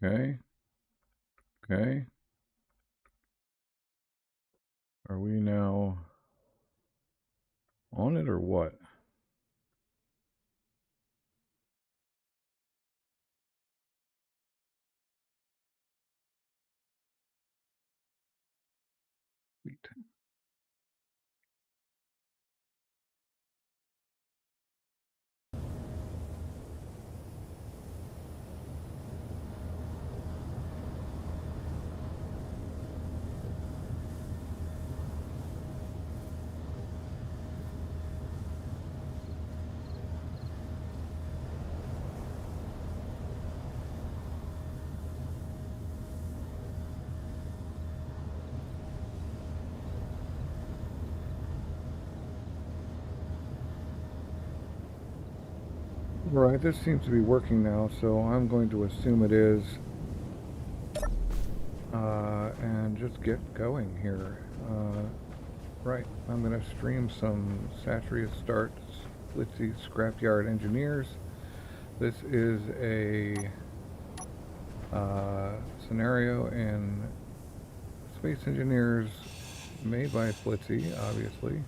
Okay. Okay. Are we now on it or what? Sweet. Right, this seems to be working now, so I'm going to assume it is. And just get going here. Right, I'm going to stream some Satreus starts, Splitsie Scrapyard Engineers. This is a scenario in Space Engineers made by Splitsie, obviously,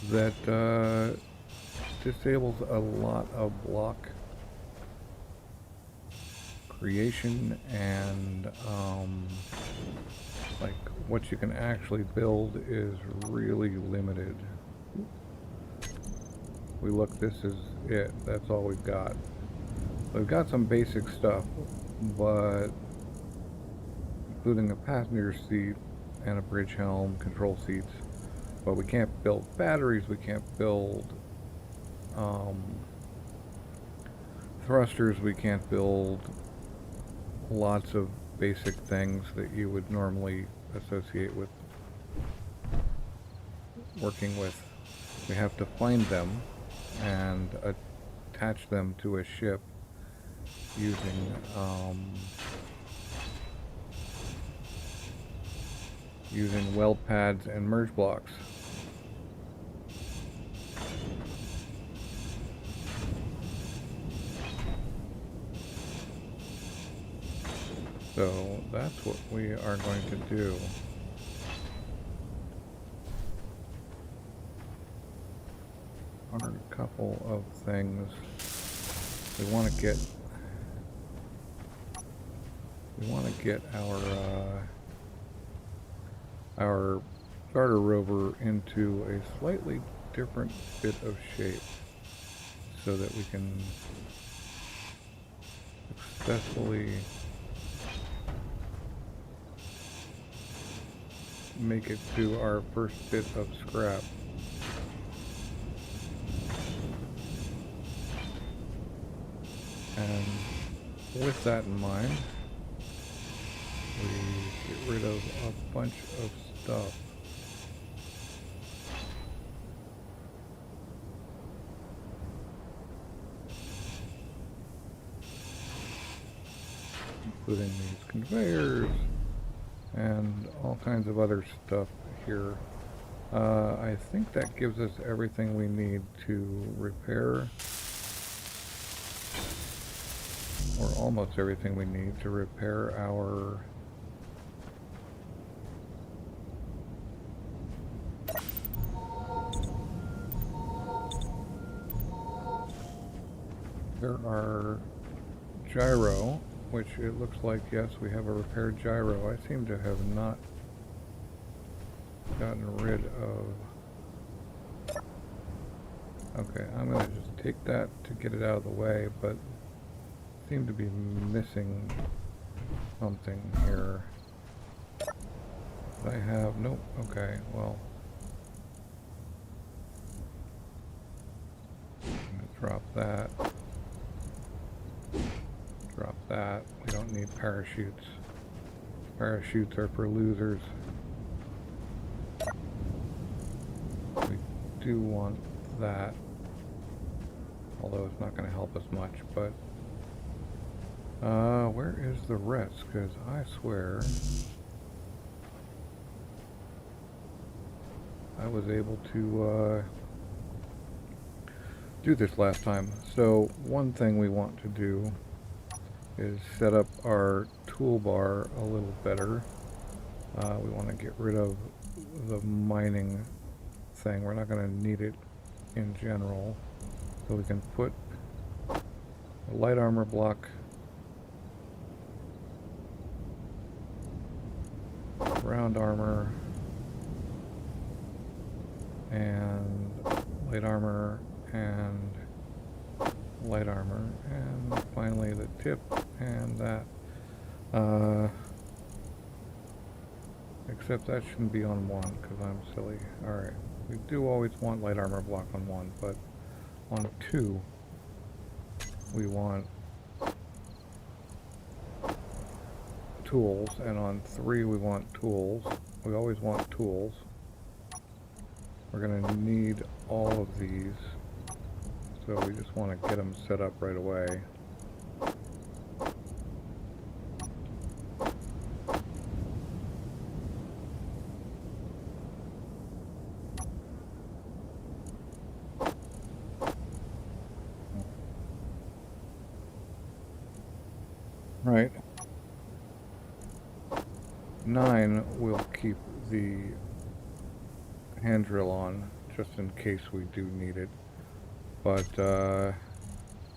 that disables a lot of block creation and like what you can actually build is really limited. We look, this is it. That's all we've got. We've got some basic stuff, but including a passenger seat and a bridge helm, control seats. But we can't build batteries. We can't build thrusters. We can't build lots of basic things that you would normally associate with working with. We have to find them and attach them to a ship using using weld pads and merge blocks. So that's what we are going to do. Are a couple of things we want to get. We want to get our starter rover into a slightly different bit of shape so that we can successfully make it to our first bit of scrap. And with that in mind, we get rid of a bunch of stuff. Including these conveyors and all kinds of other stuff here. I think that gives us everything we need to repair, or almost everything we need to repair our gyro, which it looks like, yes, we have a repaired gyro. I seem to have not gotten rid of... Okay, I'm going to just take that to get it out of the way, but seem to be missing something here. I have... Nope. Okay, well... I'm going to drop that. Drop that. We don't need parachutes. Parachutes are for losers. We do want that, although it's not going to help us much, but where is the rest? Because I swear I was able to do this last time. So one thing we want to do is set up our toolbar a little better. We want to get rid of the mining thing. We're not going to need it in general. So we can put a light armor block, round armor, and light armor, and light armor, and finally the tip, and that. Except that shouldn't be on one, because I'm silly. Alright, we do always want light armor block on one, but on two, we want tools, and on three, we want tools. We always want tools. We're going to need all of these, so we just want to get them set up right away. Right. 9 we'll keep the hand drill on, just in case we do need it. But,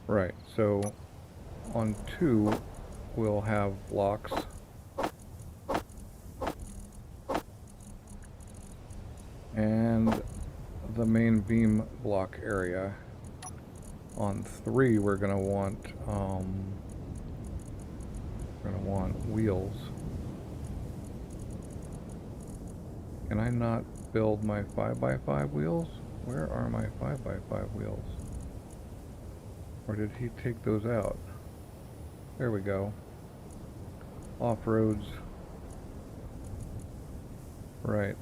right, so on 2 we'll have blocks. And the main beam block area. On 3 we're going to want wheels. Can I not build my 5x5 wheels? Where are my 5x5 wheels? Or did he take those out? There we go. Off-roads. Right,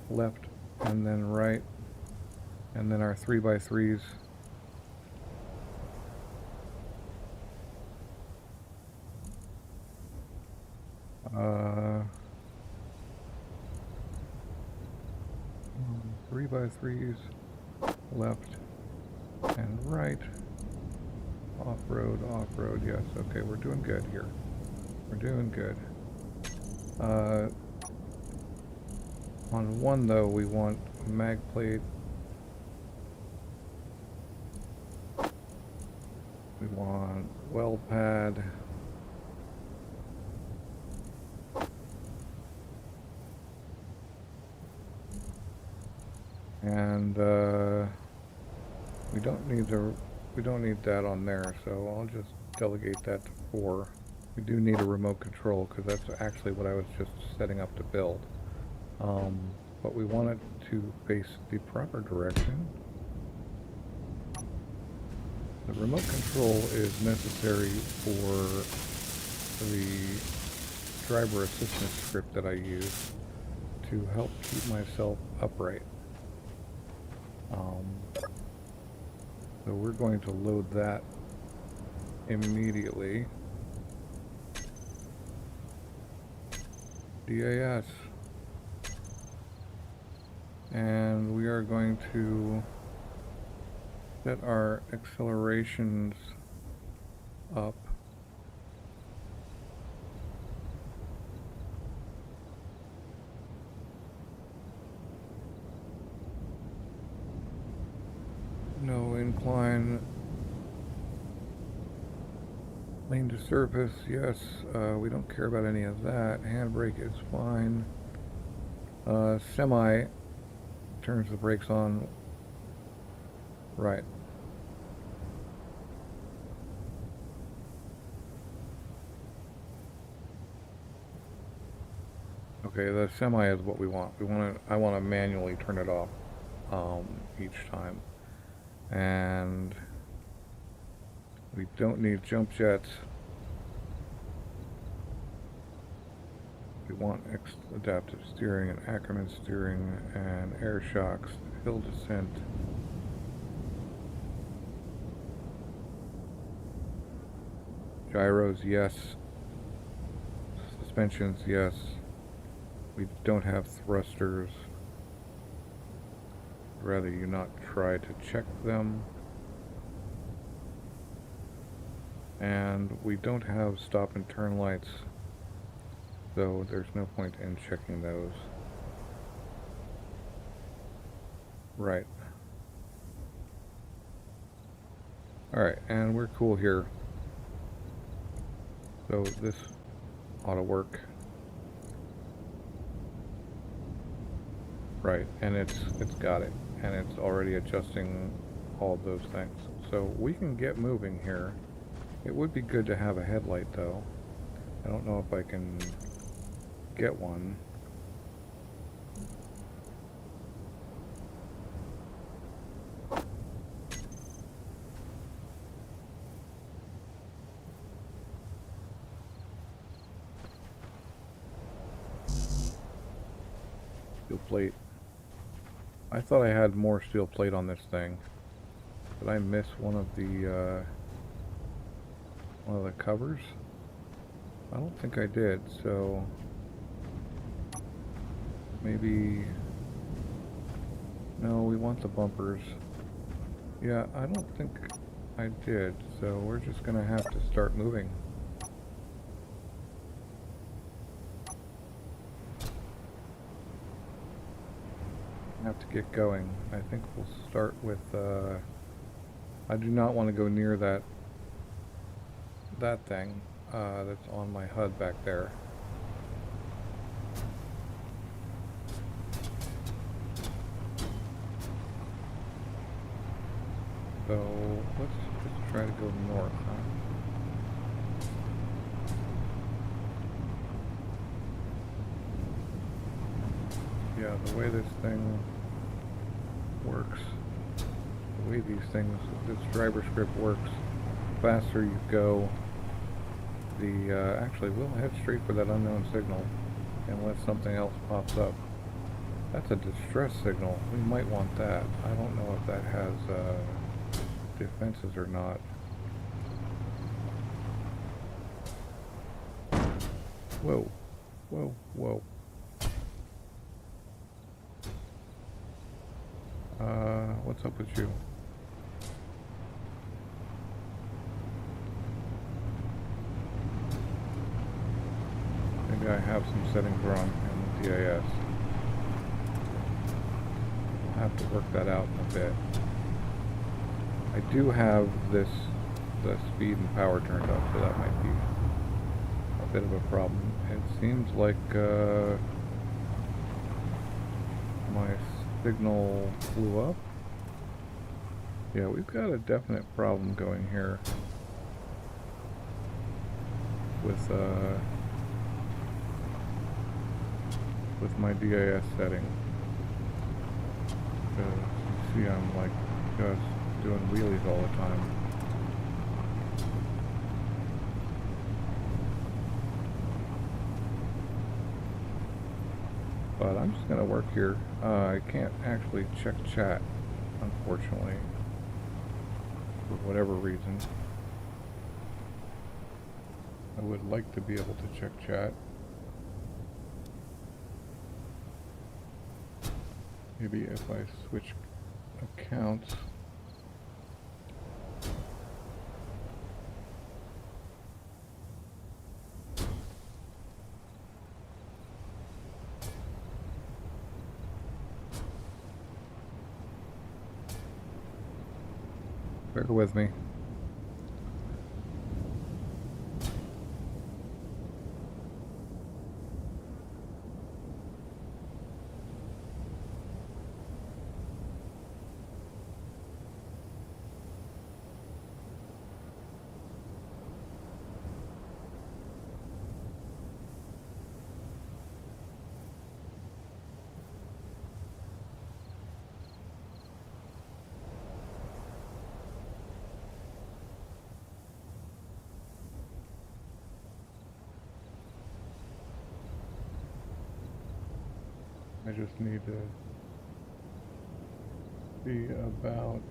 left and then right. And then our 3x3s. Three by threes, left and right, off-road, yes, okay, we're doing good here. We're doing good. On 1 though, we want mag plate. We want weld pad. And we don't need that on there, so I'll just delegate that to 4. We do need a remote control because that's actually what I was just setting up to build. But we want it to face the proper direction. The remote control is necessary for the driver assistance script that I use to help keep myself upright. So we're going to load that immediately. DAS. And we are going to set our accelerations up. No incline. Lane to surface, yes. We don't care about any of that. Handbrake is fine. Semi turns the brakes on. Right. Okay, the semi is what we want. I want to manually turn it off each time. And we don't need jump jets. We want adaptive steering and Ackerman steering and air shocks, hill descent. Gyros, yes. Suspensions, yes. We don't have thrusters. I'd rather you not try to check them. And we don't have stop and turn lights, so there's no point in checking those. Right. Alright, and we're cool here. So this ought to work. Right, and it's got it. And it's already adjusting all of those things. So we can get moving here. It would be good to have a headlight though. I don't know if I can get one. Steel plate. I thought I had more steel plate on this thing. Did I miss one of the covers? I don't think I did, so maybe... No, we want the bumpers. Yeah, I don't think I did, so we're just gonna have to start moving. Have to get going. I think we'll start with, I do not want to go near that thing that's on my HUD back there. So let's just try to go north, huh? Yeah, the way this thing works, the way these things, this driver script works, the faster you go, actually we'll head straight for that unknown signal unless something else pops up. That's a distress signal. We might want that. I don't know if that has defenses or not. Whoa, whoa, whoa. What's up with you? Maybe I have some settings wrong in the DAS. I'll have to work that out in a bit. I do have the speed and power turned up, so that might be a bit of a problem. It seems like my signal blew up. Yeah, we've got a definite problem going here with my DAS setting. Because you see I'm like just doing wheelies all the time. But I'm just gonna work here. I can't actually check chat, unfortunately, for whatever reason. I would like to be able to check chat. Maybe if I switch accounts. Bear with me. I just need to see about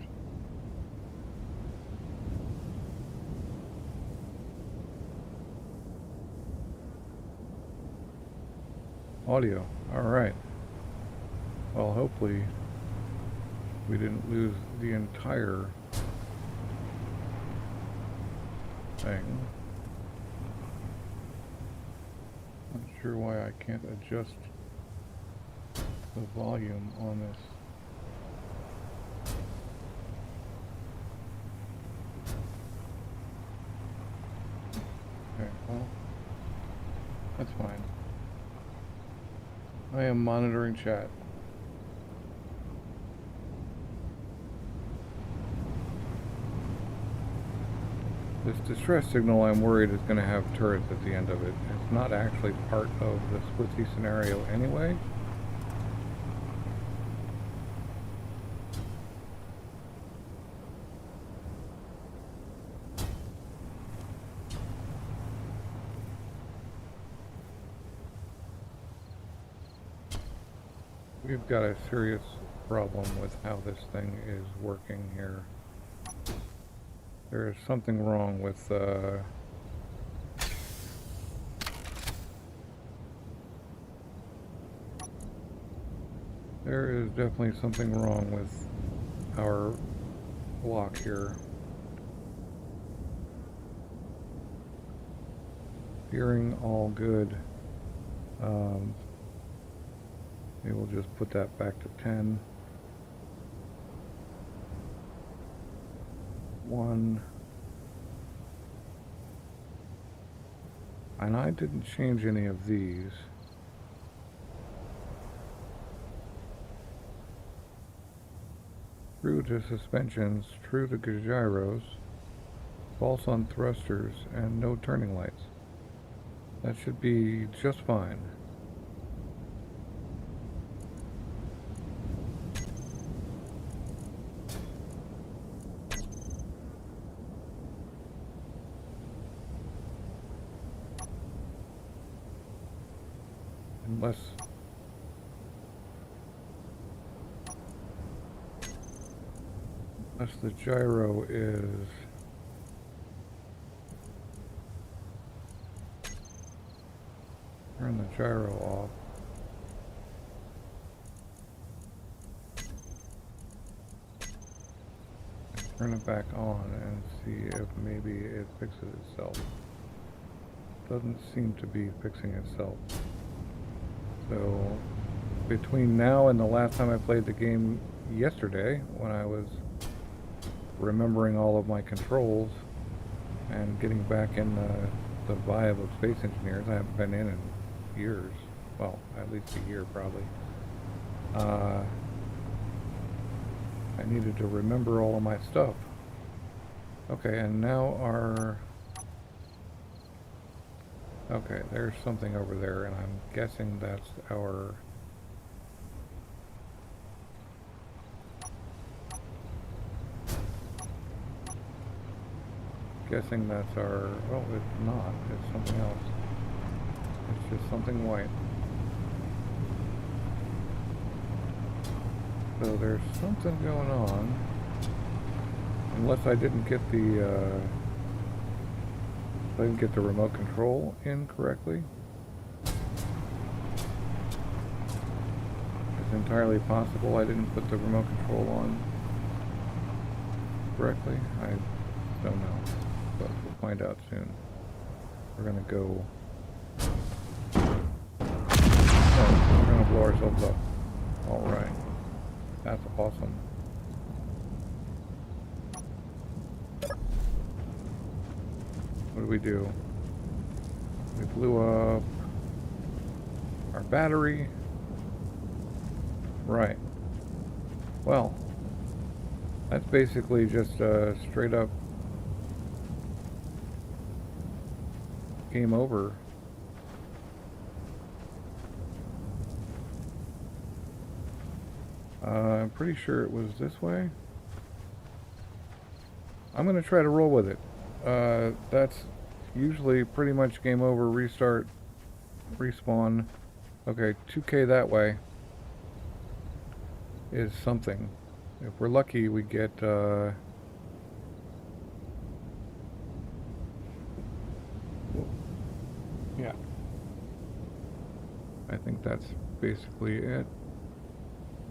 audio. All right. Well, hopefully we didn't lose the entire thing. Not sure why I can't adjust the volume on this. Okay, well, that's fine. I am monitoring chat. This distress signal, I'm worried, is going to have turrets at the end of it. It's not actually part of the Splitsie scenario anyway. We've got a serious problem with how this thing is working here. There is something wrong with there is definitely something wrong with our block here. Steering all good. We will just put that back to 10. 1. And I didn't change any of these. True to suspensions, true to gyros, false on thrusters, and no turning lights. That should be just fine. Unless the gyro is turn the gyro off. Turn it back on and see if maybe it fixes itself. Doesn't seem to be fixing itself. So between now and the last time I played the game yesterday, when I was remembering all of my controls and getting back in the vibe of Space Engineers, I haven't been in years. Well, at least a year probably. I needed to remember all of my stuff. Okay, and now okay, there's something over there, and I'm guessing that's our... Guessing that's our... Oh, it's not. It's something else. It's just something white. So there's something going on. Unless I didn't get the... I didn't get the remote control in correctly. It's entirely possible I didn't put the remote control on correctly. I don't know, but we'll find out soon. We're gonna go... Oh, we're gonna blow ourselves up. Alright. That's awesome. What do we do? We blew up our battery. Right. Well, that's basically just a straight up game over. I'm pretty sure it was this way. I'm going to try to roll with it. That's usually pretty much game over, restart, respawn. Okay, 2K that way is something. If we're lucky, we get, yeah. I think that's basically it.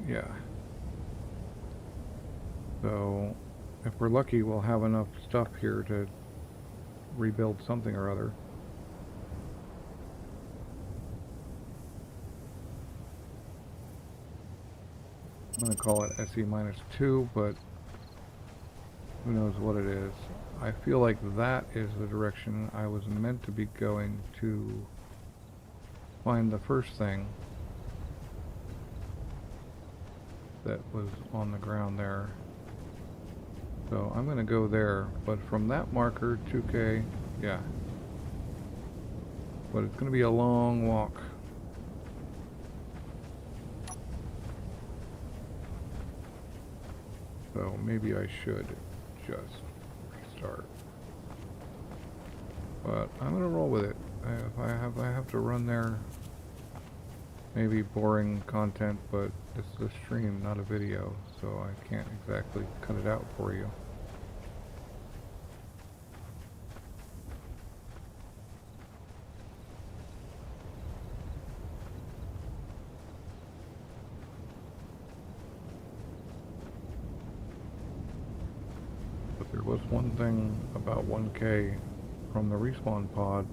Yeah. So, if we're lucky, we'll have enough stuff here to rebuild something or other. I'm going to call it SE-2, but who knows what it is. I feel like that is the direction I was meant to be going to find the first thing that was on the ground there. So I'm going to go there, but from that marker, 2K, yeah. But it's going to be a long walk. So maybe I should just restart. But I'm going to roll with it. If I have to run there, maybe boring content, but this is a stream, not a video, so I can't exactly cut it out for you. But there was one thing about 1K from the respawn pod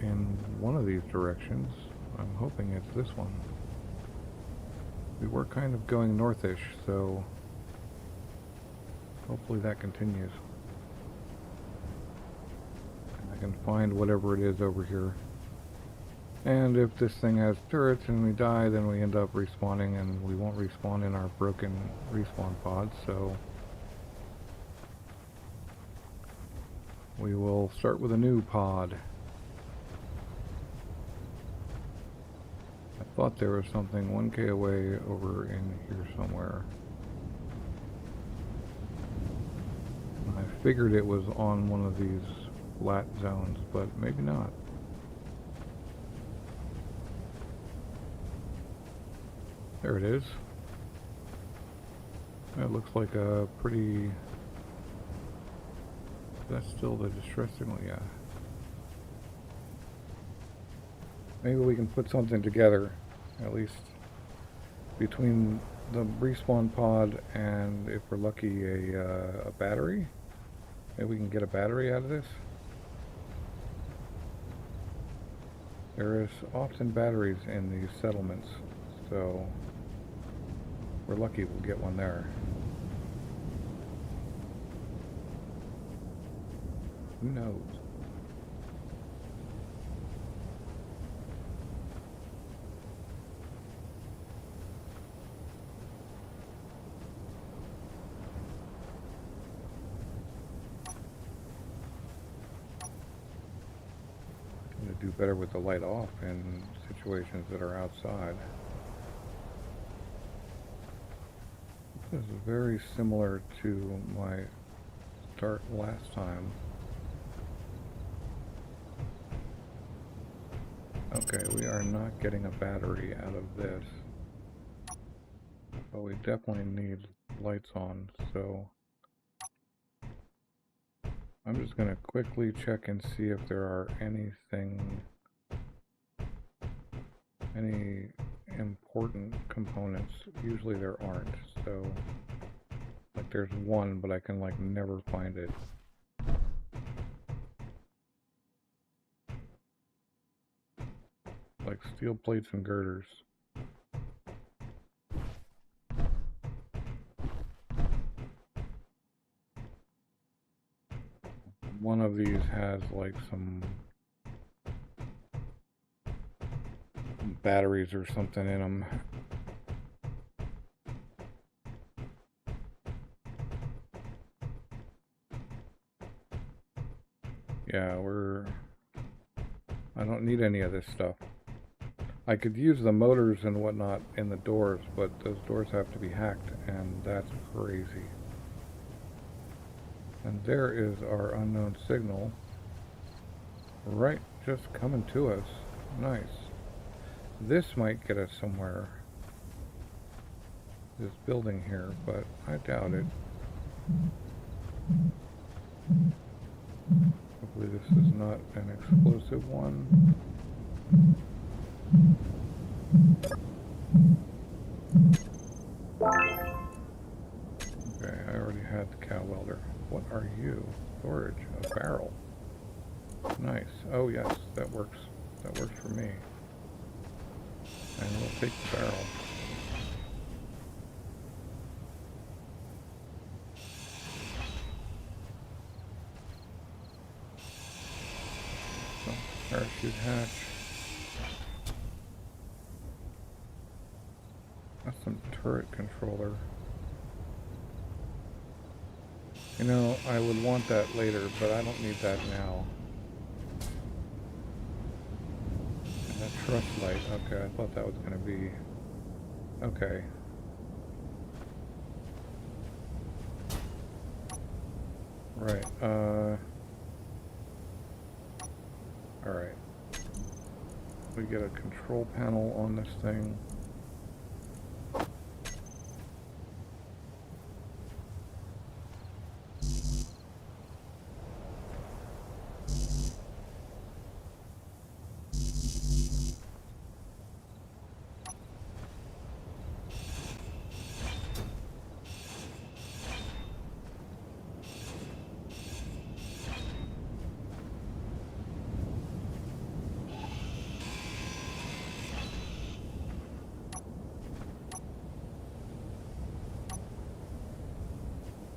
in one of these directions. I'm hoping it's this one. We were kind of going northish, so hopefully that continues. And I can find whatever it is over here. And if this thing has turrets and we die, then we end up respawning, and we won't respawn in our broken respawn pod, so we will start with a new pod. I thought there was something 1K away over in here somewhere. I figured it was on one of these flat zones, but maybe not. There it is. That looks like a pretty... That's still the distress signal, yeah. Maybe we can put something together, at least between the respawn pod and, if we're lucky, a battery. Maybe we can get a battery out of this. There is often batteries in these settlements, so if we're lucky we'll get one there. Who knows? I'm gonna do better with the light off in situations that are outside. This is very similar to my start last time. Okay, we are not getting a battery out of this, but we definitely need lights on, so I'm just going to quickly check and see if there are any important components. Usually there aren't, so like there's one, but I can like never find it. Like steel plates and girders. One of these has like some batteries or something in them. Yeah, I don't need any of this stuff. I could use the motors and whatnot in the doors, but those doors have to be hacked, and that's crazy. And there is our unknown signal. Right, just coming to us. Nice. This might get us somewhere. This building here, but I doubt it. Hopefully this is not an explosive one. Okay, I already had the cow welder. What are you? Storage. A barrel. Oh yes, that works. That works for me. And we'll take the barrel. So, parachute hatch. That's some turret controller. You know, I would want that later, but I don't need that now. And that truss light. Okay, I thought that was going to be... Okay. Right, alright. We get a control panel on this thing.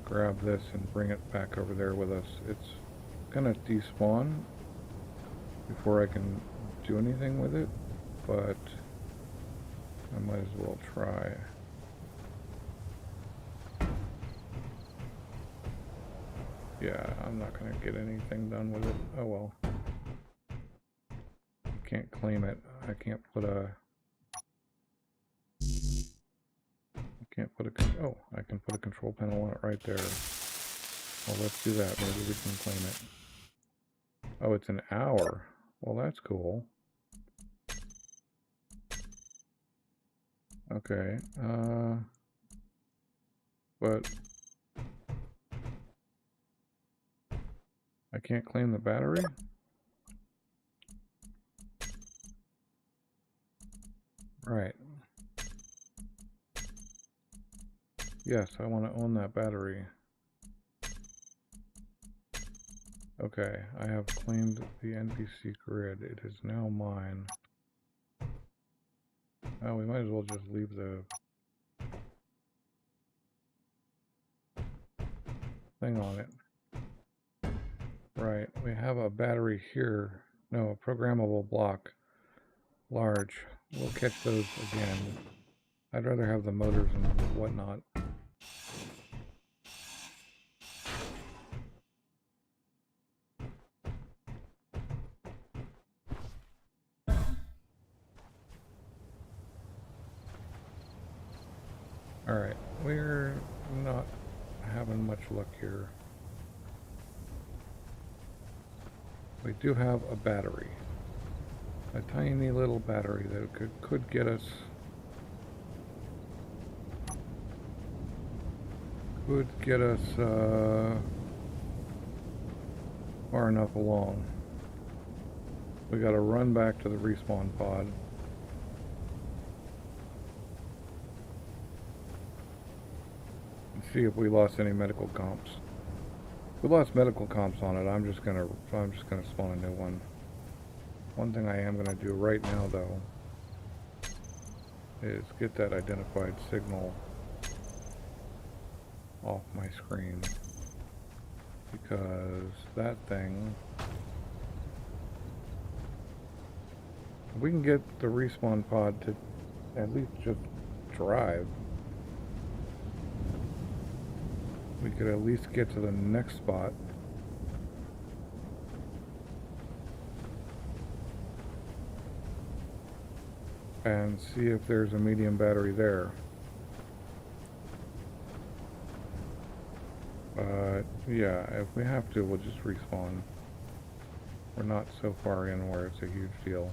Grab this and bring it back over there with us. It's gonna despawn before I can do anything with it, but I might as well try. Yeah, I'm not gonna get anything done with it. Oh well. Can't claim it. I can't put a... Oh, I can put a control panel on it right there. Well, let's do that. Maybe we can claim it. Oh, it's an hour. Well, that's cool. Okay. But I can't claim the battery? Right. Yes, I want to own that battery. Okay, I have claimed the NPC grid. It is now mine. Oh, we might as well just leave the thing on it. Right, we have a battery here. No, a programmable block. Large. We'll catch those again. I'd rather have the motors and whatnot. Alright, we're not having much luck here. We do have a battery. A tiny little battery that could get us... far enough along. We gotta run back to the respawn pod. And see if we lost any medical comps. If we lost medical comps on it, I'm just gonna spawn a new one. One thing I am gonna do right now though is get that identified signal off my screen, because that thing, if we can get the respawn pod to at least just drive, we could at least get to the next spot. And see if there's a medium battery there. Yeah, if we have to, we'll just respawn. We're not so far in where it's a huge deal.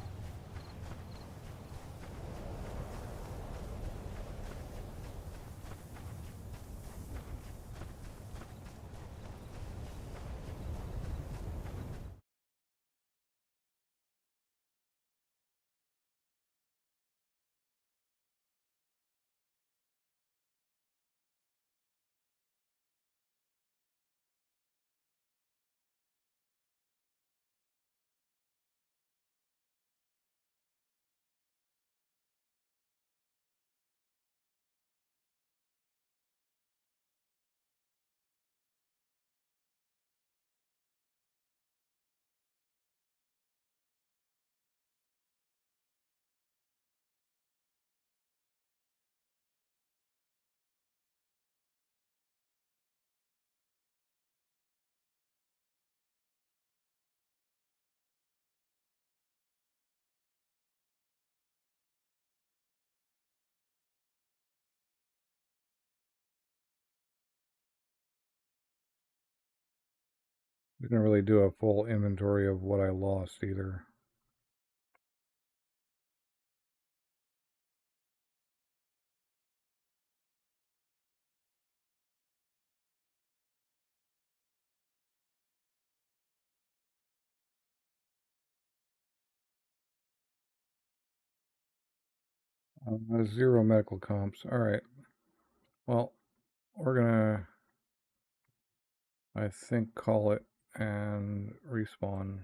Didn't really do a full inventory of what I lost either. Zero medical comps. Alright. Well, we're gonna, I think, call it and respawn.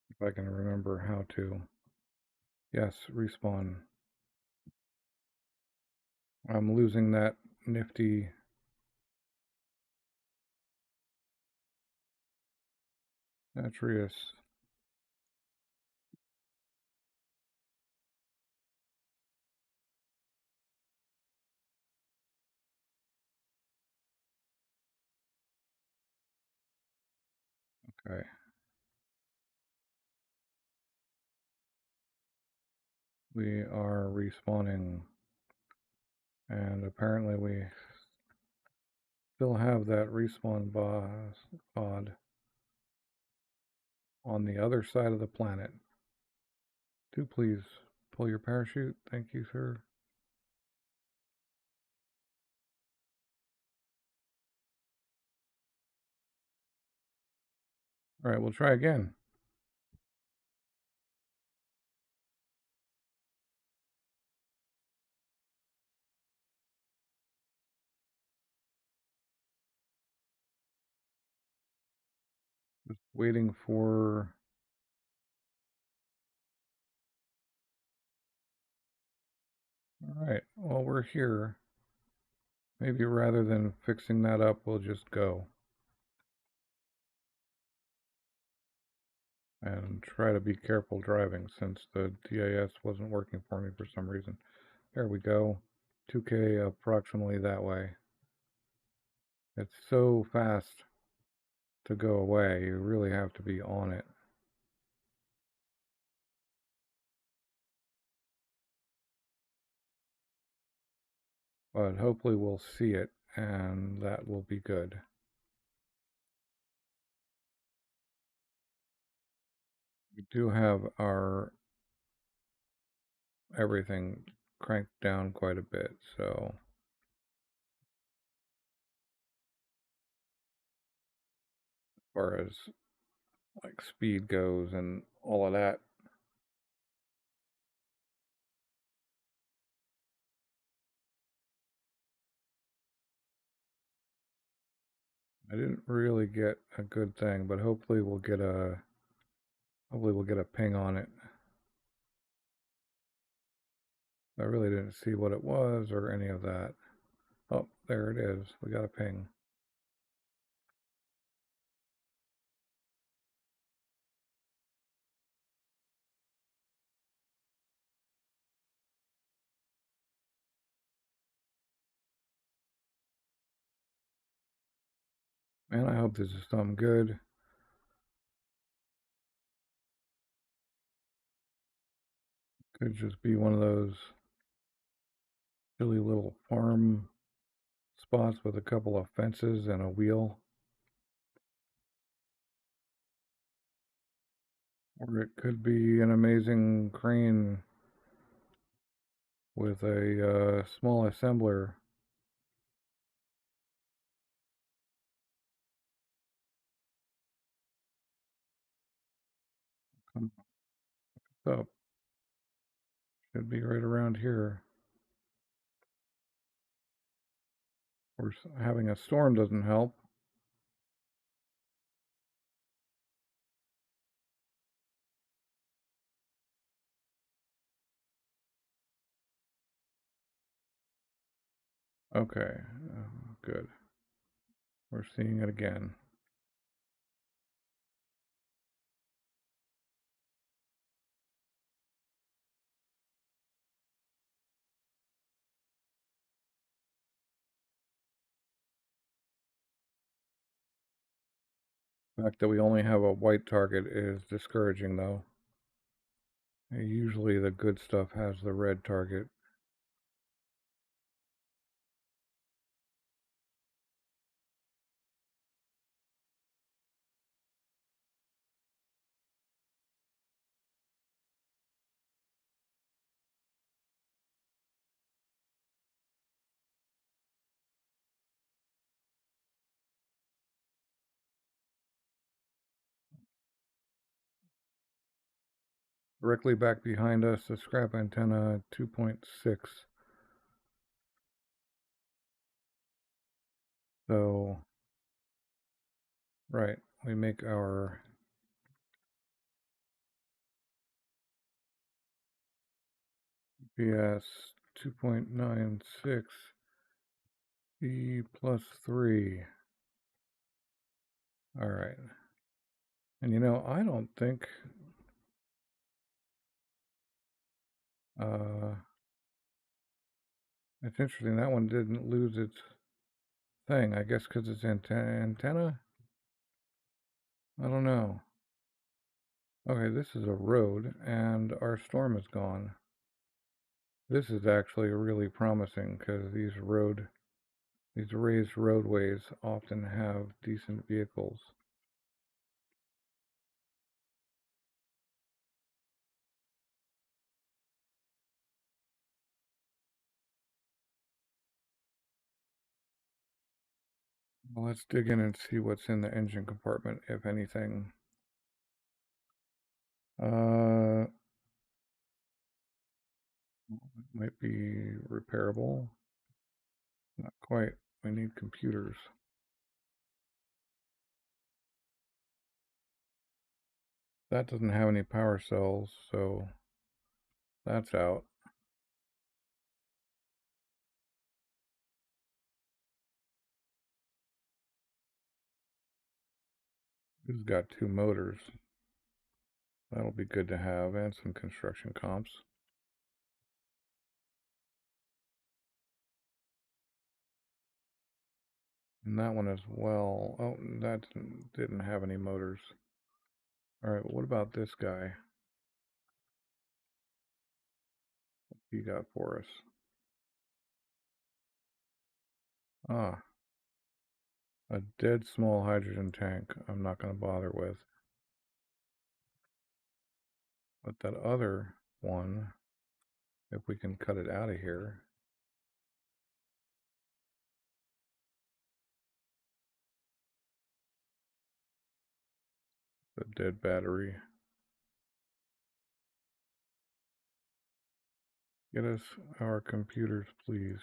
If I can remember how to. Yes, respawn. I'm losing that nifty Satreus. Okay. We are respawning. And apparently we still have that respawn pod on the other side of the planet. Do please pull your parachute. Thank you, sir. All right, we'll try again. Just waiting for... All right, well, we're here. Maybe rather than fixing that up, we'll just go. And try to be careful driving since the DIS wasn't working for me for some reason. There we go. 2K approximately that way. It's so fast to go away. You really have to be on it. But hopefully we'll see it, and that will be good. We do have our everything cranked down quite a bit, so as far as like speed goes and all of that. I didn't really get a good thing, but hopefully we'll get a ping on it. I really didn't see what it was or any of that. Oh, there it is. We got a ping. Man, I hope this is something good. Could just be one of those silly little farm spots with a couple of fences and a wheel. Or it could be an amazing crane with a small assembler. Come up. Should be right around here. Of course, having a storm doesn't help. Okay, good. We're seeing it again. The fact that we only have a white target is discouraging, though. Usually the good stuff has the red target. Directly back behind us, the scrap antenna 2.6. So, right, we make our PS 2.96 E plus 3. All right. And you know, I don't think it's interesting that one didn't lose its thing. I guess because it's antenna? I don't know. Okay, this is a road, and our storm is gone. This is actually really promising because these raised roadways often have decent vehicles. Well, let's dig in and see what's in the engine compartment, if anything. Might be repairable. Not quite. We need computers. That doesn't have any power cells, so that's out. This has got 2 motors. That'll be good to have, and some construction comps. And that one as well. Oh, that didn't have any motors. Alright, what about this guy? What he got for us? Ah, a dead small hydrogen tank I'm not going to bother with. But that other one, if we can cut it out of here. The dead battery. Get us our computers, please.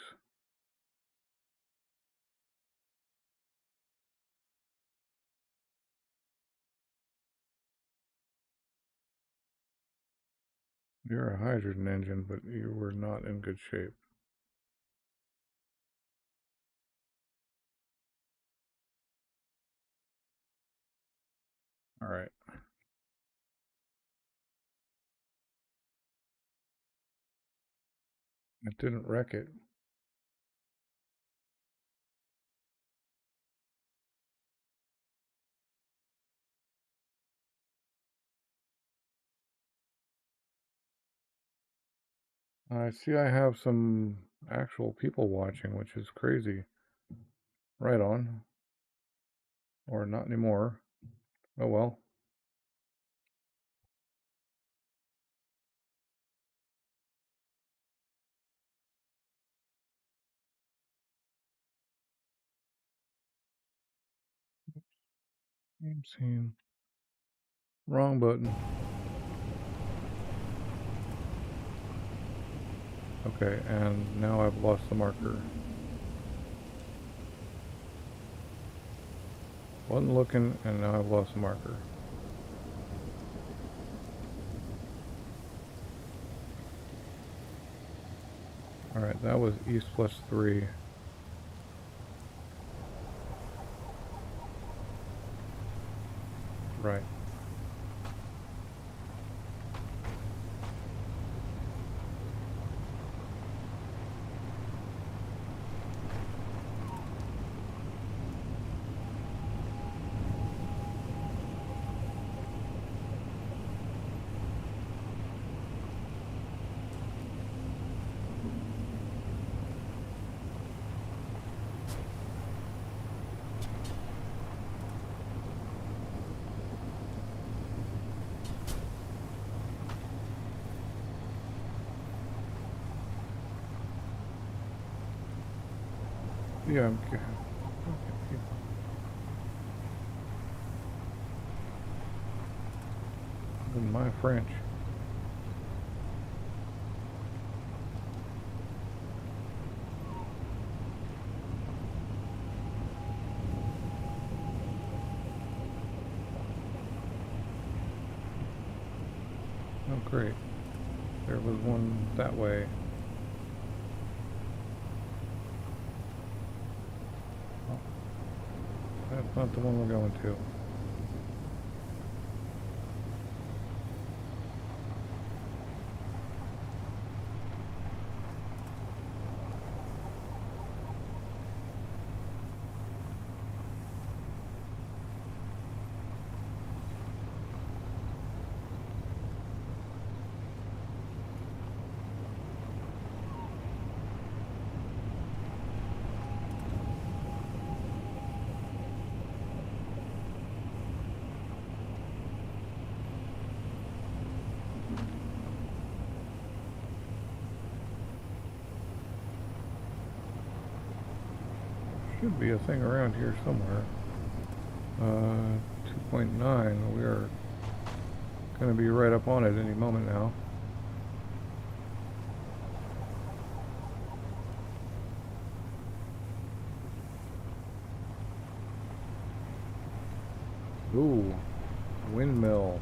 You're a hydrogen engine, but you were not in good shape. All right. It didn't wreck it. I see I have some actual people watching, which is crazy. Right on. Or not anymore. Oh well. Game scene. Wrong button. Okay, and now I've lost the marker. Wasn't looking, and now I've lost the marker. Alright, that was east plus 3. Right. Yeah, I'm okay. In my French. Oh, great. There was one that way. Oh, that's not the one we're going to. Should be a thing around here somewhere. 2.9. We are going to be right up on it any moment now. Ooh, windmill.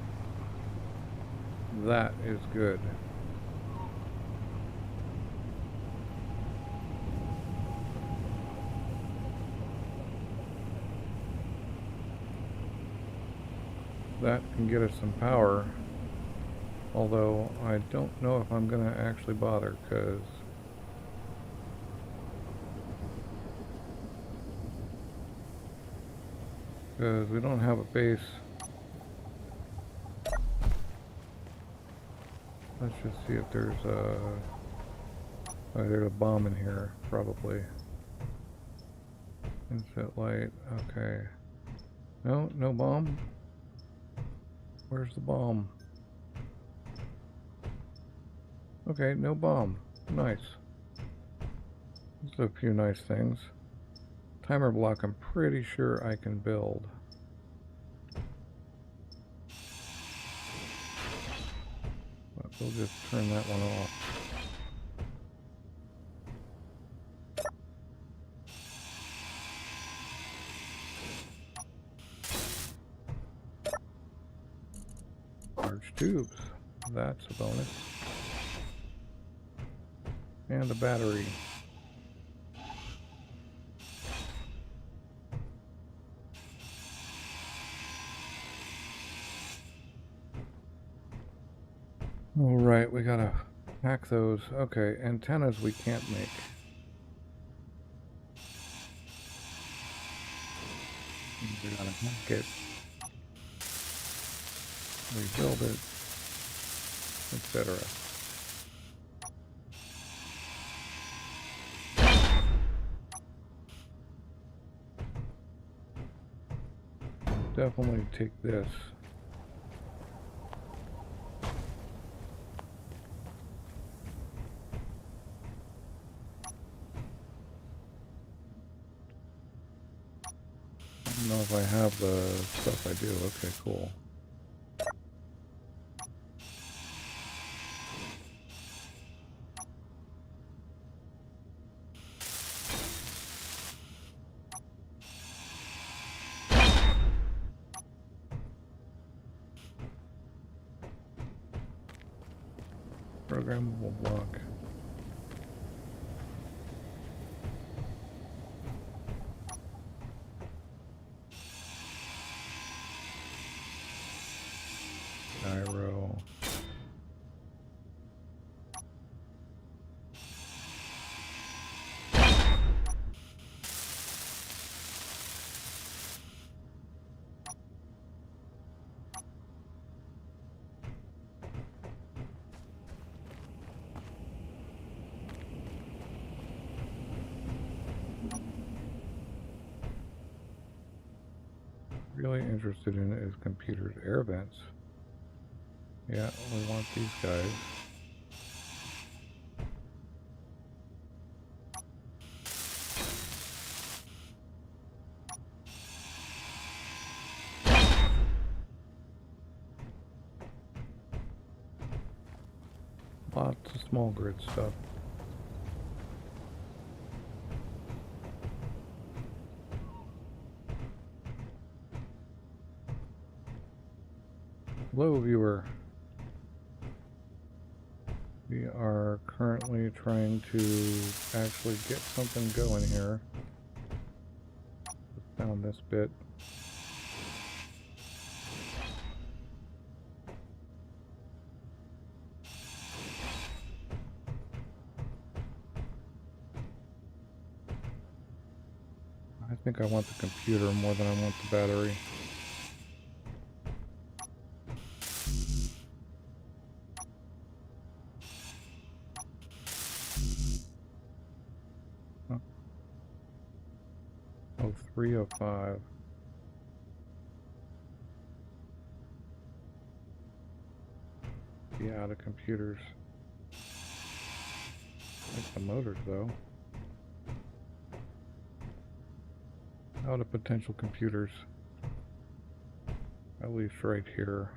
That is good. That can get us some power, although I don't know if I'm gonna actually bother, because we don't have a base. Let's just see if there's a... Oh, there's a bomb in here, probably. Inset light, okay. No, no bomb? Where's the bomb? Okay, no bomb. Nice. There's a few nice things. Timer block, I'm pretty sure I can build. But we'll just turn that one off. Large tubes. That's a bonus. And a battery. Alright, we gotta pack those. Okay, antennas we can't make. We gotta hack it, rebuild it, etc. Definitely take this. I don't know if I have the stuff I do. Okay, cool. Programmable block. Gyro. Really interested in is computers. Air vents. Yeah, we want these guys. Lots of small grid stuff. Hello, viewer. We are currently trying to actually get something going here. Found this bit. I think I want the computer more than I want the battery. Oh, 305. Yeah, the computers. Like the motors, though. Out of potential computers. At least right here.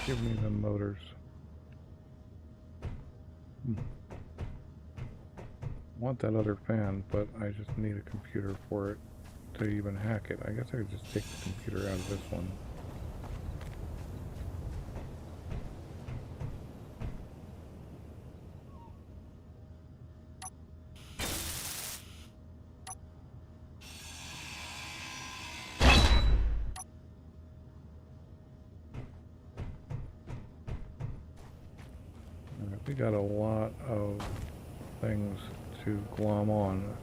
Give me the motors. Want that other fan, but I just need a computer for it to even hack it. I guess I could just take the computer out of this one. Alright, we got a lot of things to glom on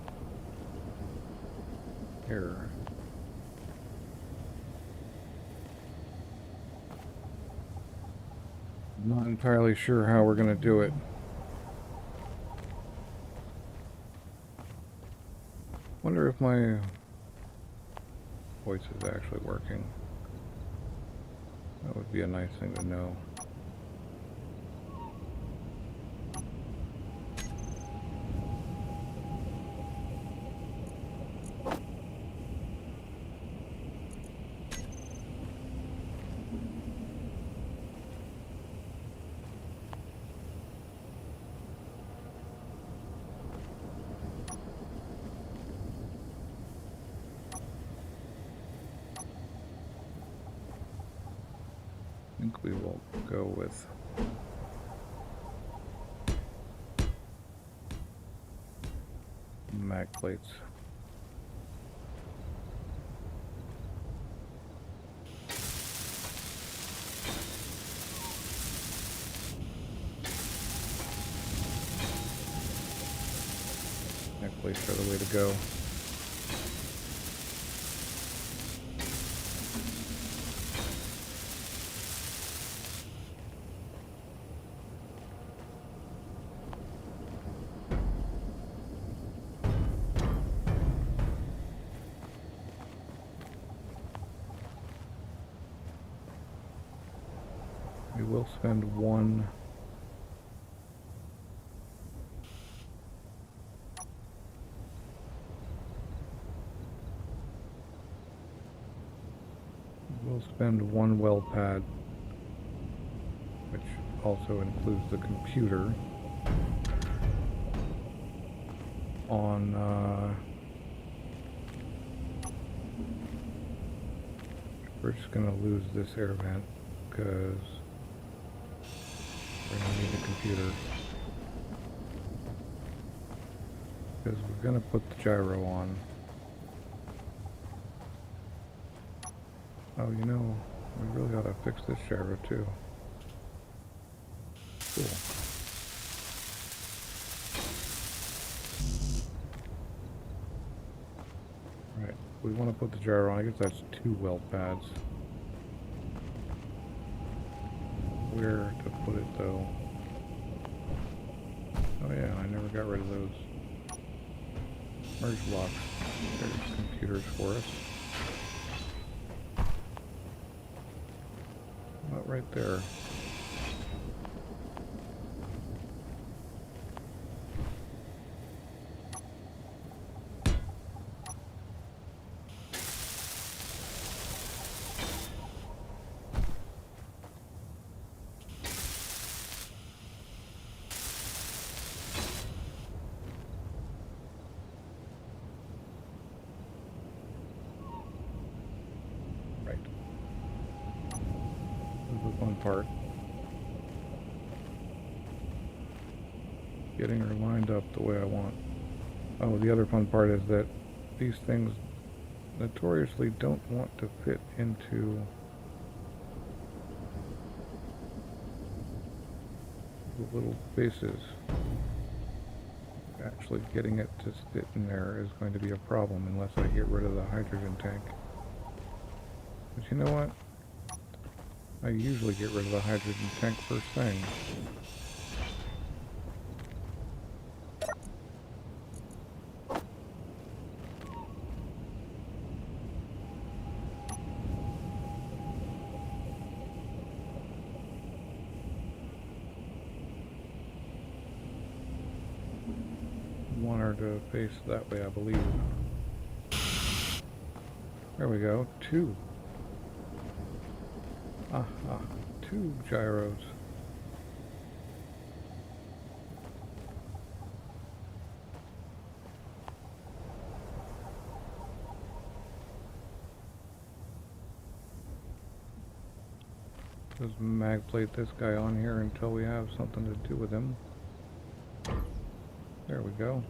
here. I'm not entirely sure how we're going to do it. Wonder if my voice is actually working. That would be a nice thing to know. I think we will go with mag plates. Mag plates are the way to go. We will spend one weld pad, which also includes the computer, on we're just going to lose this air vent because we're going to need a computer, because we're going to put the gyro on. Oh, you know, we really ought to fix this gyro too. Cool. Right, we want to put the gyro on. I guess that's 2 weld pads. Where to put it though? Oh yeah, I never got rid of those merge blocks. There's computers for us. About right there. Right. This is one part. getting her lined up the way I want. Oh, the other fun part is that these things notoriously don't want to fit into the little bases. Actually getting it to sit in there is going to be a problem unless I get rid of the hydrogen tank. But you know what? I usually get rid of the hydrogen tank first thing. Want her to face that way, I believe. There we go. 2. Aha. 2 gyros. Just mag plate this guy on here until we have something to do with him. There we go.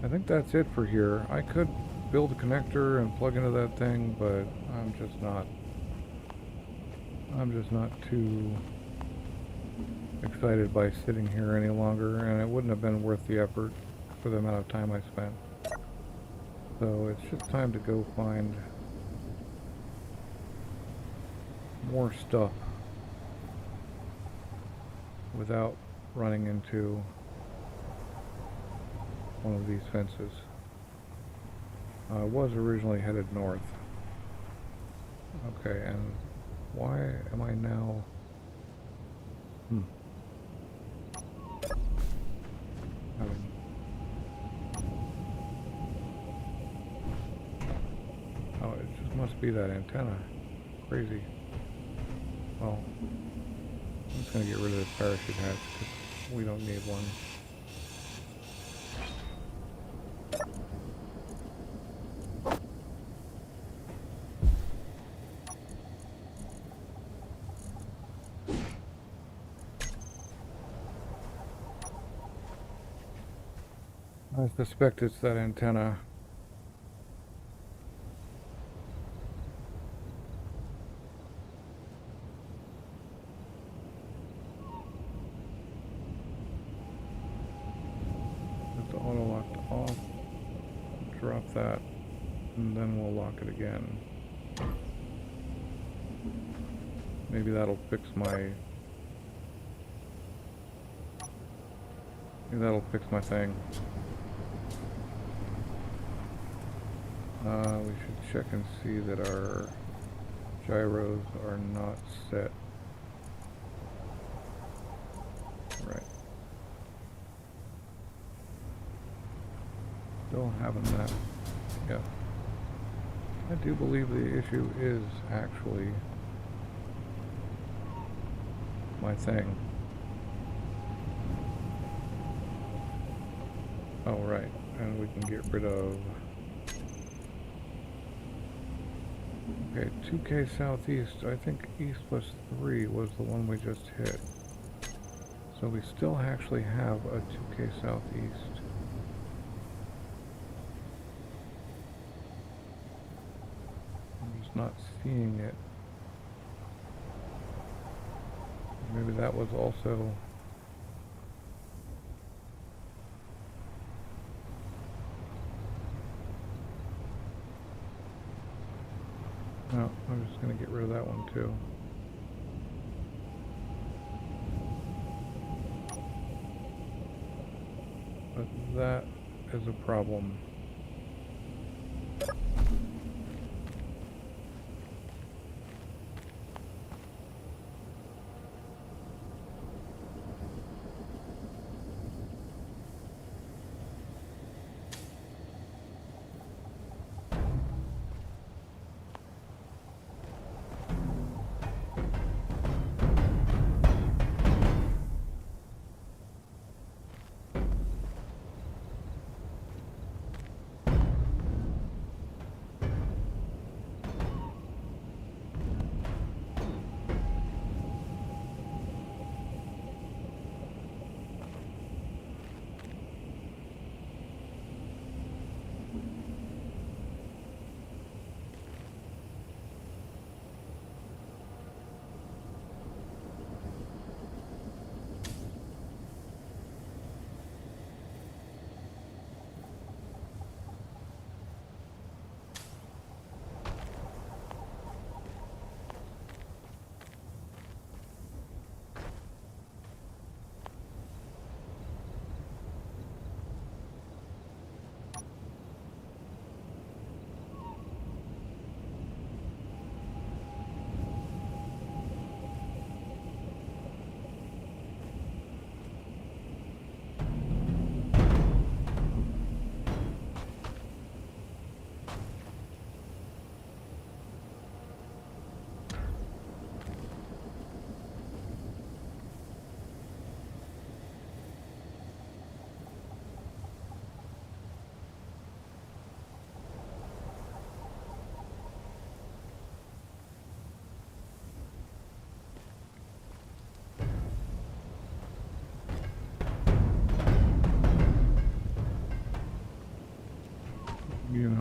I think that's it for here. I could build a connector and plug into that thing, but I'm just not too excited by sitting here any longer, and it wouldn't have been worth the effort for the amount of time I spent. So it's just time to go find more stuff without running into one of these fences. I was originally headed north. Okay, and why am I now... Oh, it just must be that antenna. Crazy. Well, I'm just going to get rid of this parachute hatch because we don't need one. I suspect it's that antenna. It's auto locked off. Drop that, and then we'll lock it again. Maybe that'll fix my... Maybe that'll fix my thing. We should check and see that our gyros are not set. Right. Still having that. Yeah. I do believe the issue is actually my thing. Oh, right. And we can get rid of... Okay, 2K southeast. I think east plus 3 was the one we just hit. So we still actually have a 2K southeast. I'm just not seeing it. Maybe that was also... No, I'm just going to get rid of that one too. But that is a problem.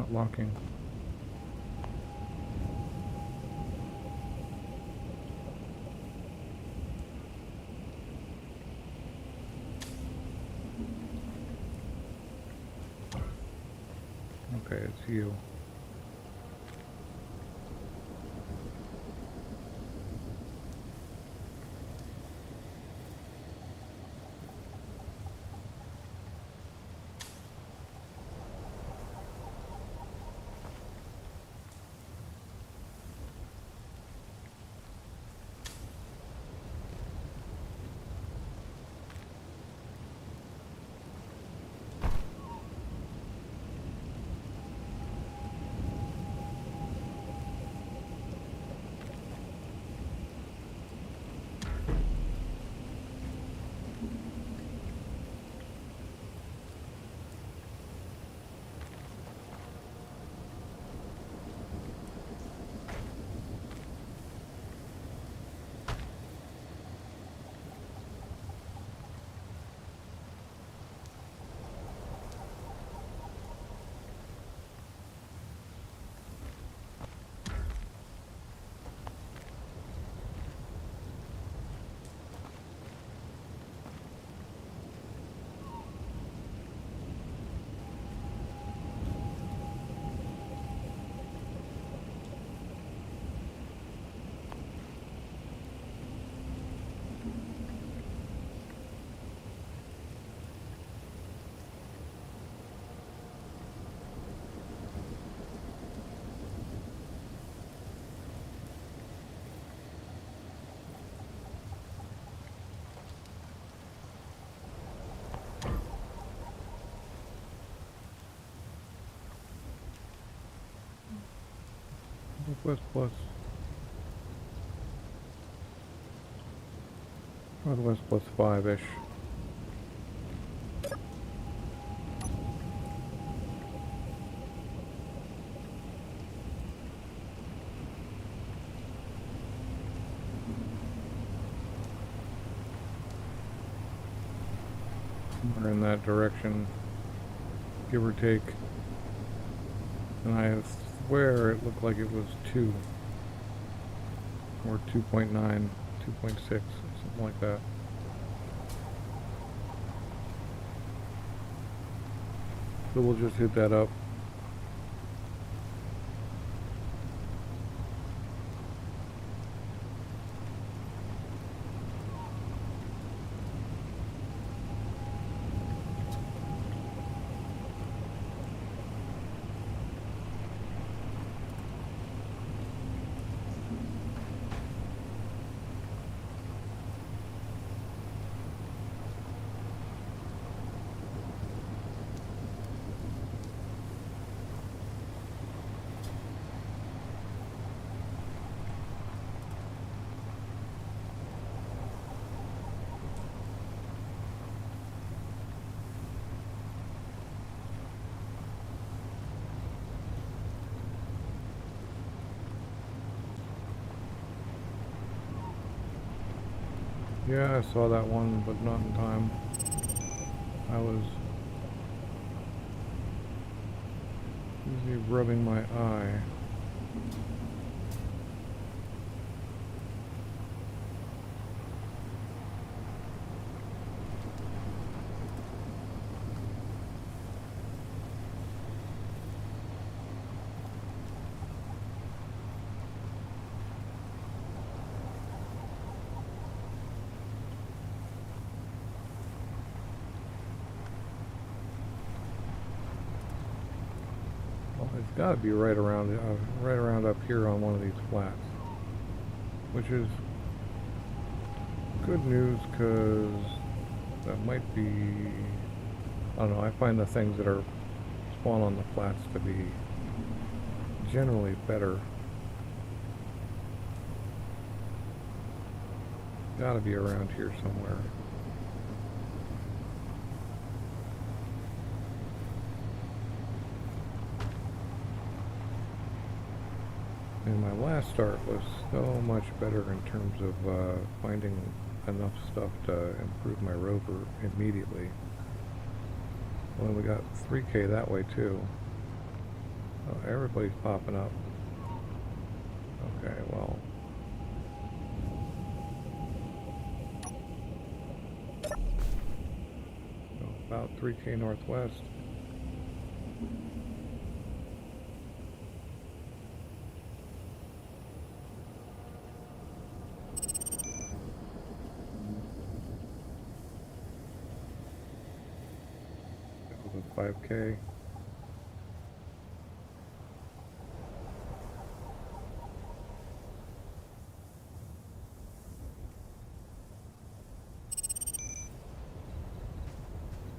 not locking. Okay, it's you. Northwest plus. Northwest plus 5-ish. Somewhere in that direction, give or take. And I swear it looked like it was 2 or 2.9, 2.6, something like that. So we'll just hit that up. Yeah, I saw that one, but not in time. I was busy rubbing my eye. It's got to be right around up here on one of these flats, which is good news because that might be, I don't know, I find the things that are spawn on the flats to be generally better. Got to be around here somewhere. And my last start was so much better in terms of finding enough stuff to improve my rover immediately. Well, we got 3K that way too. Oh, everybody's popping up. Okay, well. About 3K northwest. That was a 5K.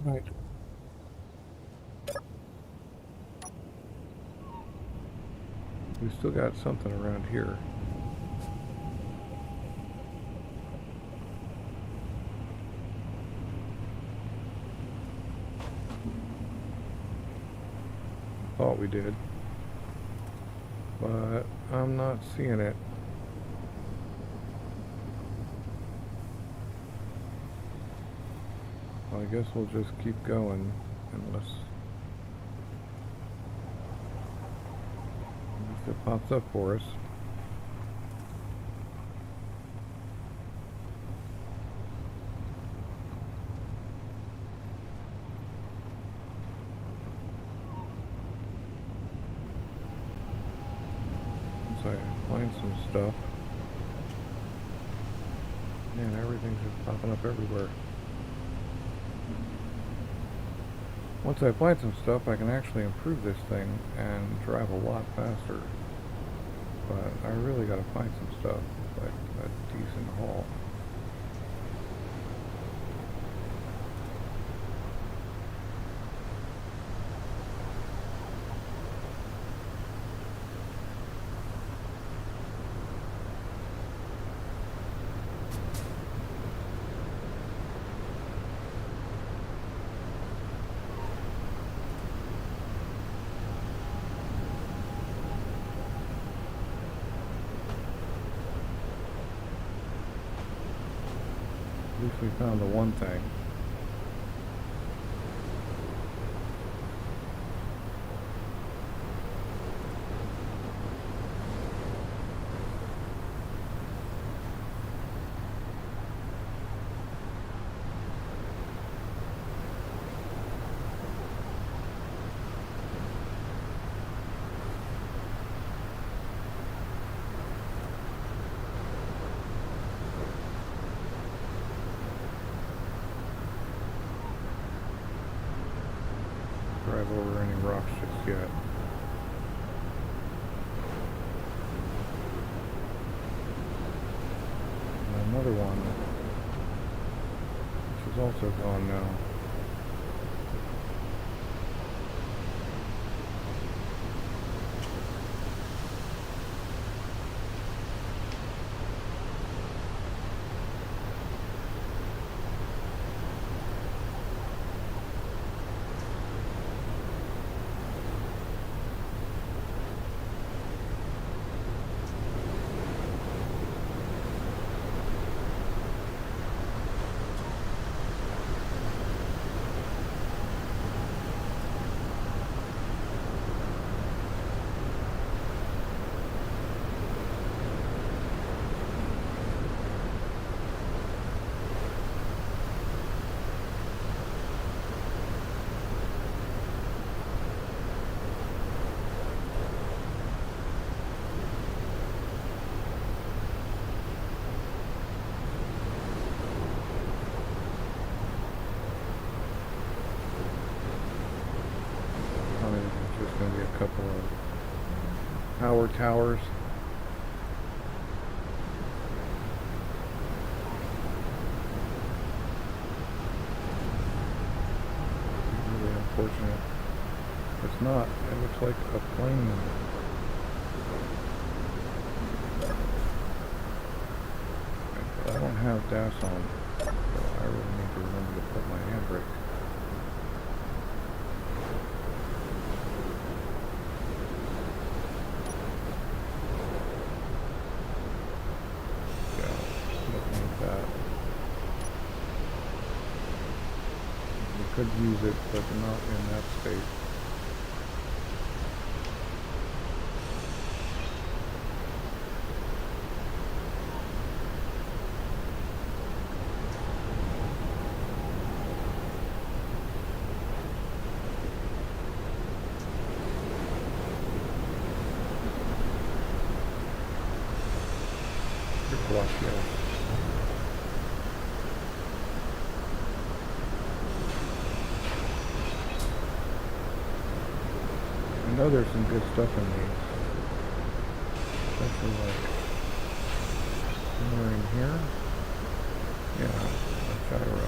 Right. We still got something around here. Thought we did, but I'm not seeing it. Well, I guess we'll just keep going unless it pops up for us. Once I find some stuff, man, everything's just popping up everywhere. Once I find some stuff, I can actually improve this thing and drive a lot faster. But I really gotta find some stuff, like a decent haul. At least we found the one thing. Drive over any rocks just yet. And another one, which is also gone now. Going to be a couple of power towers. Really unfortunate. It's not. It looks like a plane. But I don't have DAS on, so I really need to remember to put my handbrake. Could use it, but not in that state. electric block, yes. I know there's some good stuff in these. Especially like somewhere in here. Yeah, a gyro.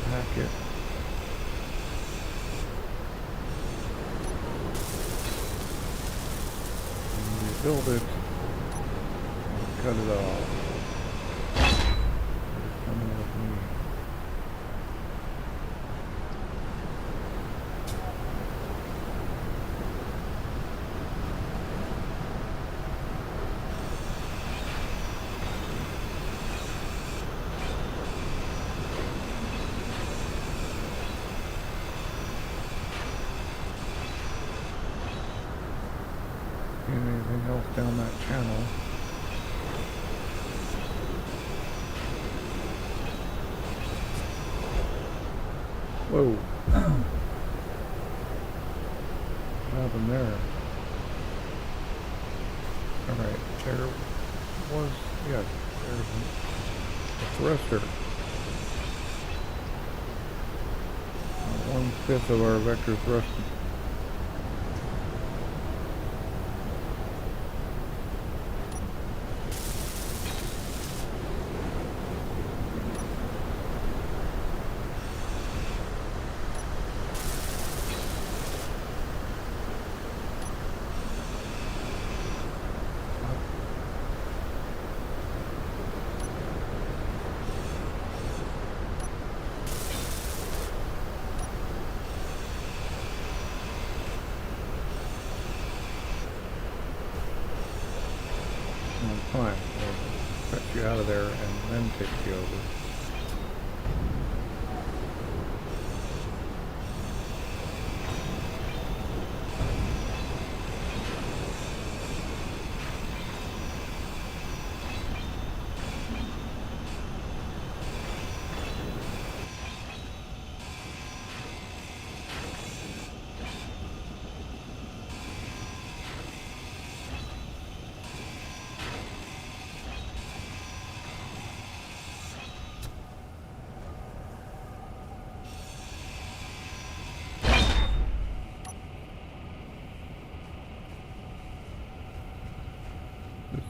Pack it. And rebuild it. And cut it off. It's coming with me. Anything else down that channel? Whoa. What happened there? Alright, there was, yes, there's a thruster. 1/5 of our vector thrust. Fine, we'll cut you out of there and then take you over.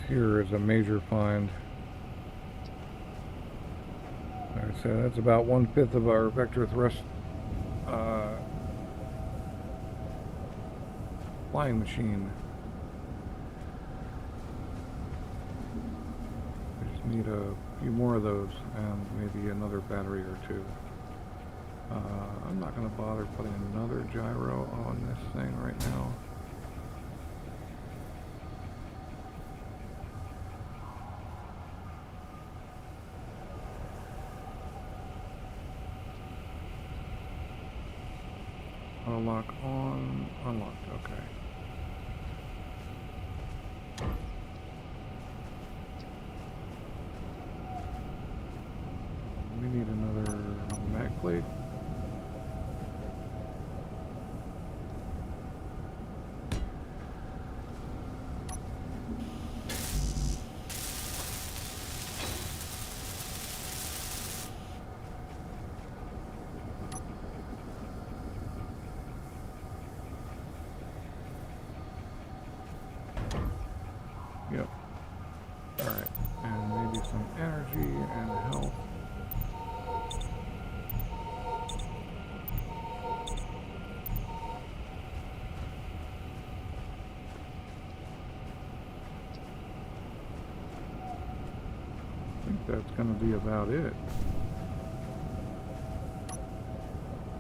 Here is a major find. Like I said, that's about 1/5 of our vector thrust flying machine. I just need a few more of those and maybe another battery or two. I'm not going to bother putting another gyro on this thing right now. Lock on, unlocked, okay. We need another mag plate. Yep. Alright. And maybe some energy and health. I think that's going to be about it.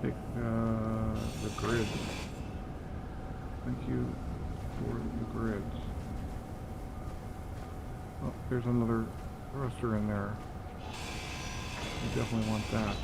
Take the grids. Thank you for the grids. Oh, there's another thruster in there. You definitely want that.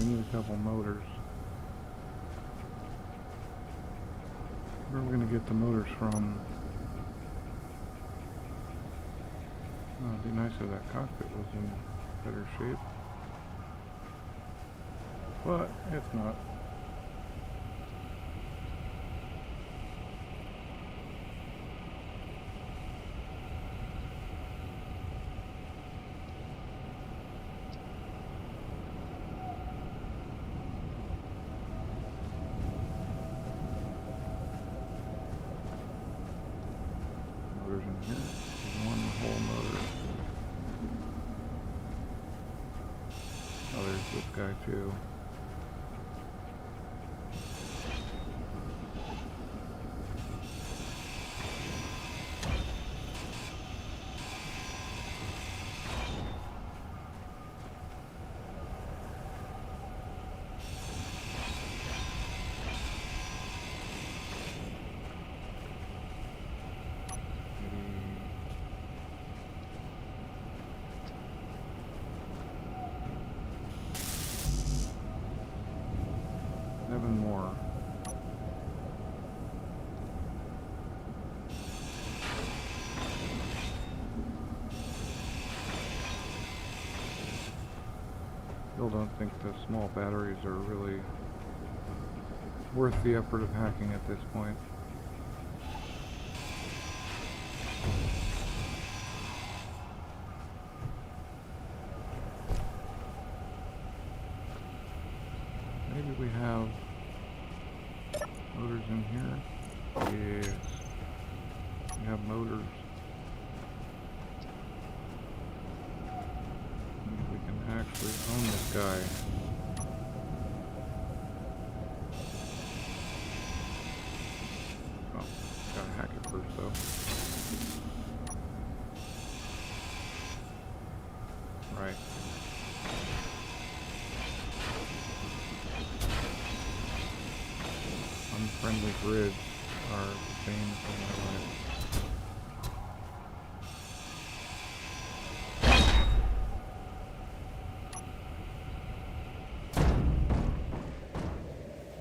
need a couple motors. Where are we going to get the motors from? Oh, it'd be nice if that cockpit was in better shape. But it's not. Motors in here. There's one whole motor. Oh, there's this guy too. Seven more. Still don't think the small batteries are really worth the effort of hacking at this point. Maybe we have motors in here. Yes, we have motors. Maybe we can actually own this guy. Oh, gotta hack it first though. Right. Unfriendly grids are the same in my life.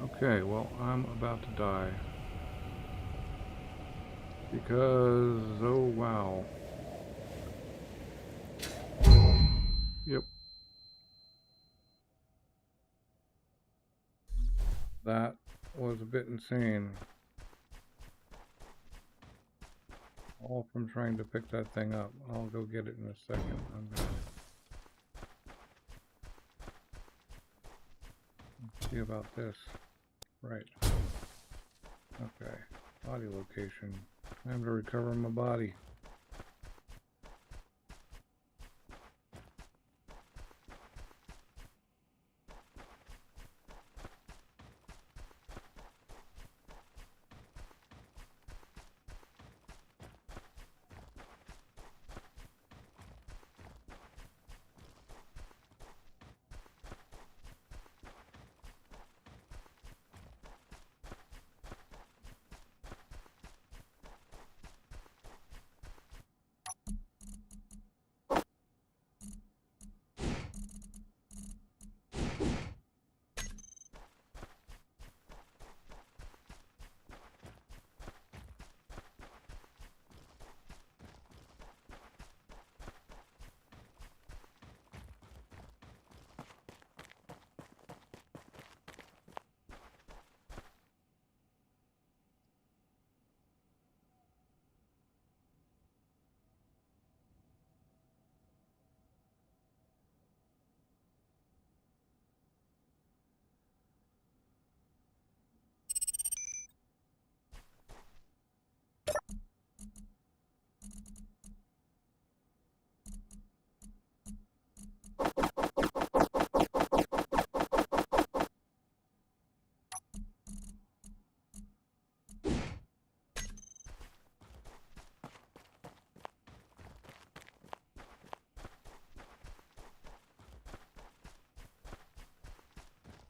Okay, well, I'm about to die. Because, oh wow. Yep. That was a bit insane. All from trying to pick that thing up. I'll go get it in a second. Let's see about this. Right. Okay. Body location. Time to recover my body.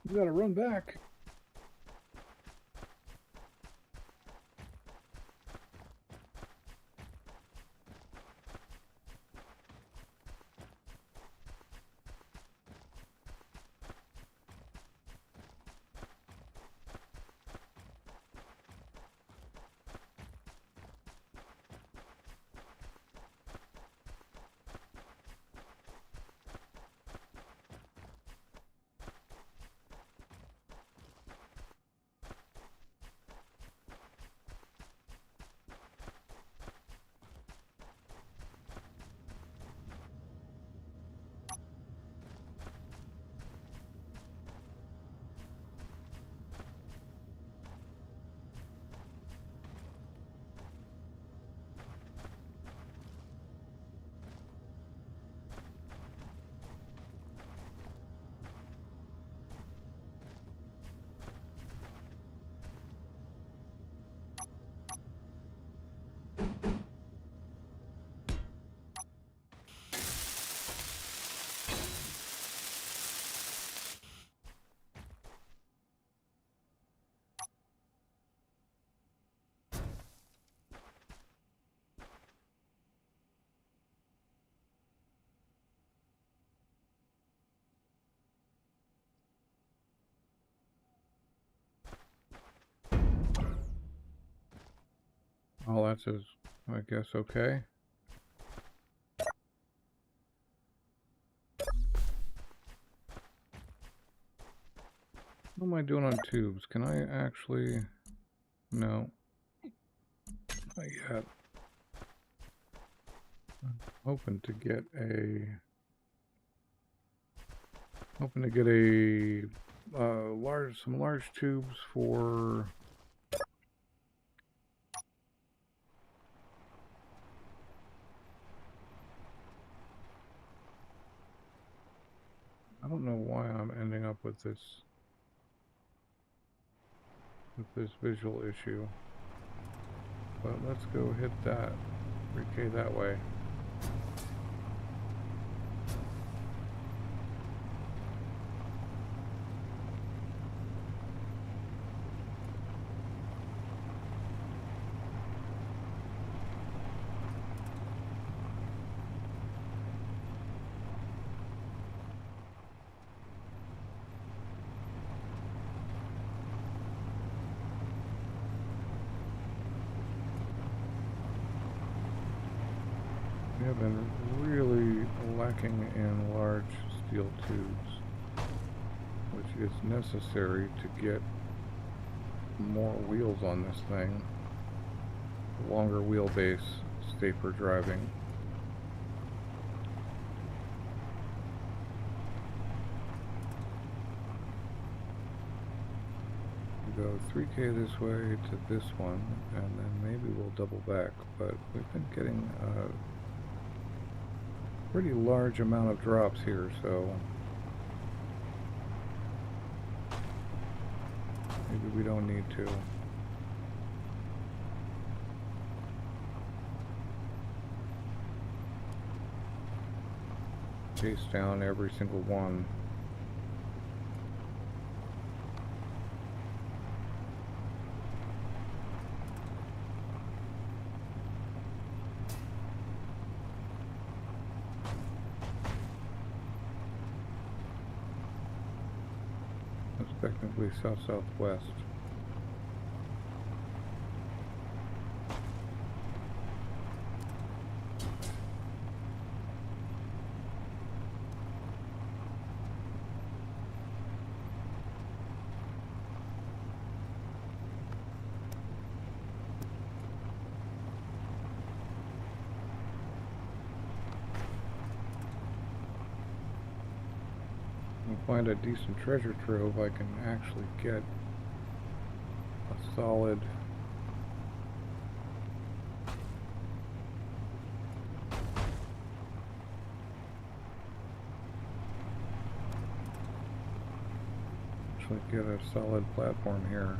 You gotta run back. that's I guess, okay. What am I doing on tubes? Can I actually... No. Not yet. I'm hoping to get some large tubes for... I don't know why I'm ending up with this visual issue, but let's go hit that 3K that way. We have been really lacking in large steel tubes, which is necessary to get more wheels on this thing. Longer wheelbase, safer driving. We go 3K this way to this one, and then maybe we'll double back, but we've been getting pretty large amount of drops here, so maybe we don't need to. Chase down every single one. Technically south-southwest. Find a decent treasure trove, I can actually get a solid platform here.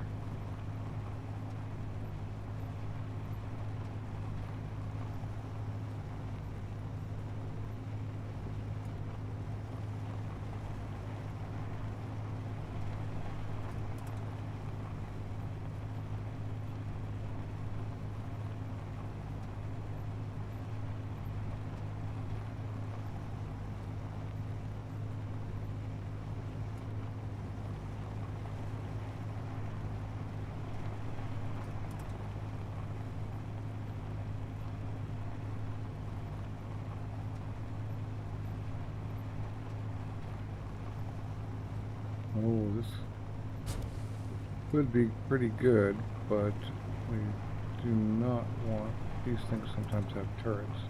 Oh, this could be pretty good, but we do not want... These things sometimes have turrets.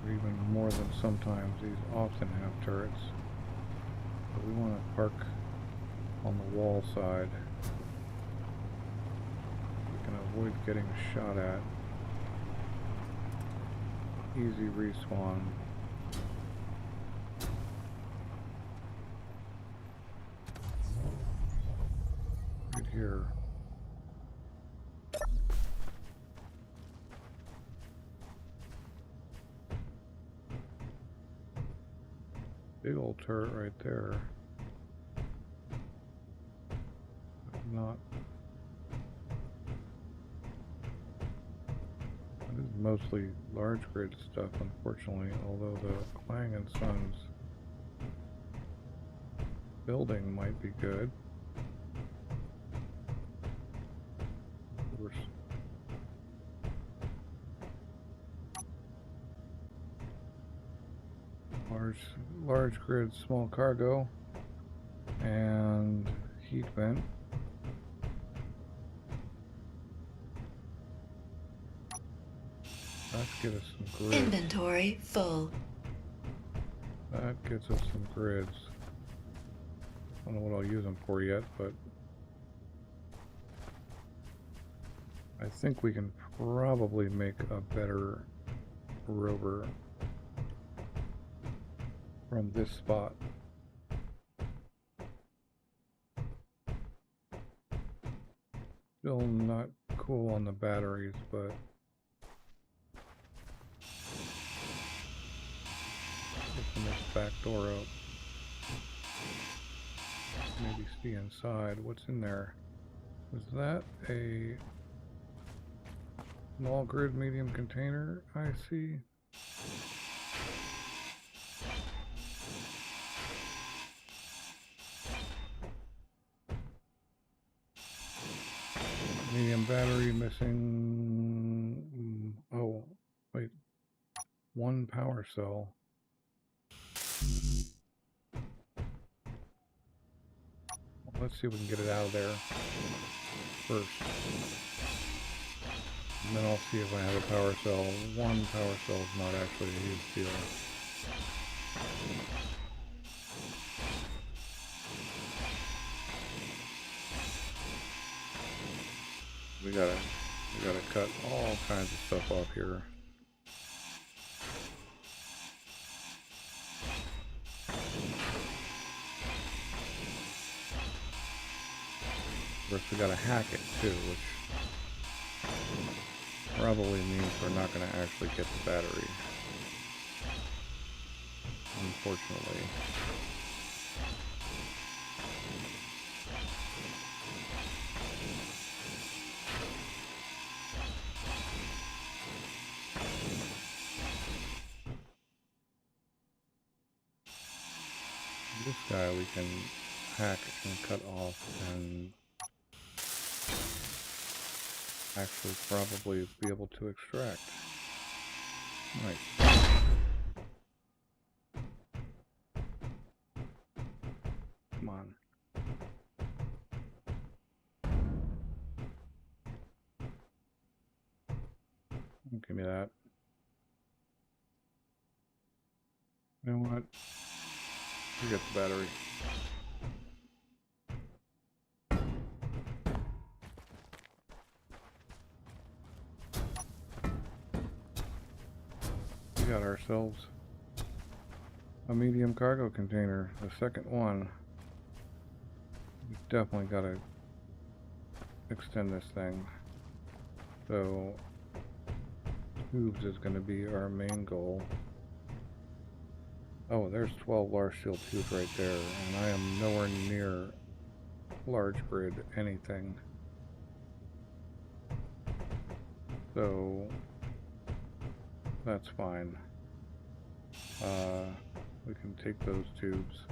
Or even more than sometimes, these often have turrets. But we want to park on the wall side. We can avoid getting shot at. Easy respawn. Right here. Big old turret right there. Not. It is mostly large grid stuff, unfortunately, although the Clang and Sons building might be good. large grid, small cargo, and heat vent. Let's get us some grids. Inventory full. That gets us some grids. I don't know what I'll use them for yet, but I think we can probably make a better rover from this spot. Still not cool on the batteries, but open this back door up. Maybe see inside. What's in there? Is that a small grid medium container? I see. Medium battery missing. Oh, wait. One power cell. Let's see if we can get it out of there first. And then I'll see if I have a power cell. One power cell is not actually a huge deal. We gotta cut all kinds of stuff off here. Of course, we gotta hack it too, which probably means we're not gonna actually get the battery, unfortunately. This guy we can hack and cut off and actually probably be able to extract. Nice. Come on. Give me that. You know what? You get the battery. We got ourselves a medium cargo container, the second one. We definitely gotta extend this thing. So tubes is gonna be our main goal. Oh, there's 12 large steel tubes right there, and I am nowhere near large grid anything. So that's fine. We can take those tubes.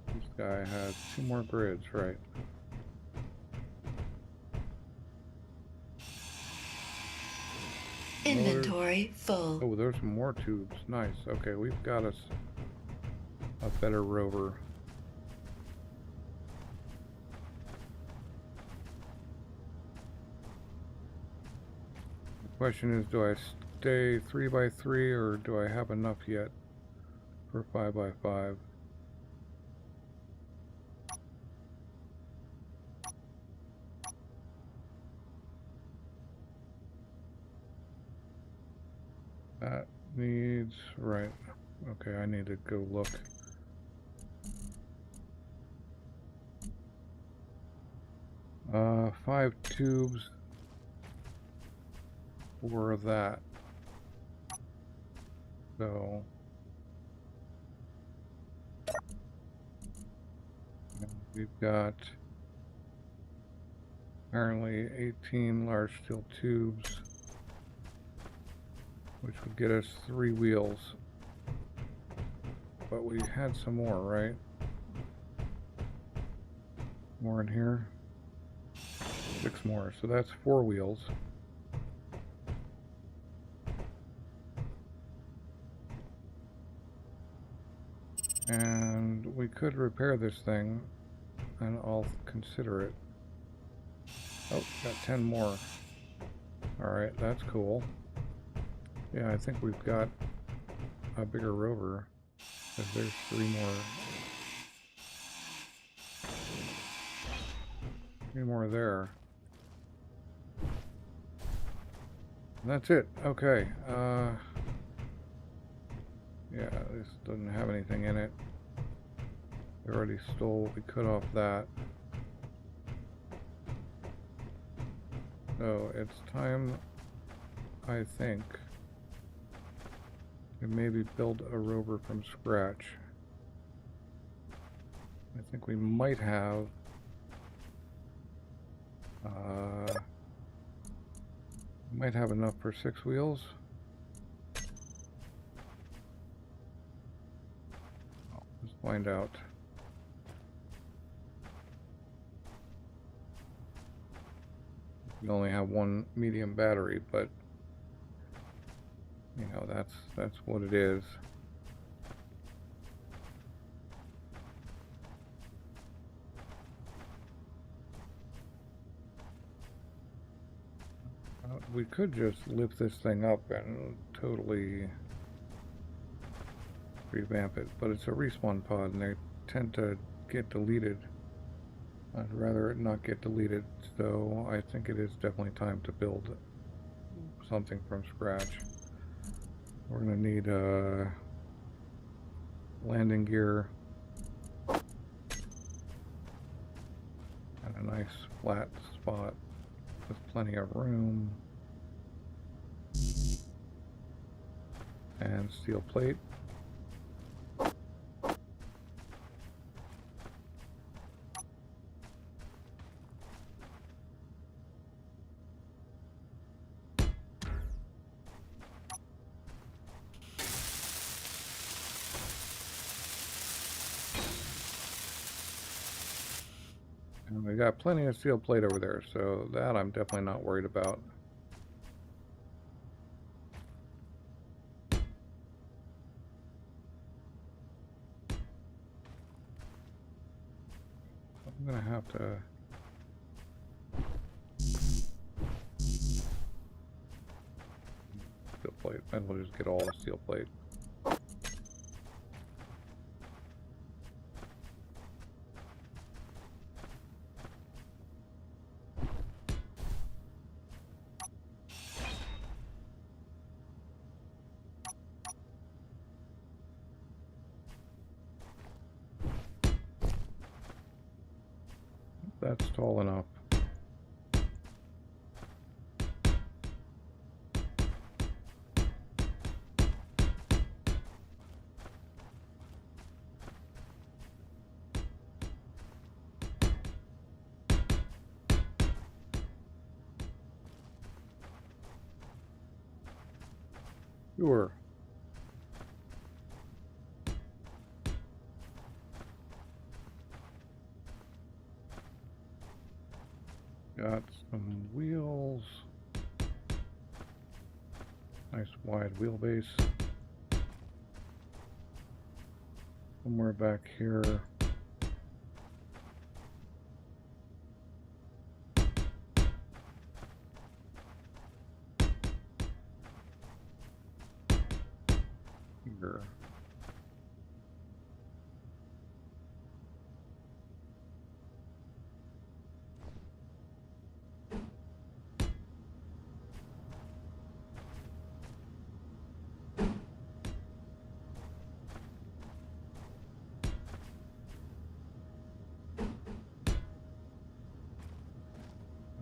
This guy has 2 more grids, right? Inventory full. Oh, there's more tubes. Nice. Okay, we've got us a better rover. The question is, do I stay 3x3 or do I have enough yet for 5x5? That needs, right, okay, I need to go look. Five tubes for that. So we've got apparently 18 large steel tubes, which would get us 3 wheels. But we had some more, right? More in here. 6 more, so that's 4 wheels. And we could repair this thing, and I'll consider it. Oh, got 10 more. Alright, that's cool. Yeah, I think we've got a bigger rover. Because there's 3 more. 3 more there. And that's it. Okay. Yeah, this doesn't have anything in it. We already stole what we could off that. So it's time, I think, to maybe build a rover from scratch. I think we might have enough for 6 wheels. Let's find out. We only have 1 medium battery, but you know, that's what it is. We could just lift this thing up and totally revamp it, but it's a respawn pod and they tend to get deleted. I'd rather it not get deleted, so I think it is definitely time to build something from scratch. We're gonna need landing gear and a nice flat spot with plenty of room and steel plate. And we got plenty of steel plate over there, so that I'm definitely not worried about. I'm gonna have to steel plate, and we'll just get all the steel plate. That's tall enough. Sure. Got some wheels. Nice wide wheelbase. Somewhere back here. Here.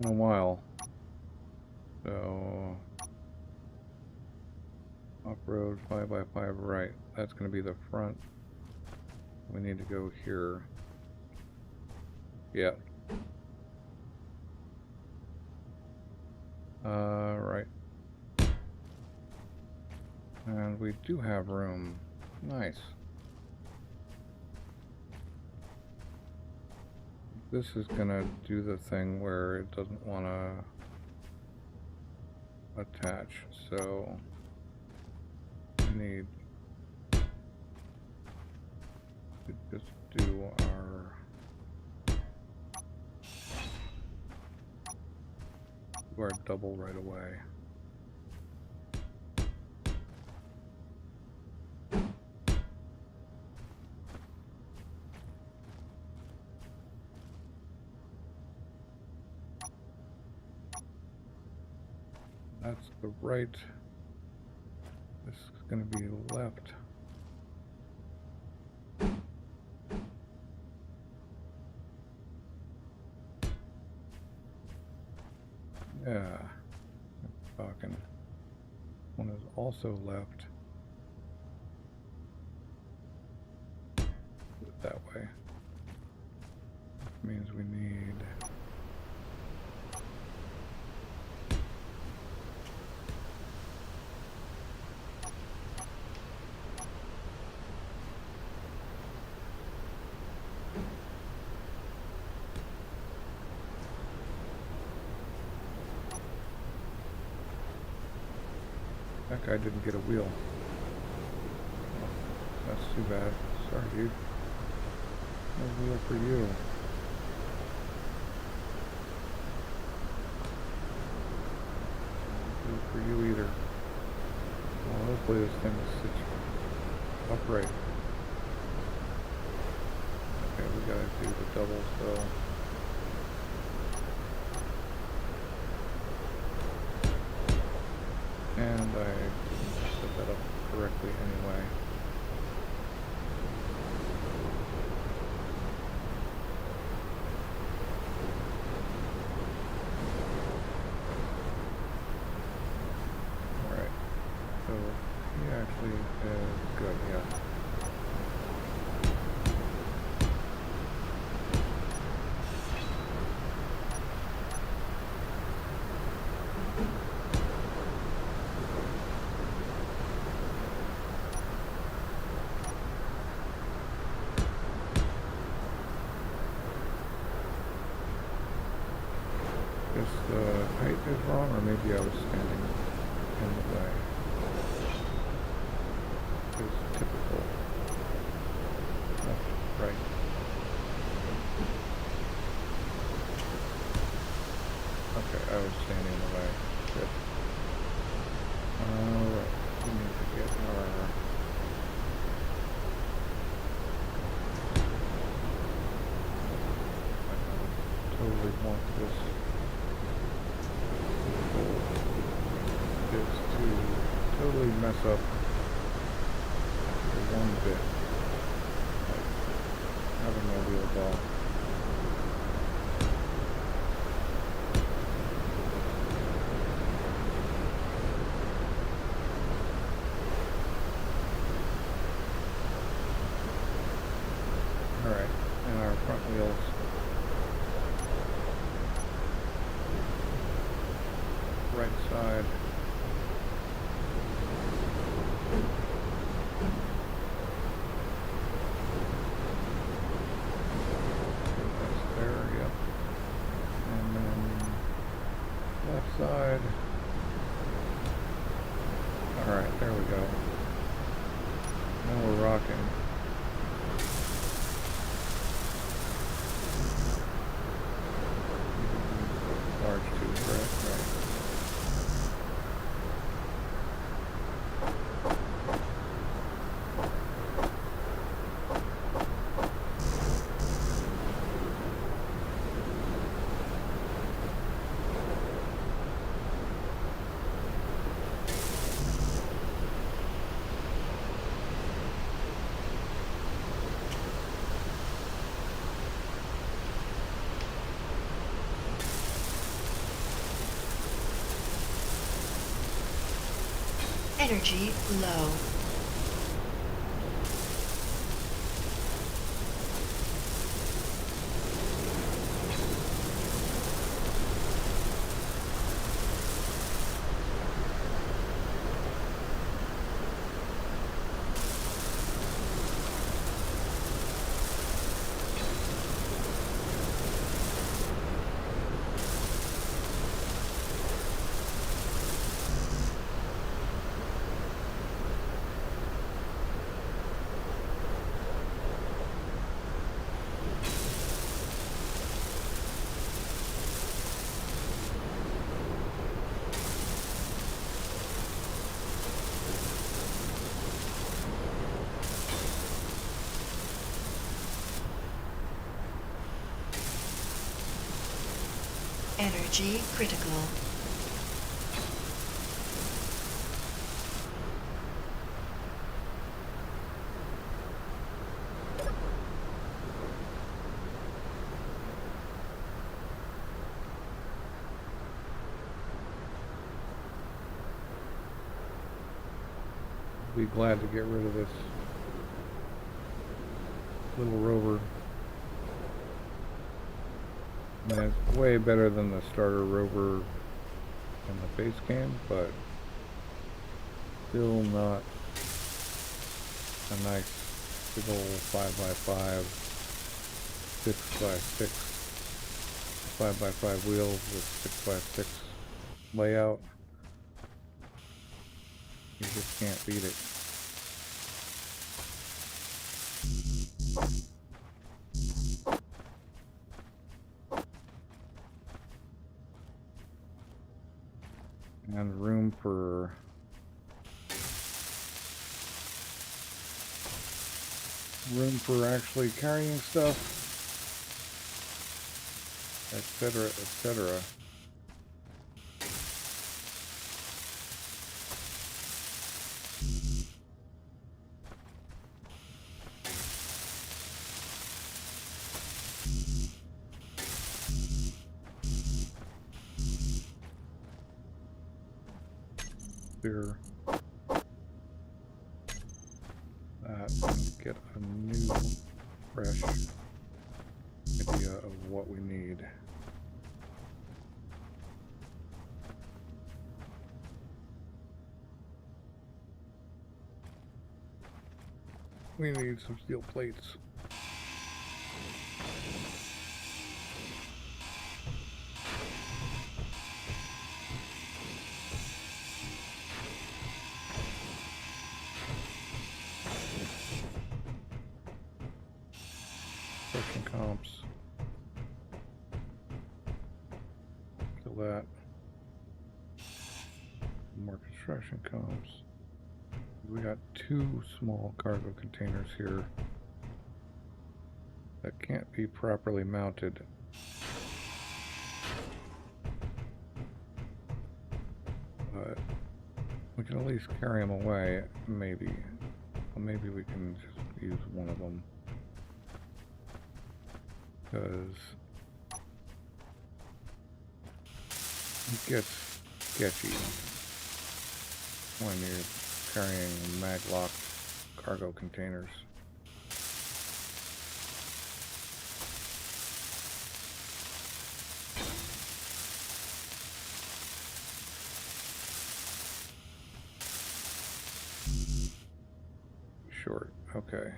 In a while. So off-road 5x5 right. That's going to be the front. We need to go here. Yeah. Right. And we do have room. Nice. This is gonna do the thing where it doesn't want to attach, so I need could just do our double right away. That's the right. This is going to be left. Yeah, talking. One is also left. Do it that way. Which means we need that guy didn't get a wheel. Oh, that's too bad. Sorry, dude. No wheel for you. No wheel for you either. Well, hopefully this thing will sit upright. Okay, we gotta do the double still. And I didn't set that up correctly anyway. Alright, so he actually is good, yeah. The height is wrong, or maybe I was standing in the way. It's typical. Oh, right. Okay, I was standing in the way. Good. Alright, we need to get our... I totally want this... is to totally mess up the one bit, like having no wheels off. Alright, and our front wheels. Right side. Side. Alright, there we go. Now we're rocking. Large tube, right. Energy low. Energy critical. Be glad to get rid of this little rover. I mean, it's way better than the starter rover and the face cam, but still not a nice big old 5x5, 6x6, 5x5 wheels with 6x6 layout. You just can't beat it. And room for actually carrying stuff, etc., etc. Clear that and get a new, fresh idea of what we need. We need some steel plates. Construction comps. Kill that. More construction comps. We got 2 small cargo containers here that can't be properly mounted. But we can at least carry them away, maybe. Well, maybe we can just use one of them. Because it gets sketchy when you're carrying mag-locked cargo containers. Short, okay.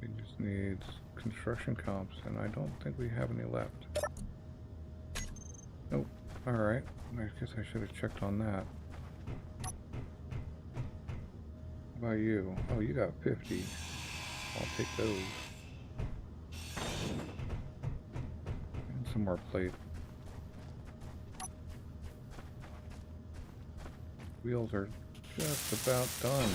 We just need construction comps, and I don't think we have any left. Nope. Alright. I guess I should have checked on that. How about you? Oh, you got 50. I'll take those. And some more plate. Wheels are just about done.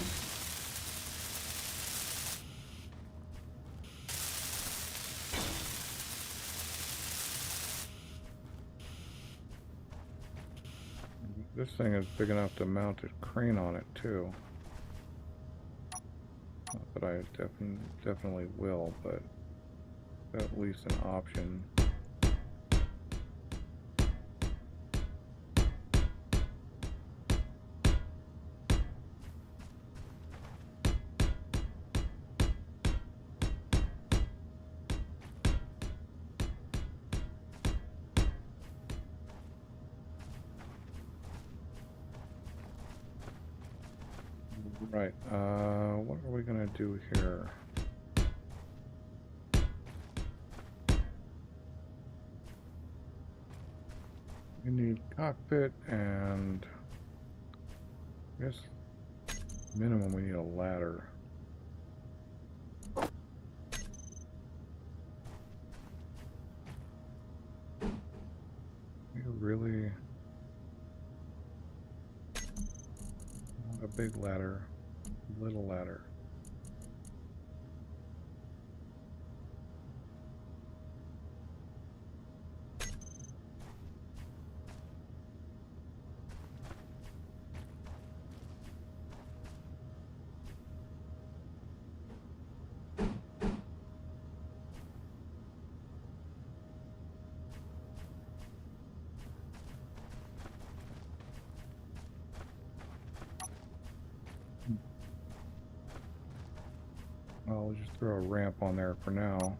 This thing is big enough to mount a crane on it too. Not that I definitely will, but at least an option. Right, what are we gonna do here? We need cockpit and I guess minimum we need a ladder. You really want a big ladder, little ladder. I'll just throw a ramp on there for now.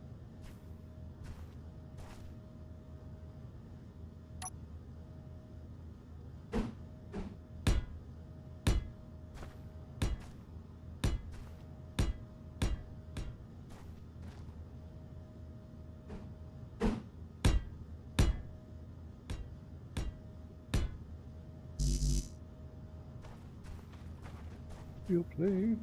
Steel plate.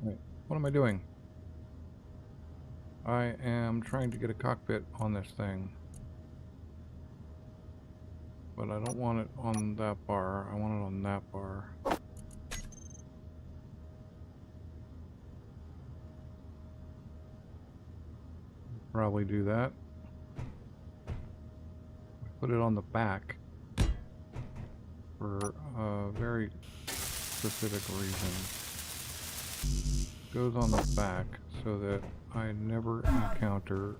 Wait, what am I doing? I am trying to get a cockpit on this thing. But I don't want it on that bar. I want it on that bar. Probably do that. Put it on the back for a very specific reason. It goes on the back so that I never encounter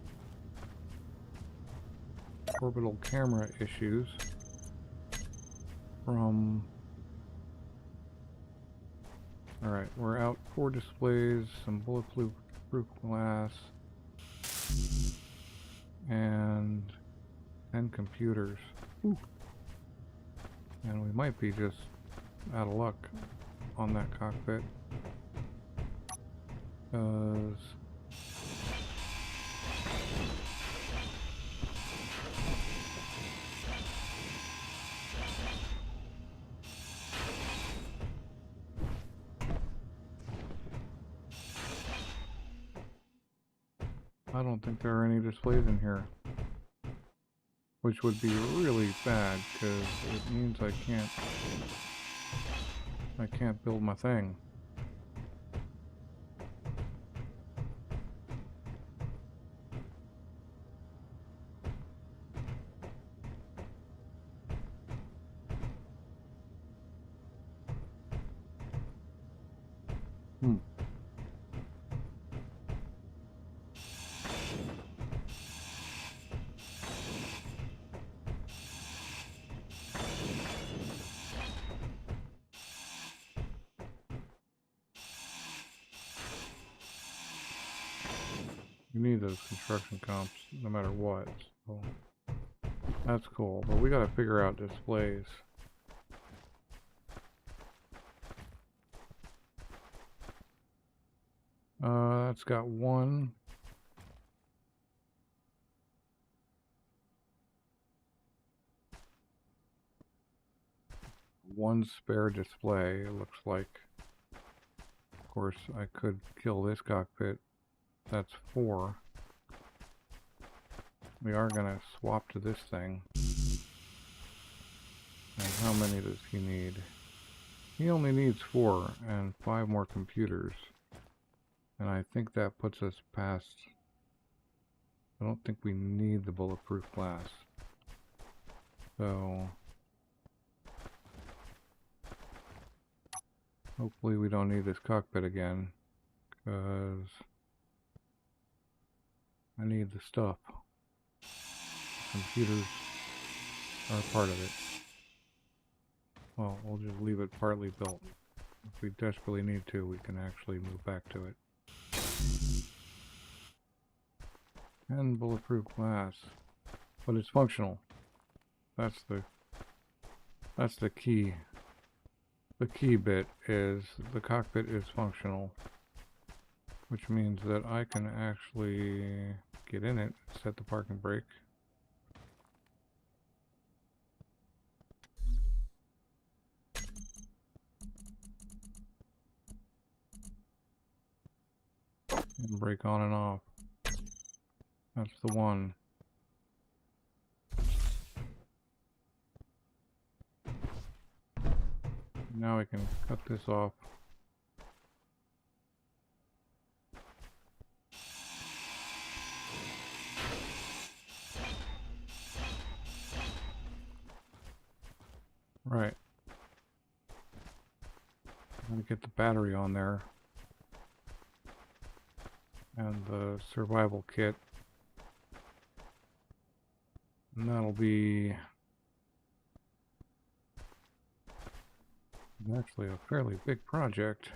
orbital camera issues from... Alright, we're out 4 displays, some bulletproof glass, and 10 computers. Ooh. And we might be just out of luck on that cockpit. Because I don't think there are any displays in here. Which would be really bad, because it means I can't build my thing. You need those construction comps no matter what, so that's cool. But we gotta figure out displays. That's got one. One spare display, it looks like. Of course, I could kill this cockpit. That's 4. We are gonna swap to this thing. And how many does he need? He only needs 4 and 5 more computers. And I think that puts us past... I don't think we need the bulletproof glass. So hopefully we don't need this cockpit again, because I need the stuff. Computers are part of it. Well, we'll just leave it partly built. If we desperately need to, we can actually move back to it. And bulletproof glass. But it's functional. That's the key. The key bit is the cockpit is functional, which means that I can actually get in it, set the parking brake. And brake on and off. That's the one. Now I can cut this off. Right. I'm gonna get the battery on there. And the survival kit. And that'll be actually a fairly big project.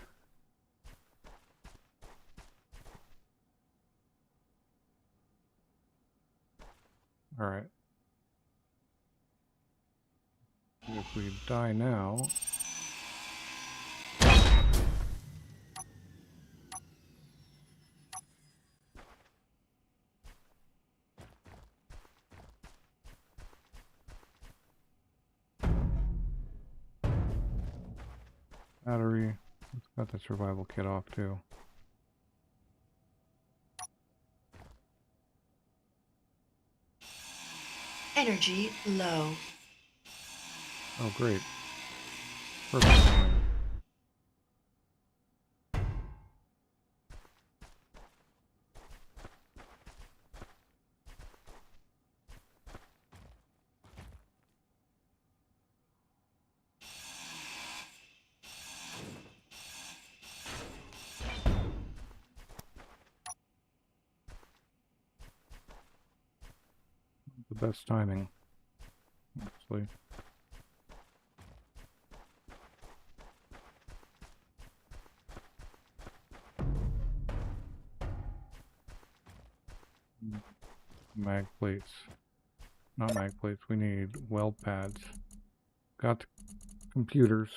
Alright. If we die now... Battery. Let's cut the survival kit off too. Energy low. Oh great. Perfect timing. The best timing, actually. Mag plates. Not mag plates, we need weld pads. Got the computers.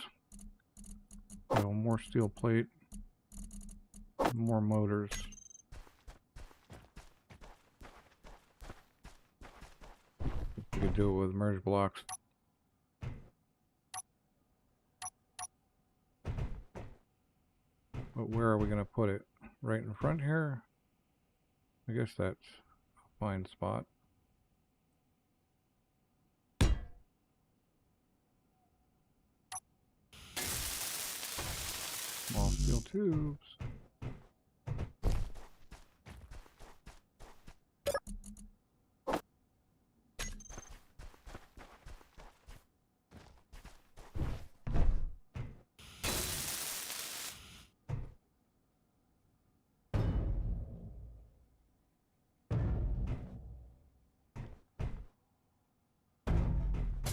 So more steel plate. More motors. We could do it with merge blocks. But where are we going to put it? Right in front here? I guess that's a fine spot. Small steel tubes.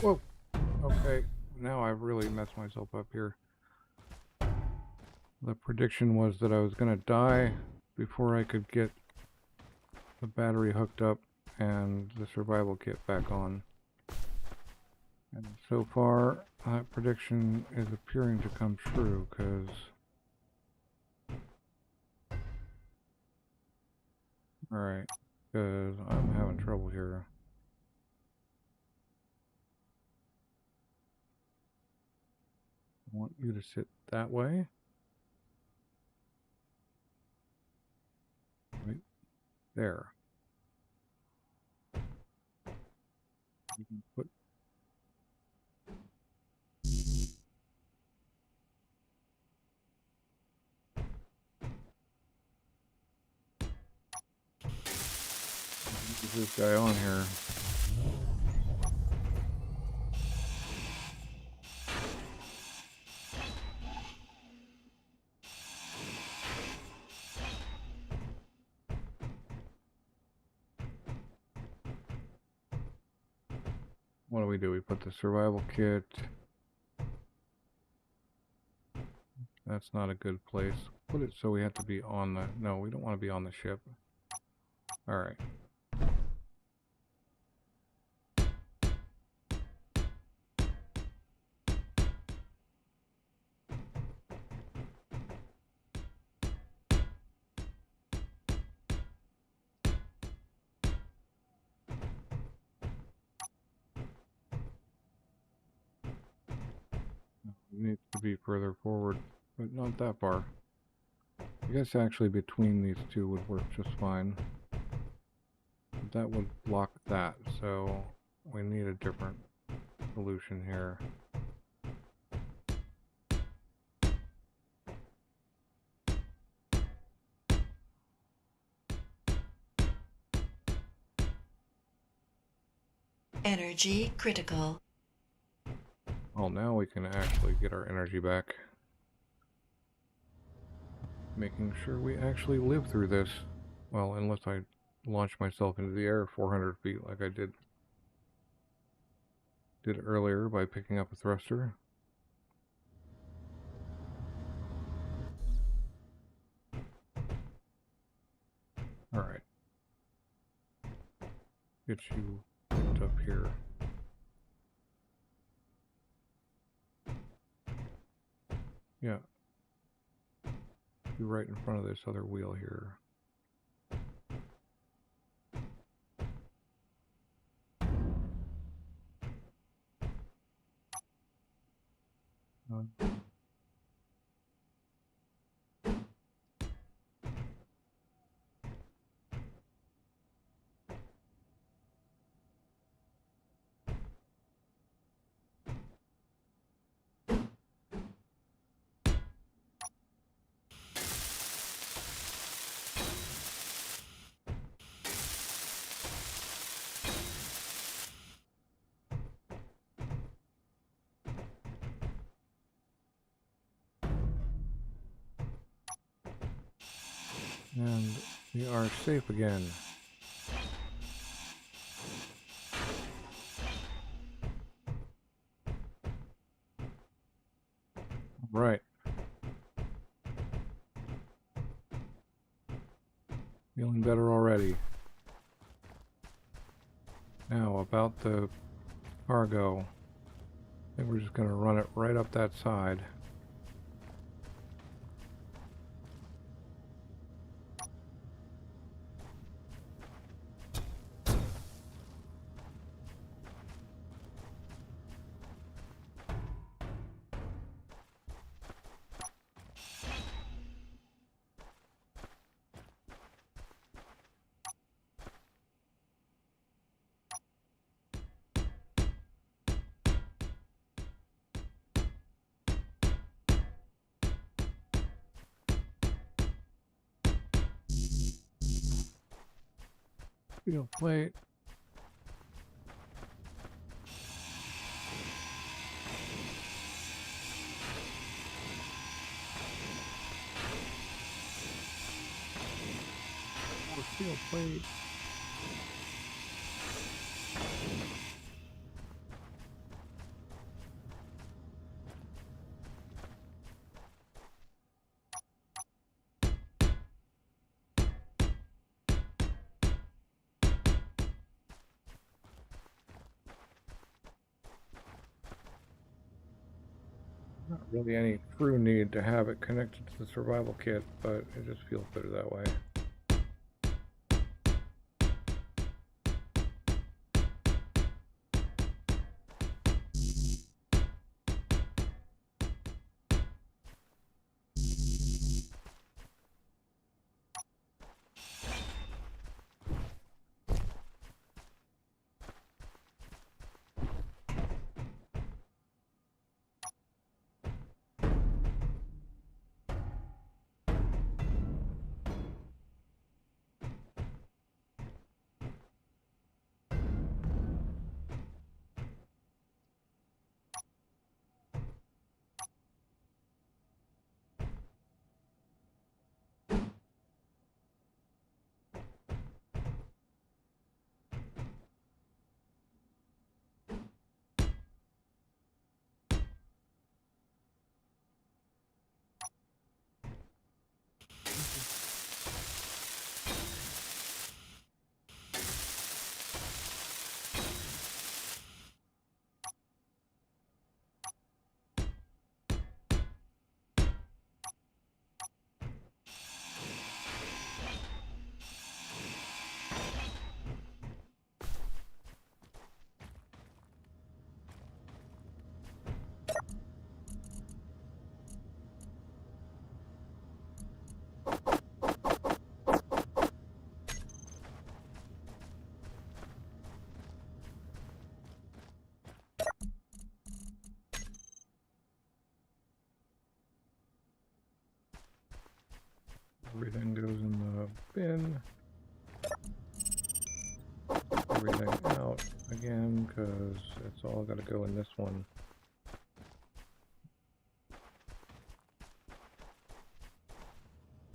Whoa! Okay, now I've really messed myself up here. The prediction was that I was going to die before I could get the battery hooked up and the survival kit back on. And so far, that prediction is appearing to come true, because alright, because I'm having trouble here. I want you to sit that way. Right there. You can put this guy on here. what do? We put the survival kit. That's not a good place. Put it so we have to be on the... No, we don't want to be on the ship. Alright. It needs to be further forward, but not that far. I guess actually between these two would work just fine. But that would block that, so we need a different solution here. Energy critical. Well, now we can actually get our energy back. Making sure we actually live through this. Well, unless I launch myself into the air 400 feet like I did earlier by picking up a thruster. Alright. Get you picked up here. Yeah. Be right in front of this other wheel here. And we are safe again. Right. Feeling better already. Now, about the cargo. I think we're just going to run it right up that side. Steel plate. More steel plate. Not really any true need to have it connected to the survival kit, but it just feels better that way. Everything goes in the bin. Everything out again, because it's all got to go in this one.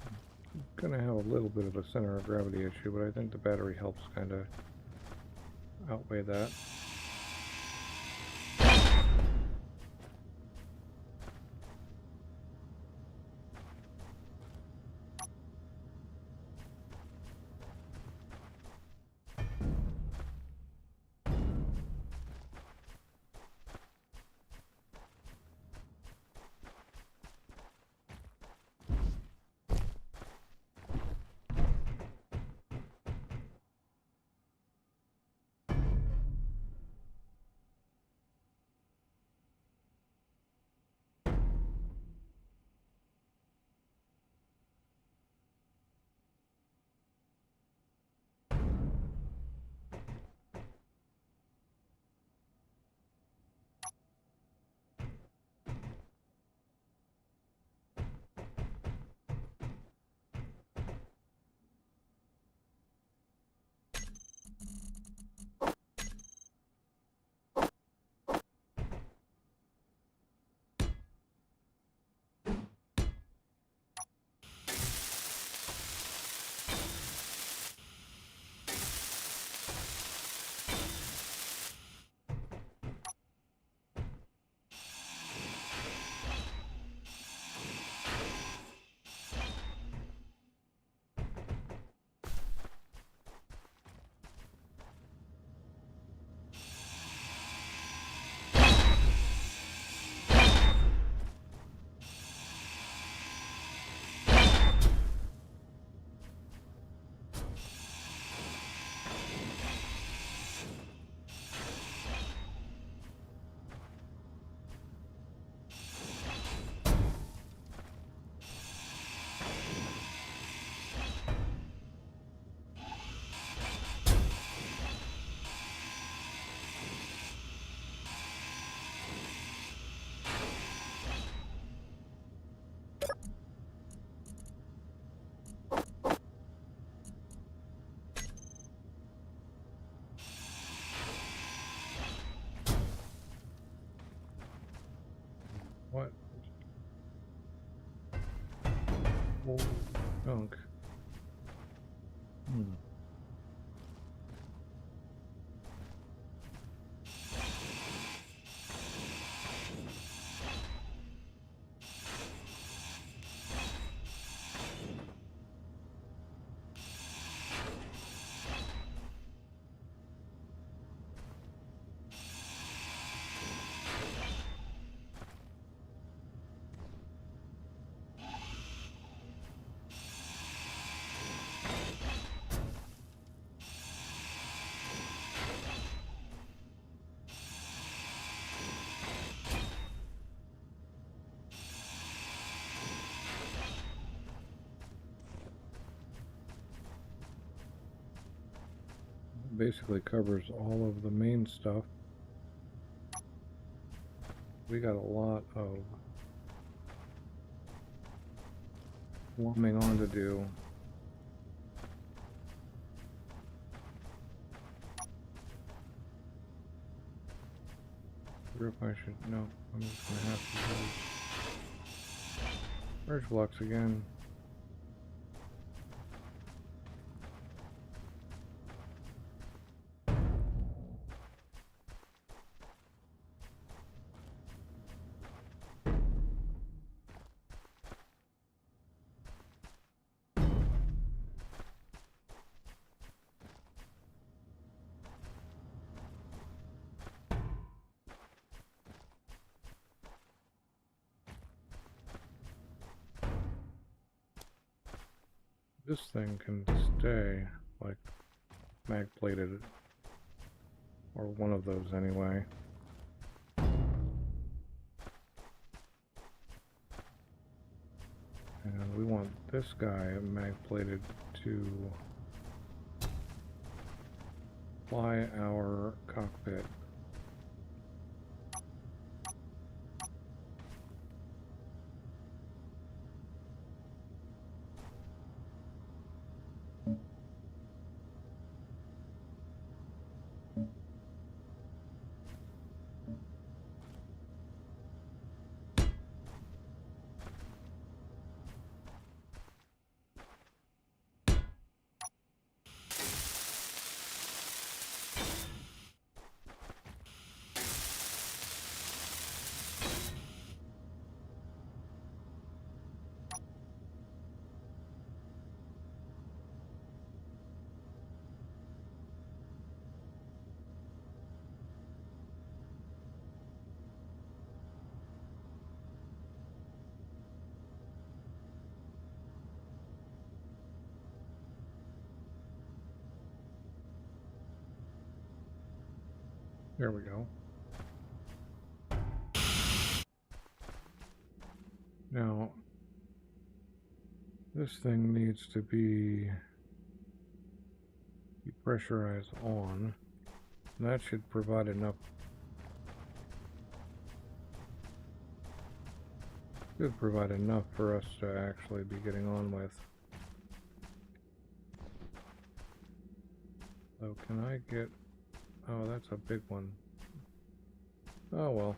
I'm going to have a little bit of a center of gravity issue, but I think the battery helps kind of outweigh that. What? Oh, junk. Basically covers all of the main stuff. We got a lot of plumbing on to do. I wonder if I should, no, I'm just gonna have to use merge blocks again. This thing can stay like mag plated, or one of those anyway. And we want this guy mag plated to fly our cockpit. There we go. Now, this thing needs to be depressurized on. And that should provide enough. Should provide enough for us to actually be getting on with. So can I get... Oh, that's a big one. Oh well.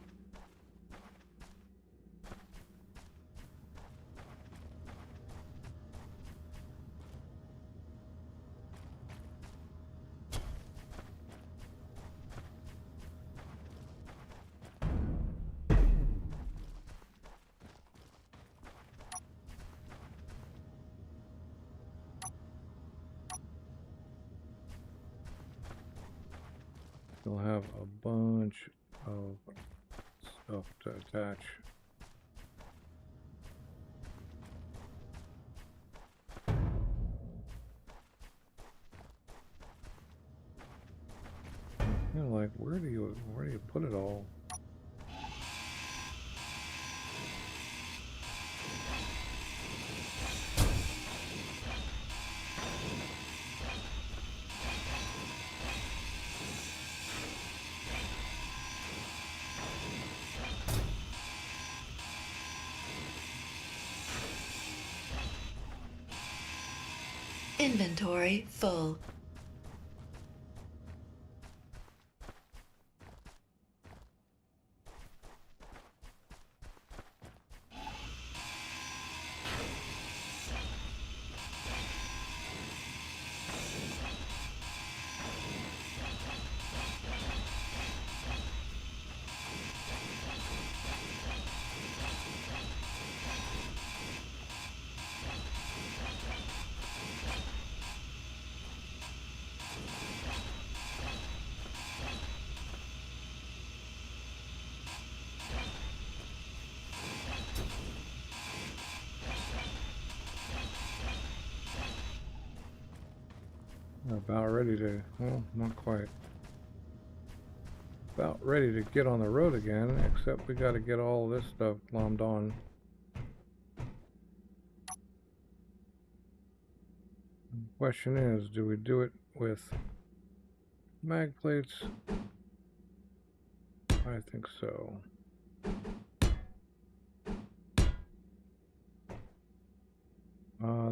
You'll have a bunch of stuff to attach. You know, like where do you put it all? Inventory full. We're about ready to, well, not quite. About ready to get on the road again, except we got to get all this stuff glommed on. The question is, do we do it with mag plates? I think so.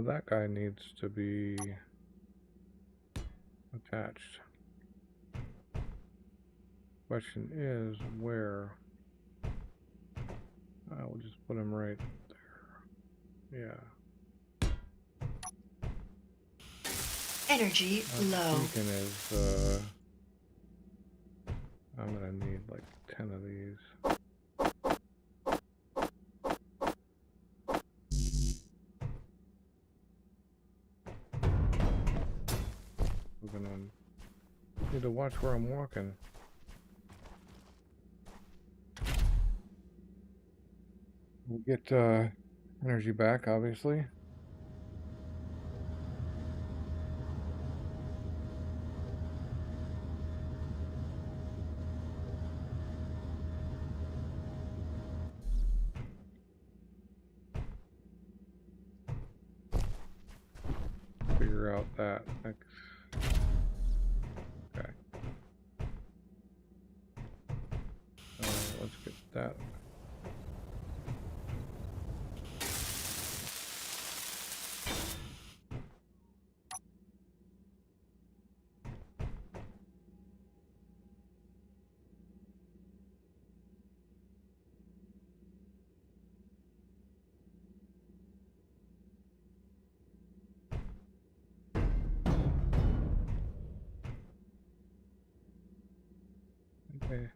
That guy needs to be attached. Question is, where? We'll just put him right there. Yeah. Energy low. Thinking is, I'm gonna need like 10 of these. I'm gonna need to watch where I'm walking. We'll get energy back, obviously. Figure out that. Okay. Let's get that. Okay.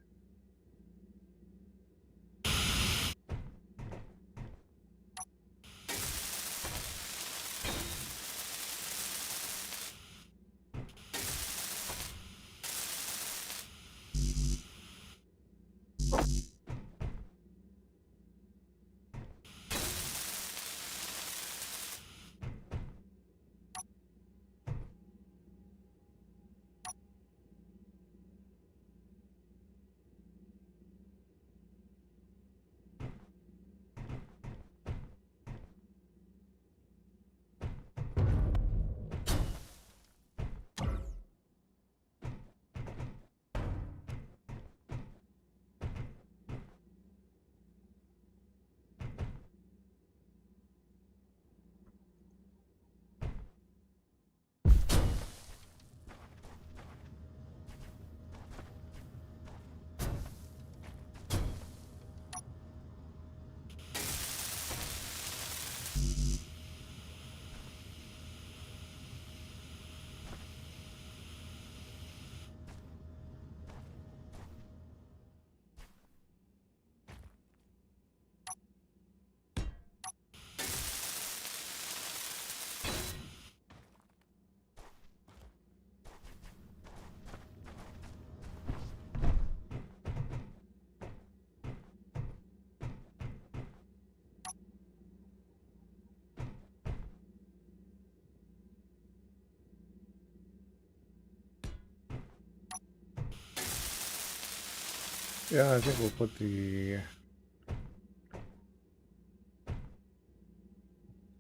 Yeah, I think we'll put the...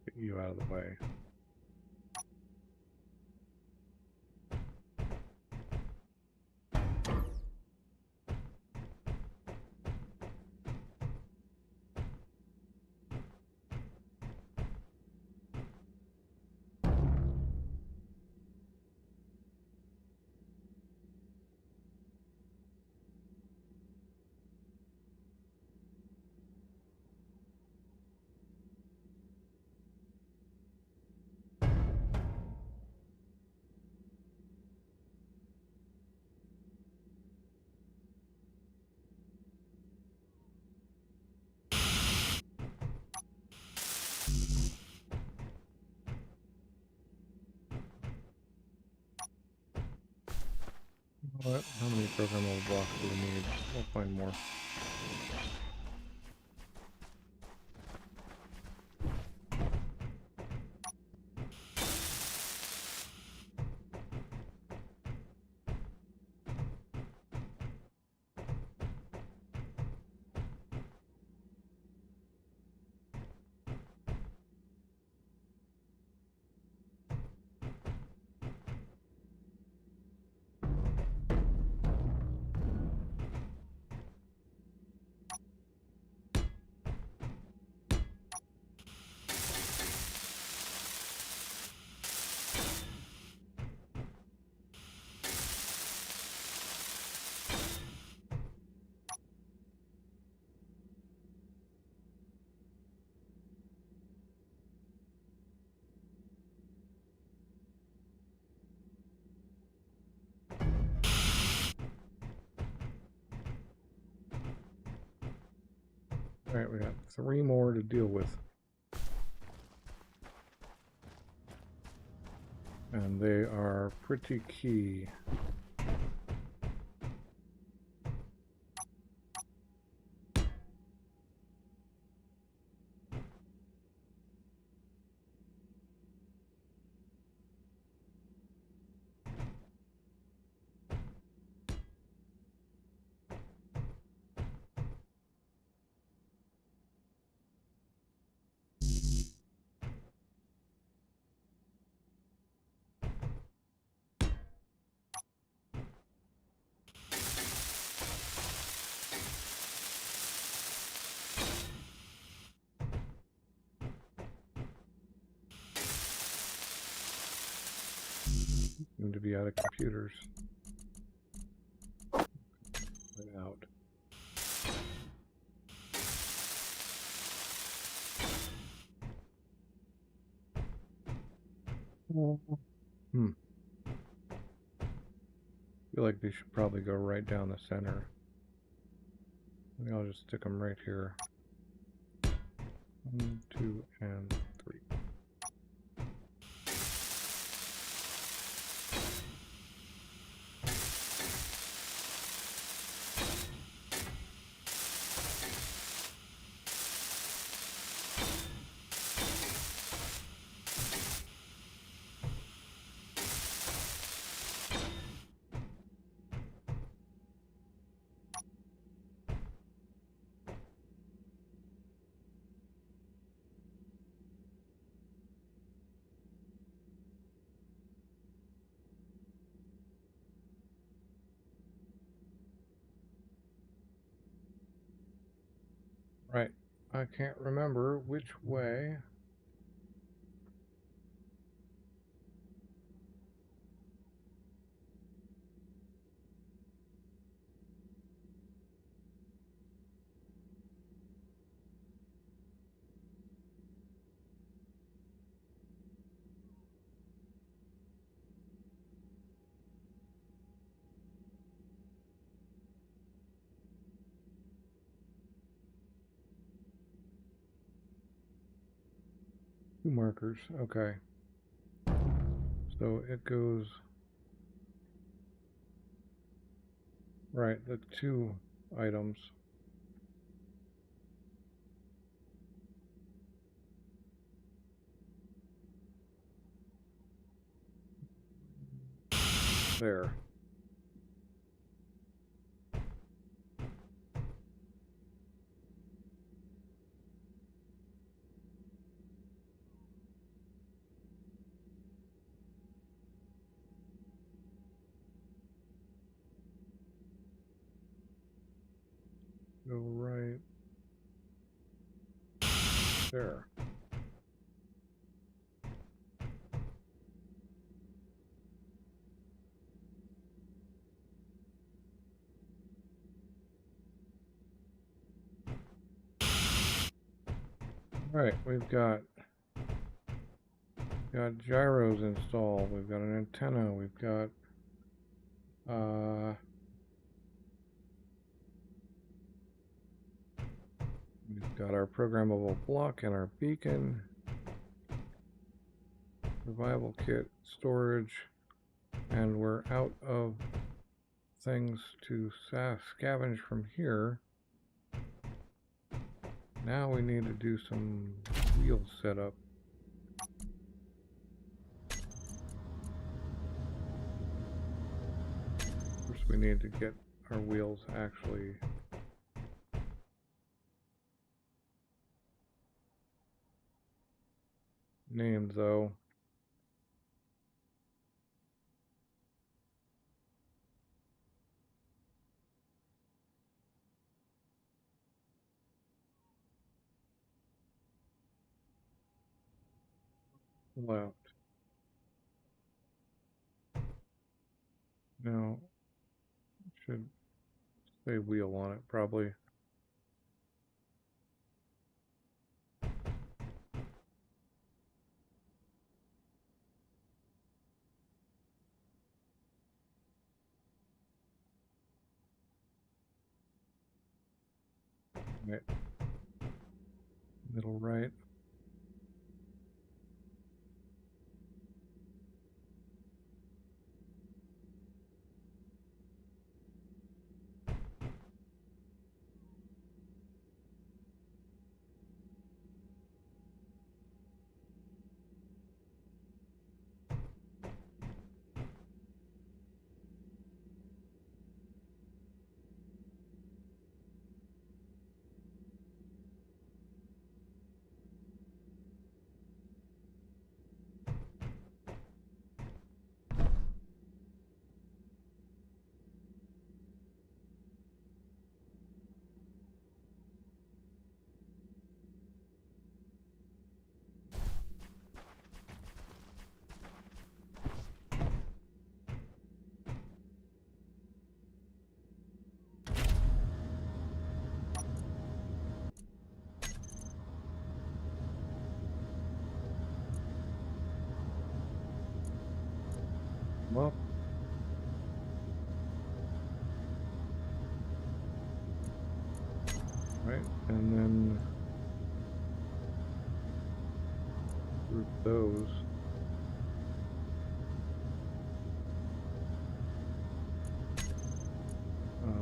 Get you out of the way. What? How many programmable blocks do we need? We'll find more. Alright, we got 3 more to deal with. And they are pretty key. Seem to be out of computers. Right out. Hmm. Feel like they should probably go right down the center. Maybe I'll just stick them right here. 1, 2, and 3. Right. I can't remember which way. Two markers. Okay. So it goes right, the 2 items. There. Go right there. Right, we've got gyros installed, we've got an antenna, we've got our programmable block and our beacon, survival kit, storage, and we're out of things to scavenge from here. Now we need to do some wheel setup. First we need to get our wheels actually named though. Left. Now, should say wheel on it probably. Right. Middle right. Well, right, and then group those.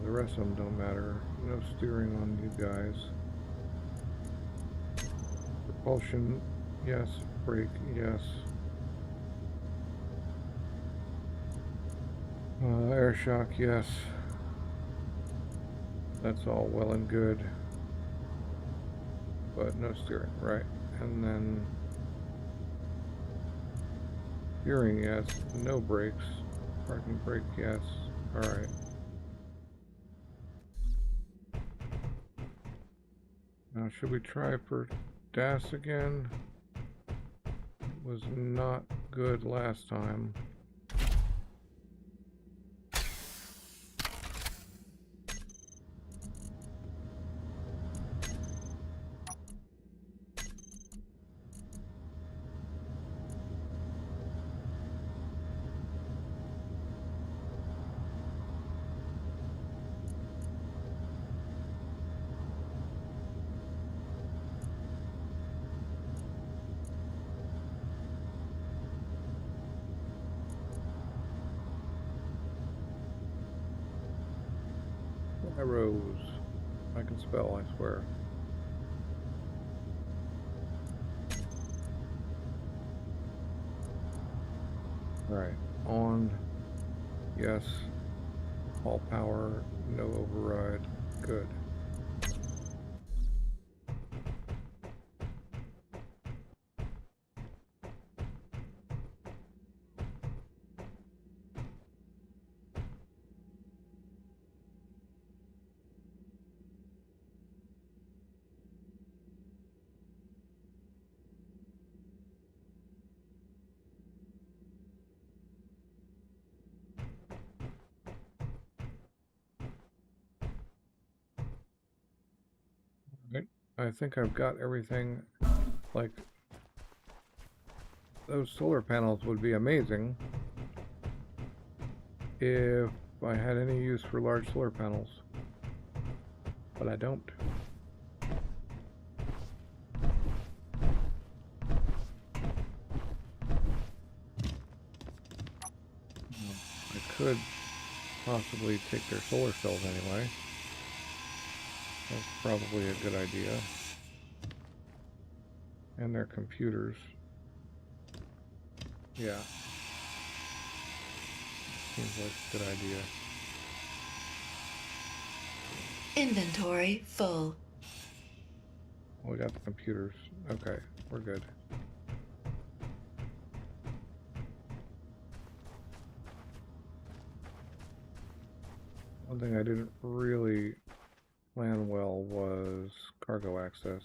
The rest of them don't matter. No steering on you guys. Propulsion, yes. Brake, yes. Air shock, yes. That's all well and good. But no steering, right. And then steering, yes. No brakes. Parking brake, yes. Alright. Now should we try for DAS again? It was not good last time. Arrows. I can spell, I swear. Alright, on, yes, all power, no override, good. I think I've got everything. Like, those solar panels would be amazing if I had any use for large solar panels, but I don't. I could possibly take their solar cells anyway. That's probably a good idea. And their computers. Yeah. Seems like a good idea. Inventory full. Well, we got the computers. Okay, we're good. One thing I didn't really plan well was cargo access.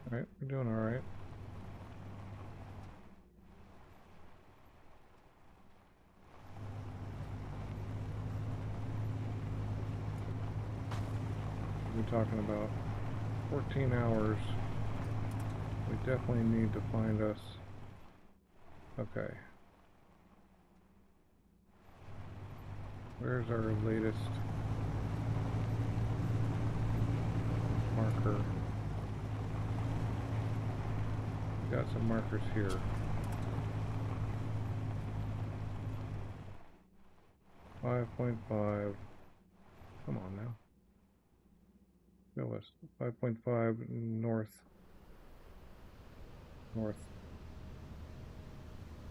Alright, we're doing alright. We're talking about 14 hours. We definitely need to find us. Okay. Where's our latest marker? We got some markers here. Five. Come on now. Go west. 5.5 north. North.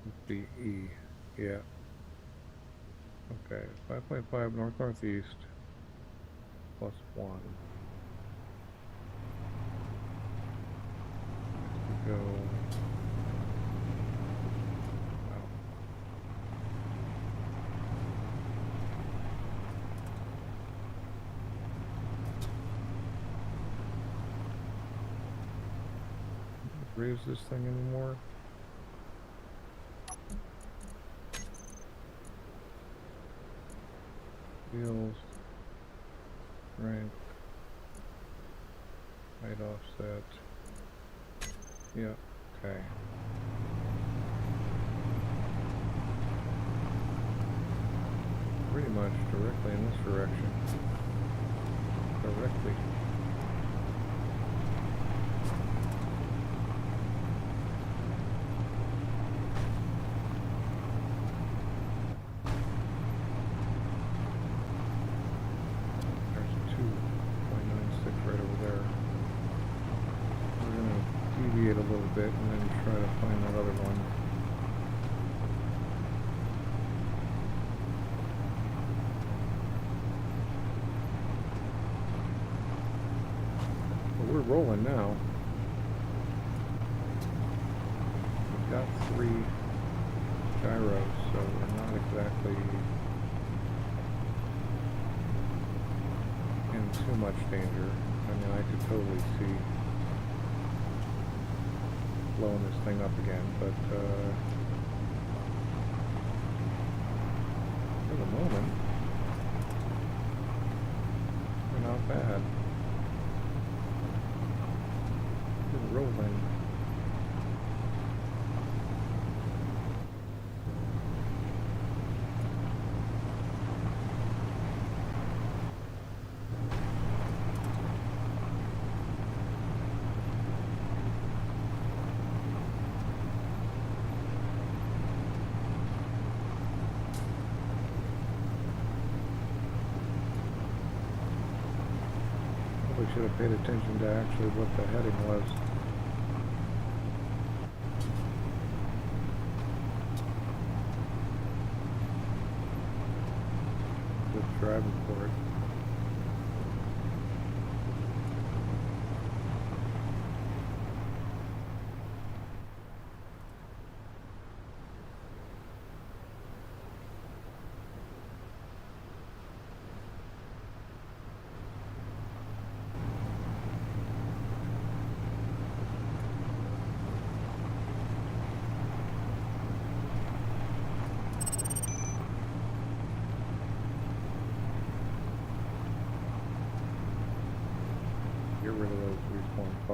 Must be E. Yeah. Okay. 5.5 north-northeast. +1. We go. Raise this thing anymore? Wheels, rank, height offset. Yeah, okay. Pretty much directly in this direction. Directly. A little bit and then try to find that other one. But we're rolling now. We've got 3 gyros, so we're not exactly in too much danger. I mean, I could totally see blowing this thing up again, but for the moment, we're not bad. We're rolling. We should have paid attention to actually what the heading was. Just driving for it.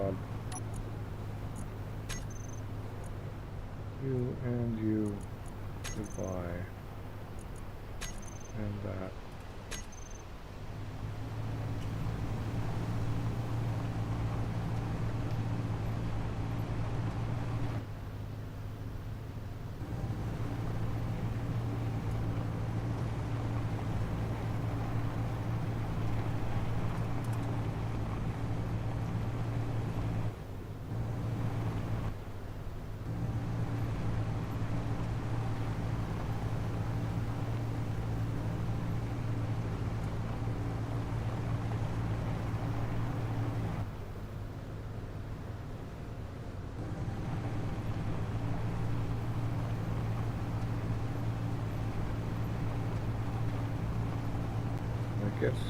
pod. You and you. Goodbye. And that. I guess,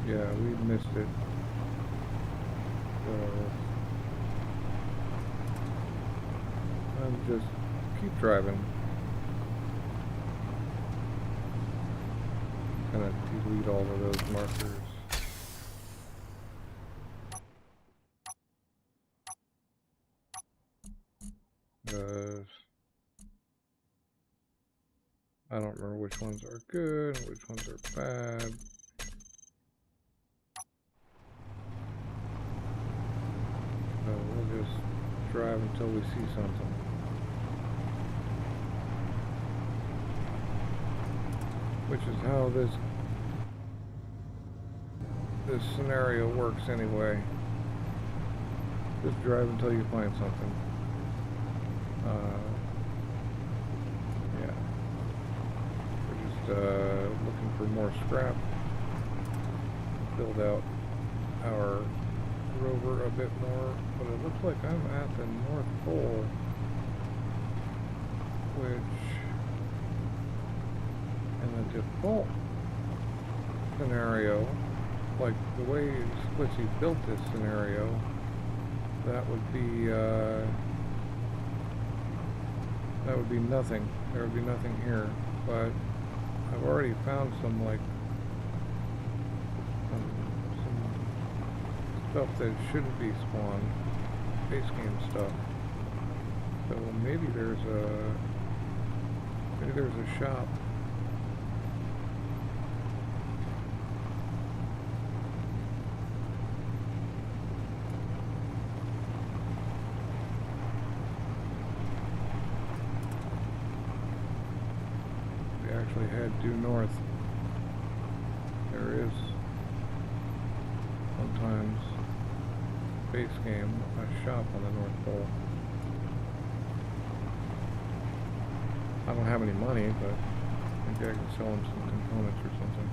yeah, we missed it. So, I'm just keep driving. Gonna delete all of those markers. I don't remember which ones are good and which ones are bad. So we'll just drive until we see something. Which is how this scenario works anyway. Just drive until you find something. Yeah. We're just looking for more scrap. Build out our rover a bit more, but it looks like I'm at the North Pole, which in the default scenario, like the way Splitsie built this scenario, that would be nothing. There would be nothing here, but I've already found some stuff that shouldn't be spawned, base game stuff. So maybe there's a shop. We actually head due north. There is sometimes base game, a shop on the North Pole. I don't have any money, but maybe I can sell them some components or something.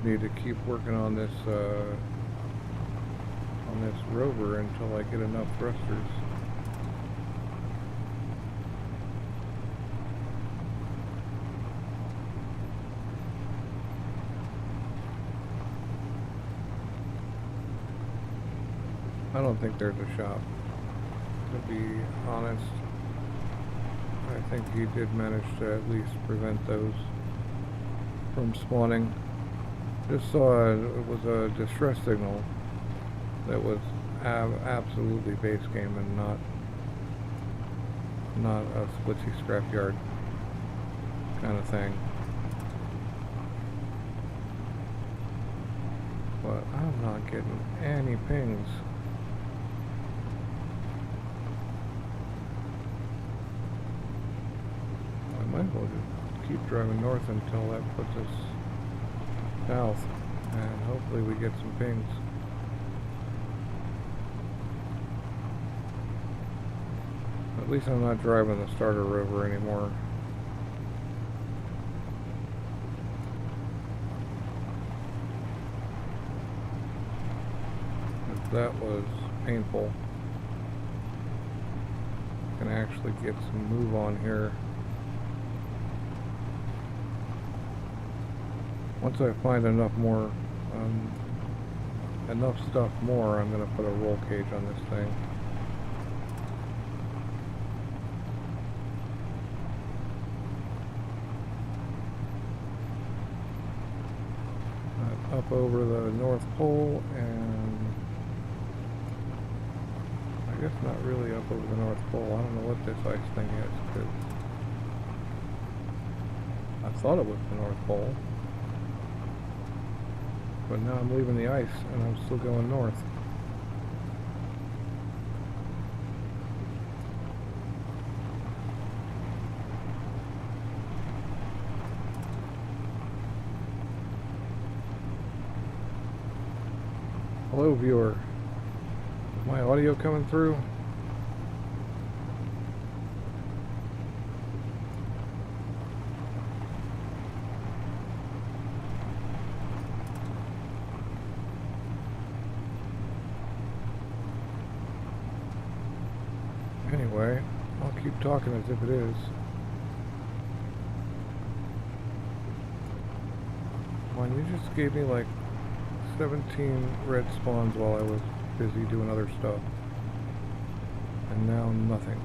Need to keep working on this rover until I get enough thrusters. I don't think there's a shop, to be honest. I think he did manage to at least prevent those from spawning. Just saw it was a distress signal that was absolutely base game and not a Splitsie Scrapyard kind of thing. But I'm not getting any pings. I might as well just keep driving north until that puts us south, and hopefully we get some pings. At least I'm not driving the starter rover anymore. That was painful. Can actually get some move on here. Once I find enough stuff more, I'm gonna put a roll cage on this thing. up over the North Pole, and I guess not really up over the North Pole. I don't know what this ice thing is, because I thought it was the North Pole. But now I'm leaving the ice, and I'm still going north. Hello, viewer. Is my audio coming through? Anyway, I'll keep talking as if it is. Well, you just gave me like 17 red spawns while I was busy doing other stuff. And now nothing.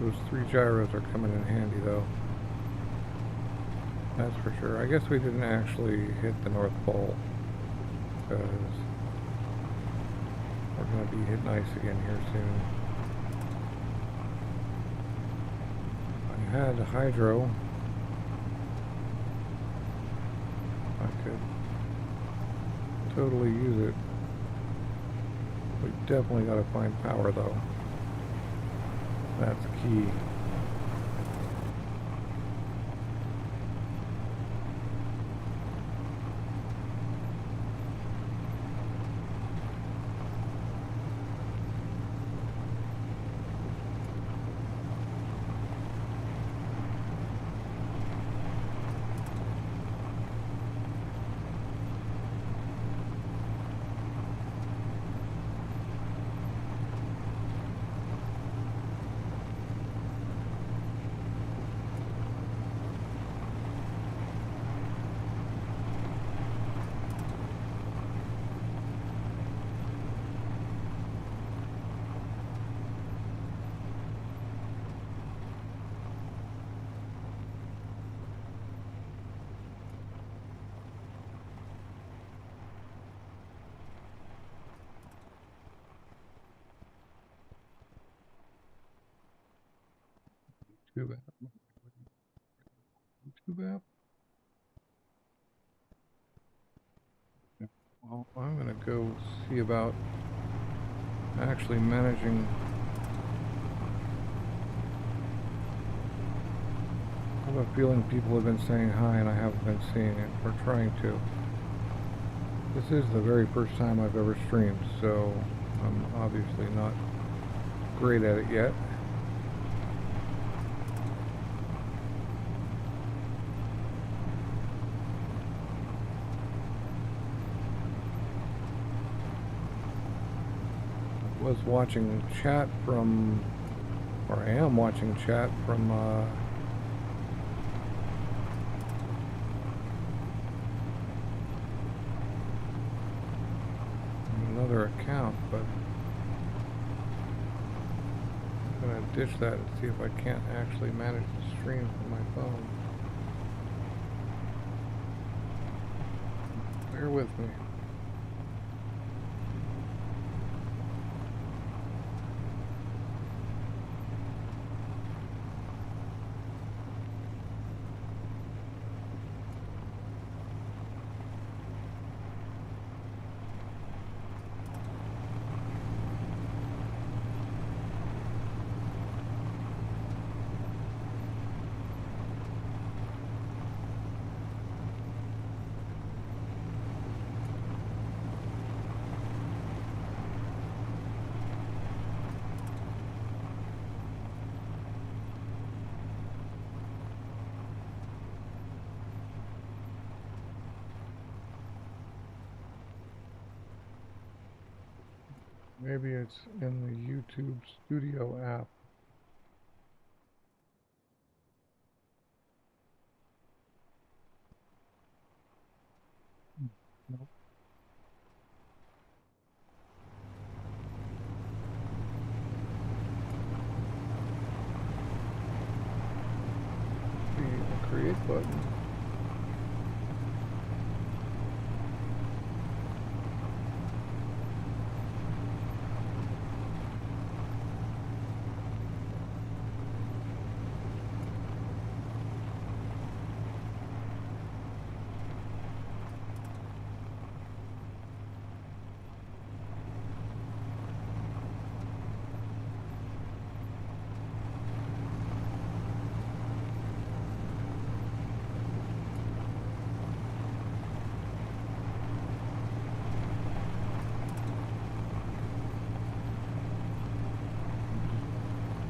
Those 3 gyros are coming in handy though. That's for sure. I guess we didn't actually hit the North Pole, because we're going to be hitting ice again here soon. I had hydro. I could totally use it. We definitely got to find power though. That's key. YouTube app. YouTube app. Well, I'm gonna go see about actually managing. I have a feeling people have been saying hi and I haven't been seeing it. We're trying to. This is the very first time I've ever streamed, so I'm obviously not great at it yet. Was watching chat from, or I am watching chat from another account, but I'm gonna ditch that and see if I can't actually manage to stream from my phone. Bear with me. Maybe it's in the YouTube Studio app. Nope. The create button.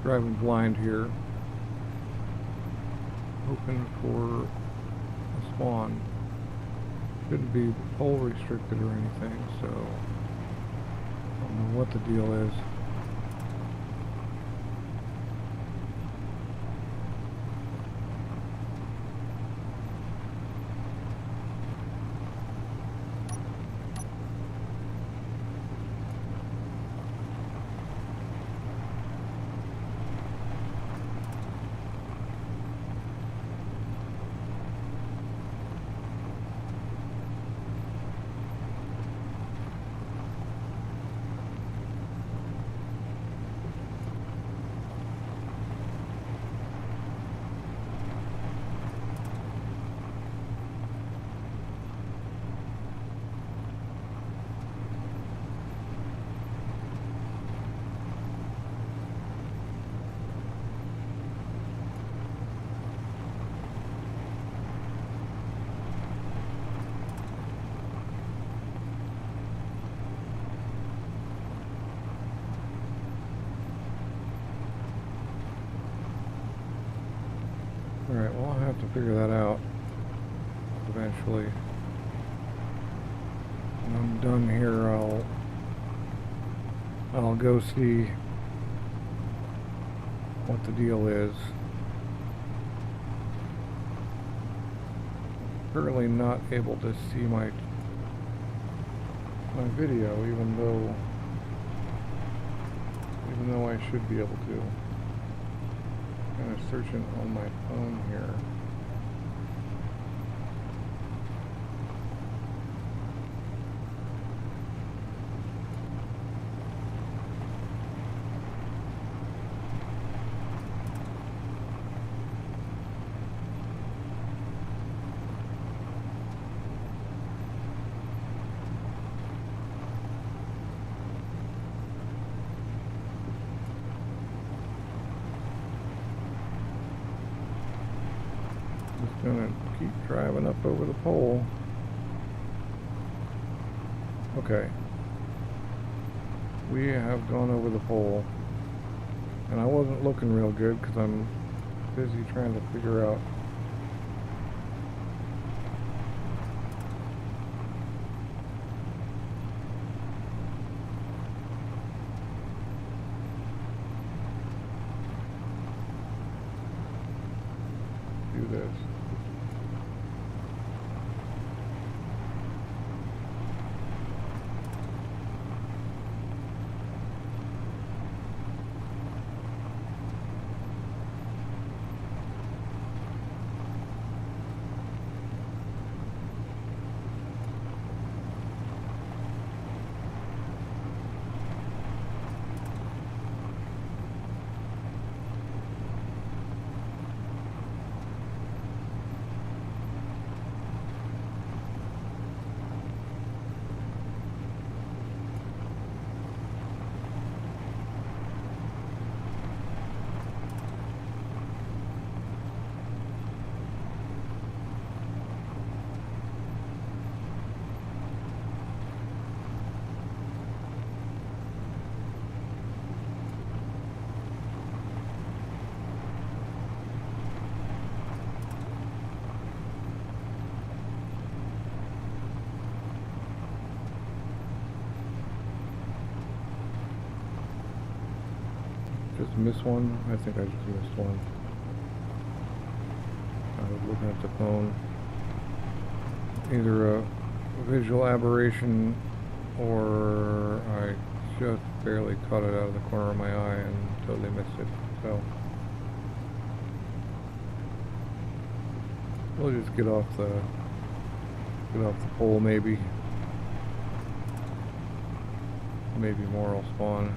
Driving blind here, hoping for a spawn. Shouldn't be pole restricted or anything, so I don't know what the deal is. Alright, well, I'll have to figure that out eventually. When I'm done here, I'll go see what the deal is. Currently not able to see my video, even though I should be able to. Kind of searching on my phone here. Just gonna keep driving up over the pole. Okay. We have gone over the pole. And I wasn't looking real good because I'm busy trying to figure out do this. Just missed one? I think I just missed one. I was looking at the phone. Either a visual aberration, or I just barely caught it out of the corner of my eye and totally missed it. So we'll just get off the pole, maybe. Maybe more will spawn.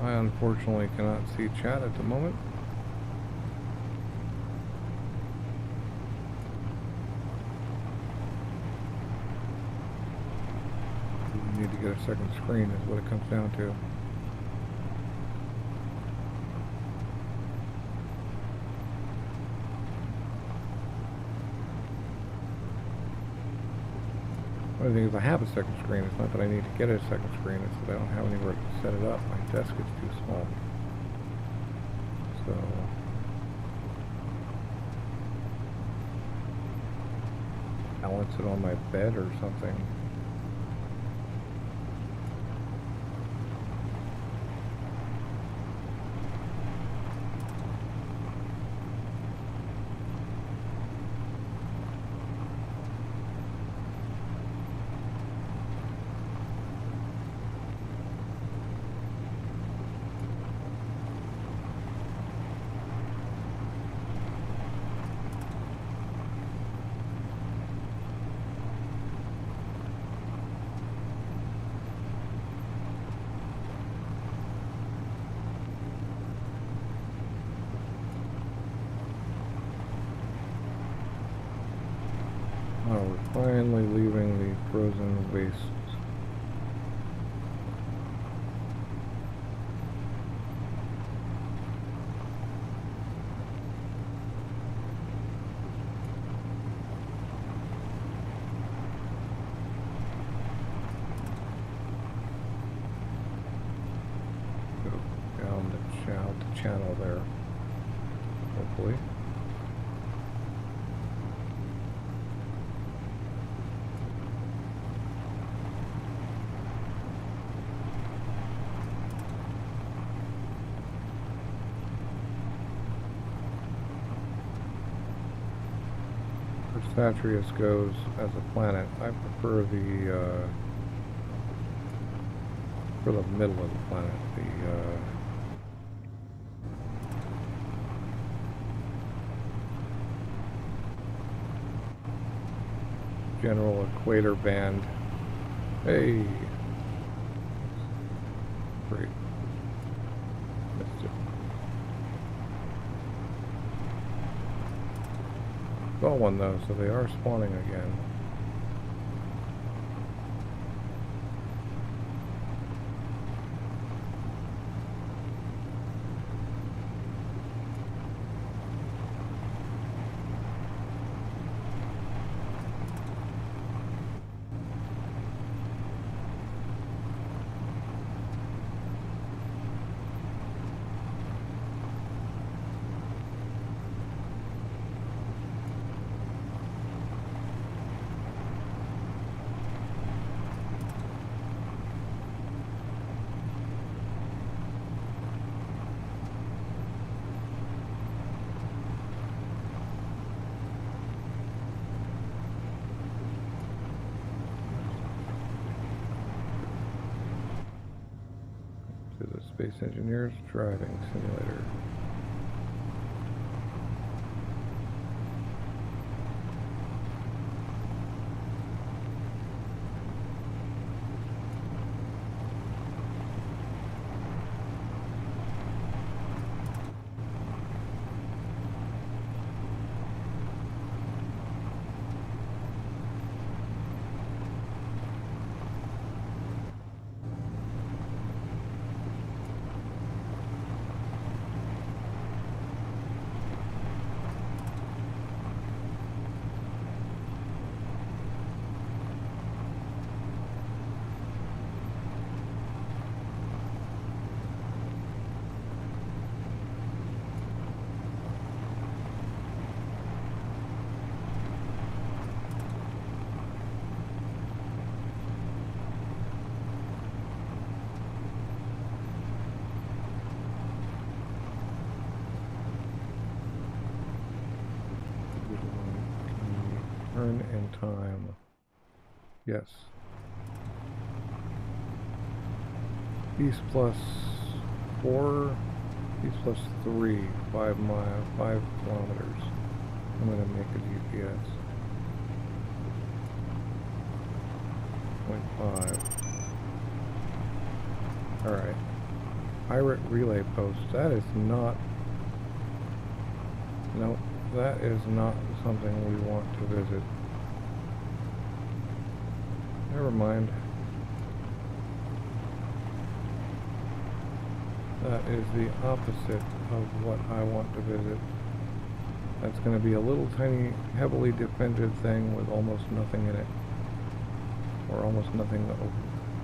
I unfortunately cannot see chat at the moment. We need to get a second screen is what it comes down to. The thing is, I have a second screen. It's not that I need to get a second screen. It's that I don't have anywhere to set it up. My desk is too small. So balance it on my bed or something. Oh, we're finally leaving the frozen wastes. Go down the channel there, hopefully. Satreus goes as a planet, I prefer the for the middle of the planet, the general equator band. Hey, great, missed it. Saw one though, so they are spawning again. To the Space Engineers Driving Simulator. Return in time. Yes. East plus 4, east plus 3, 5 kilometers. I'm gonna make a GPS. 0.5. Alright. Pirate relay post. That is not... No, that is not something we want to visit. Never mind. That is the opposite of what I want to visit. That's going to be a little tiny, heavily defended thing with almost nothing in it. Or almost nothing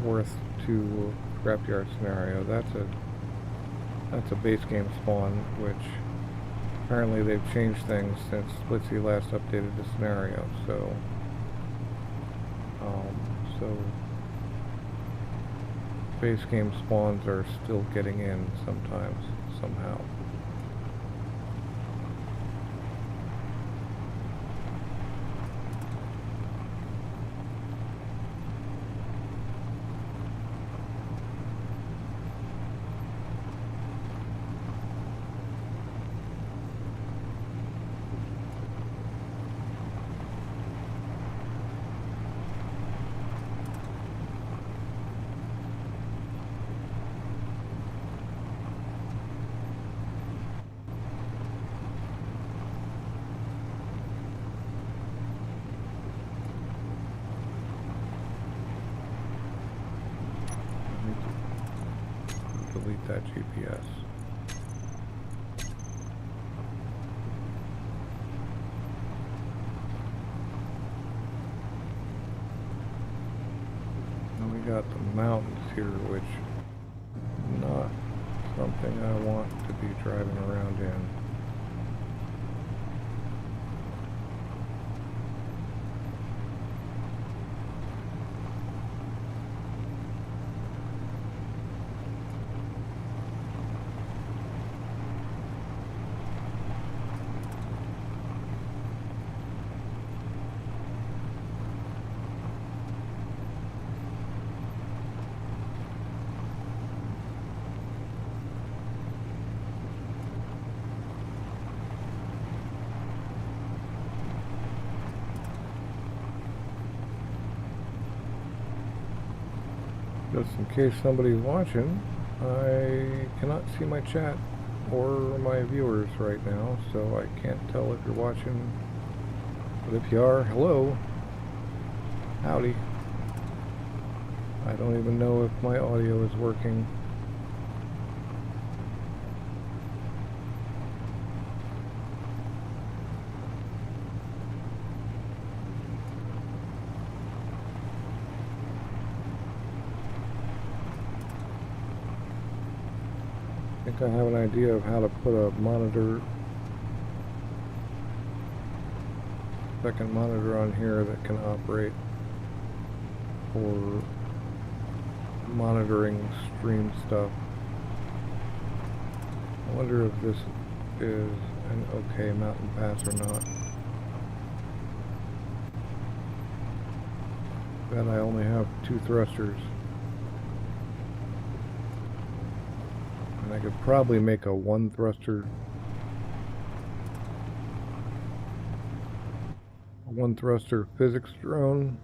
worth to Scrapyard scenario. That's a base game spawn, which apparently they've changed things since Splitsie last updated the scenario, so base game spawns are still getting in sometimes, somehow. Delete that GPS. And we got the mountains here, which is not something I want to be driving around in. Just in case somebody's watching, I cannot see my chat or my viewers right now, so I can't tell if you're watching. But if you are, hello. Howdy. I don't even know if my audio is working. I think I have an idea of how to put a monitor, second monitor on here that can operate for monitoring stream stuff. I wonder if this is an okay mountain pass or not. Bet I only have 2 thrusters. I could probably make a 1 thruster, physics drone.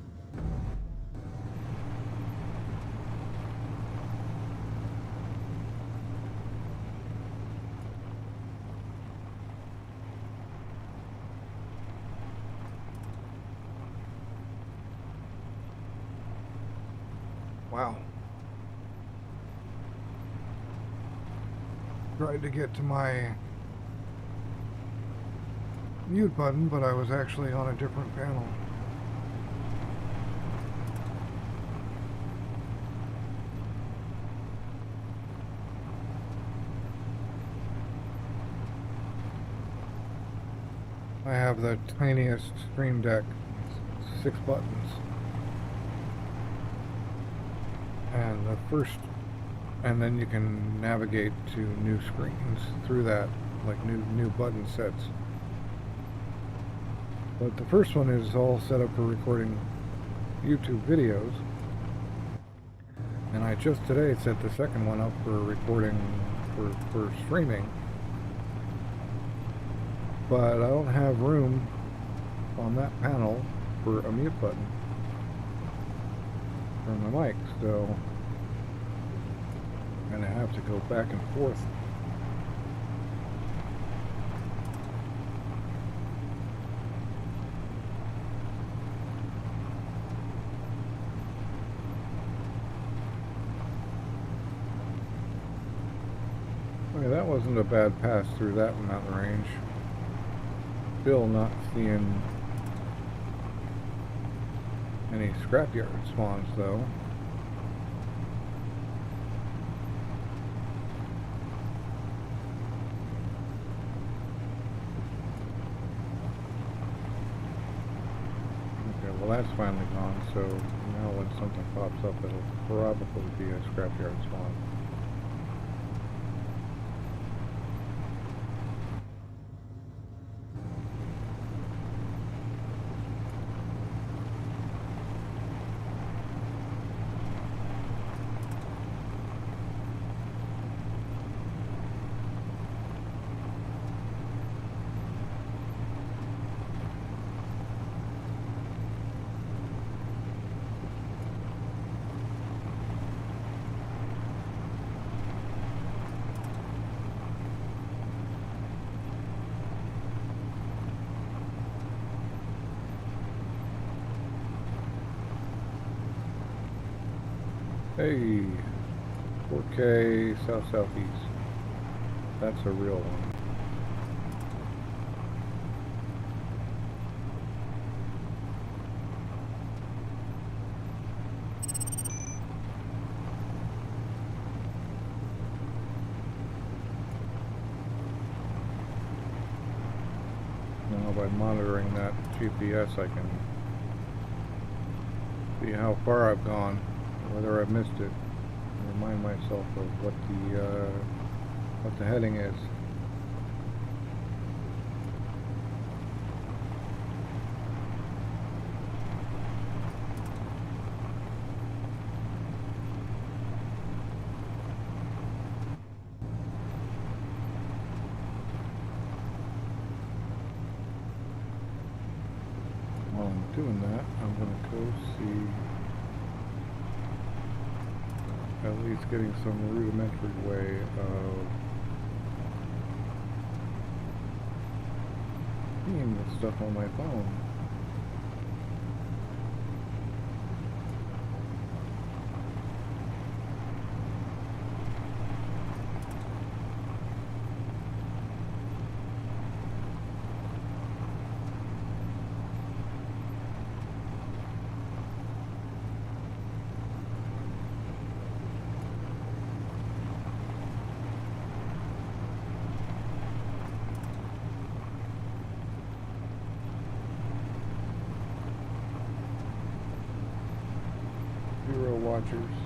Wow. Tried to get to my mute button, but I was actually on a different panel. I have the tiniest Stream Deck, 6 buttons. And the first, and then you can navigate to new screens through that, like new button sets. But the first one is all set up for recording YouTube videos. And I just today set the second one up for recording, for streaming. But I don't have room on that panel for a mute button for my mic, so I'm gonna have to go back and forth. Okay, that wasn't a bad pass through that mountain range. Still not seeing any scrapyard spawns though. Okay, well that's finally gone, so now when something pops up it'll probably be a scrapyard spawn. Hey, 4K south-southeast. That's a real one. Now by monitoring that GPS I can see how far I've gone, whether I've missed it, and remind myself of what the heading is. While I'm doing that, I'm going to go see, at least getting some rudimentary way of seeing this stuff on my phone. Zero watchers.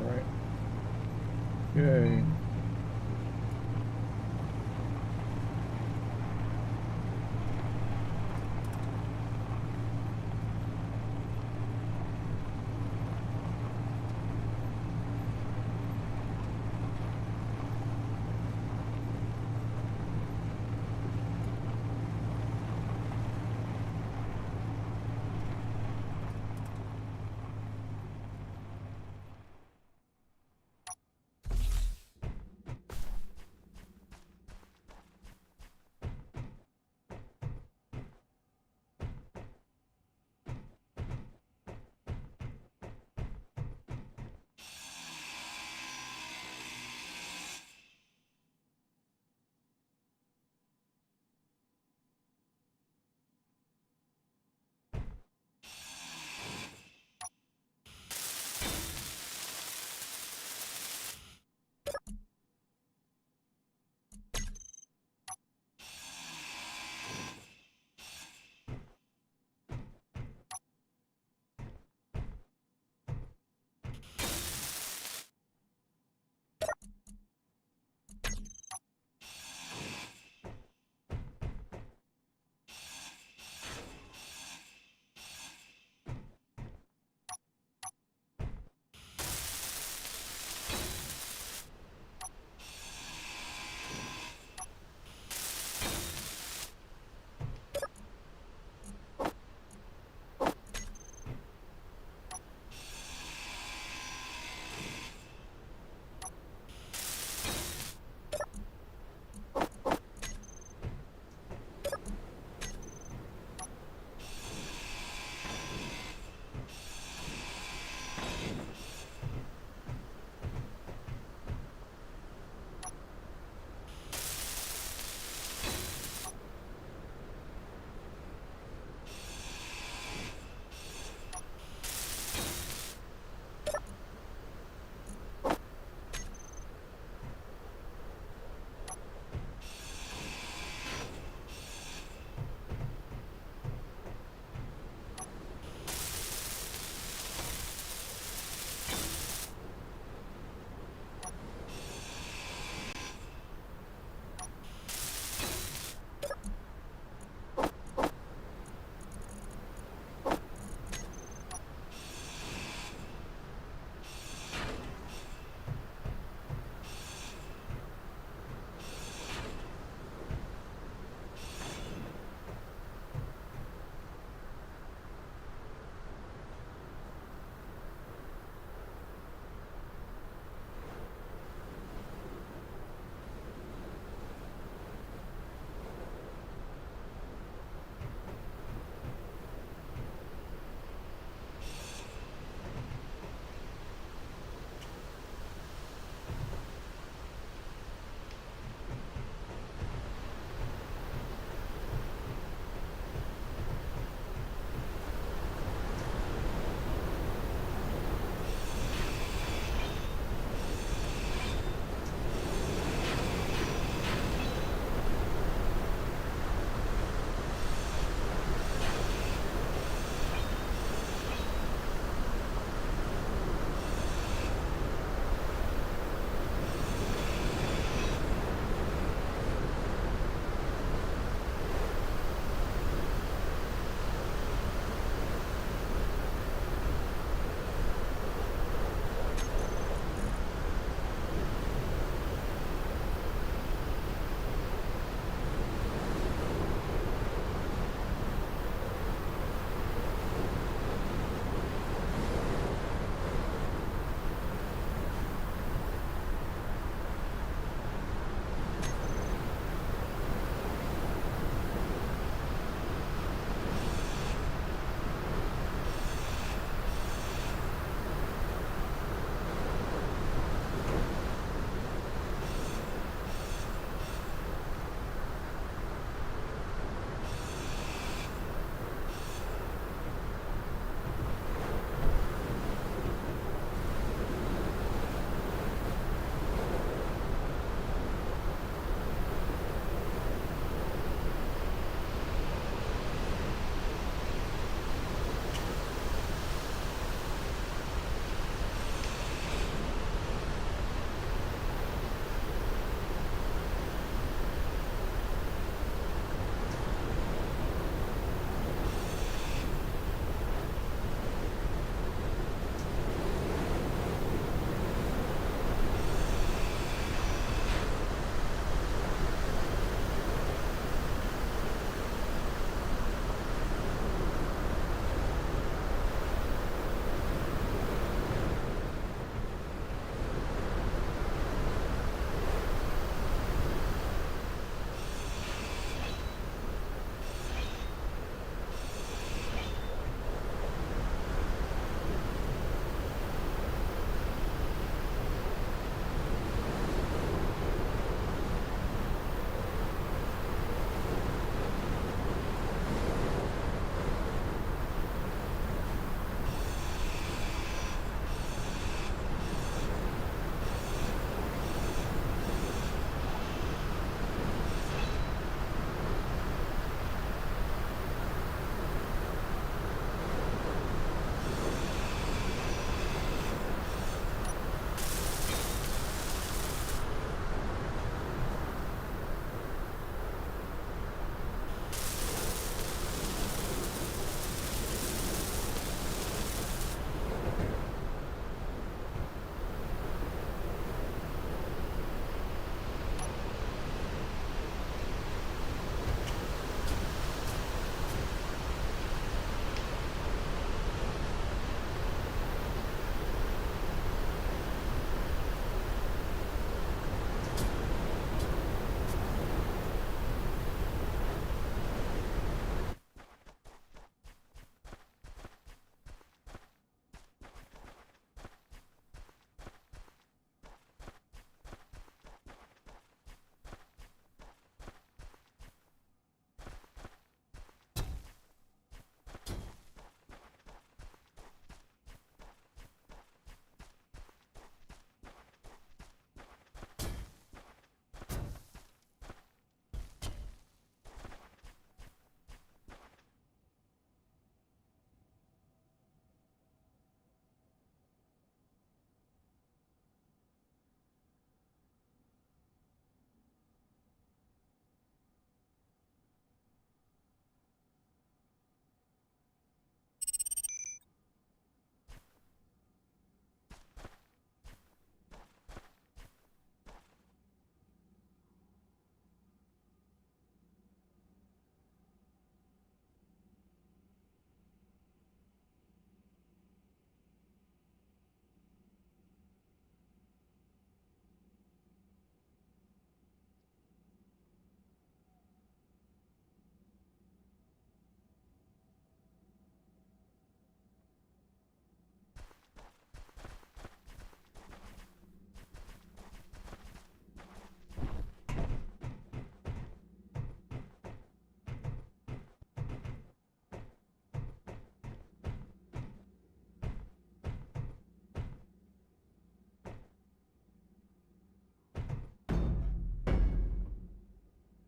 Alright. Yay.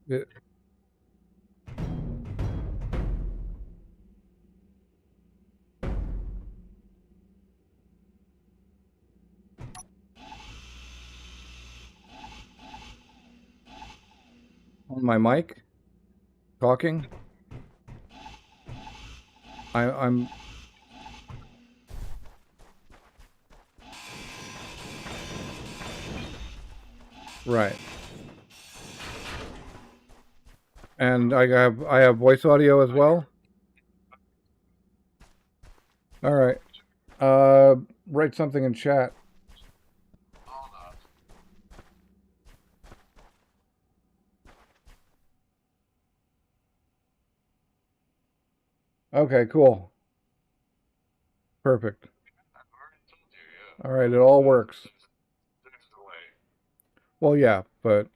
It, on my mic, talking. I'm right. And I have voice audio as well. All right. Write something in chat. Okay, cool. Perfect. All right, it all works. Well, yeah, but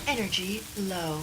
Energy low.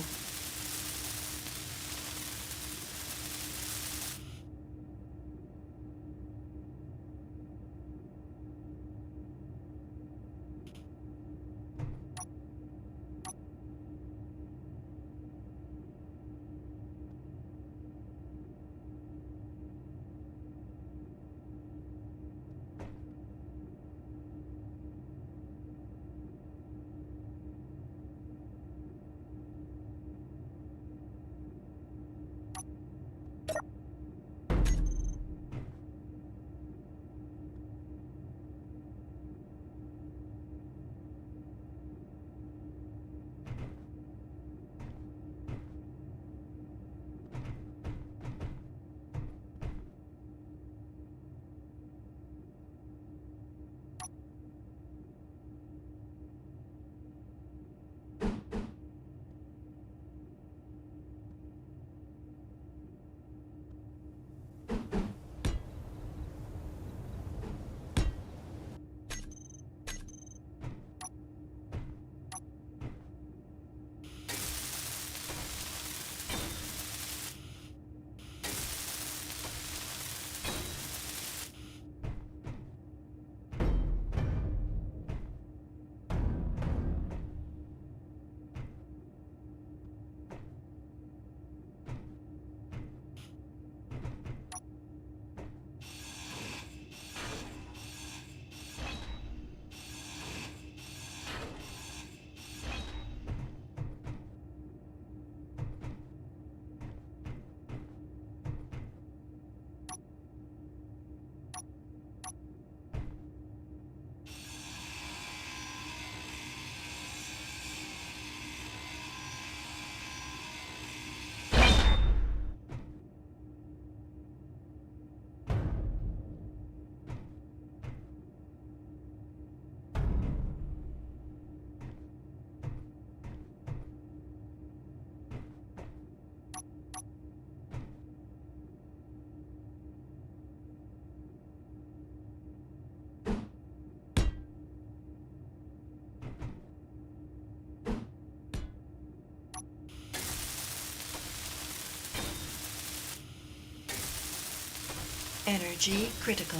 Energy critical.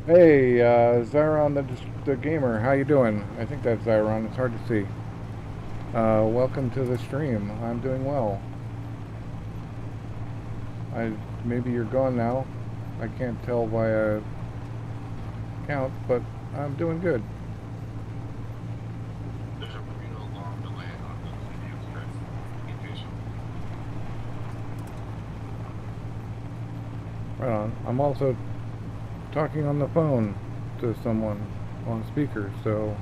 Hey, Zyron the gamer, how you doing? I think that's Zyron, it's hard to see. Welcome to the stream. I'm doing well. Maybe you're gone now. I can't tell by a count, but I'm doing good. There's a real long delay on those videos, guys. Be patient. Right on. I'm also talking on the phone to someone on speaker, so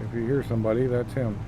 if you hear somebody, that's him.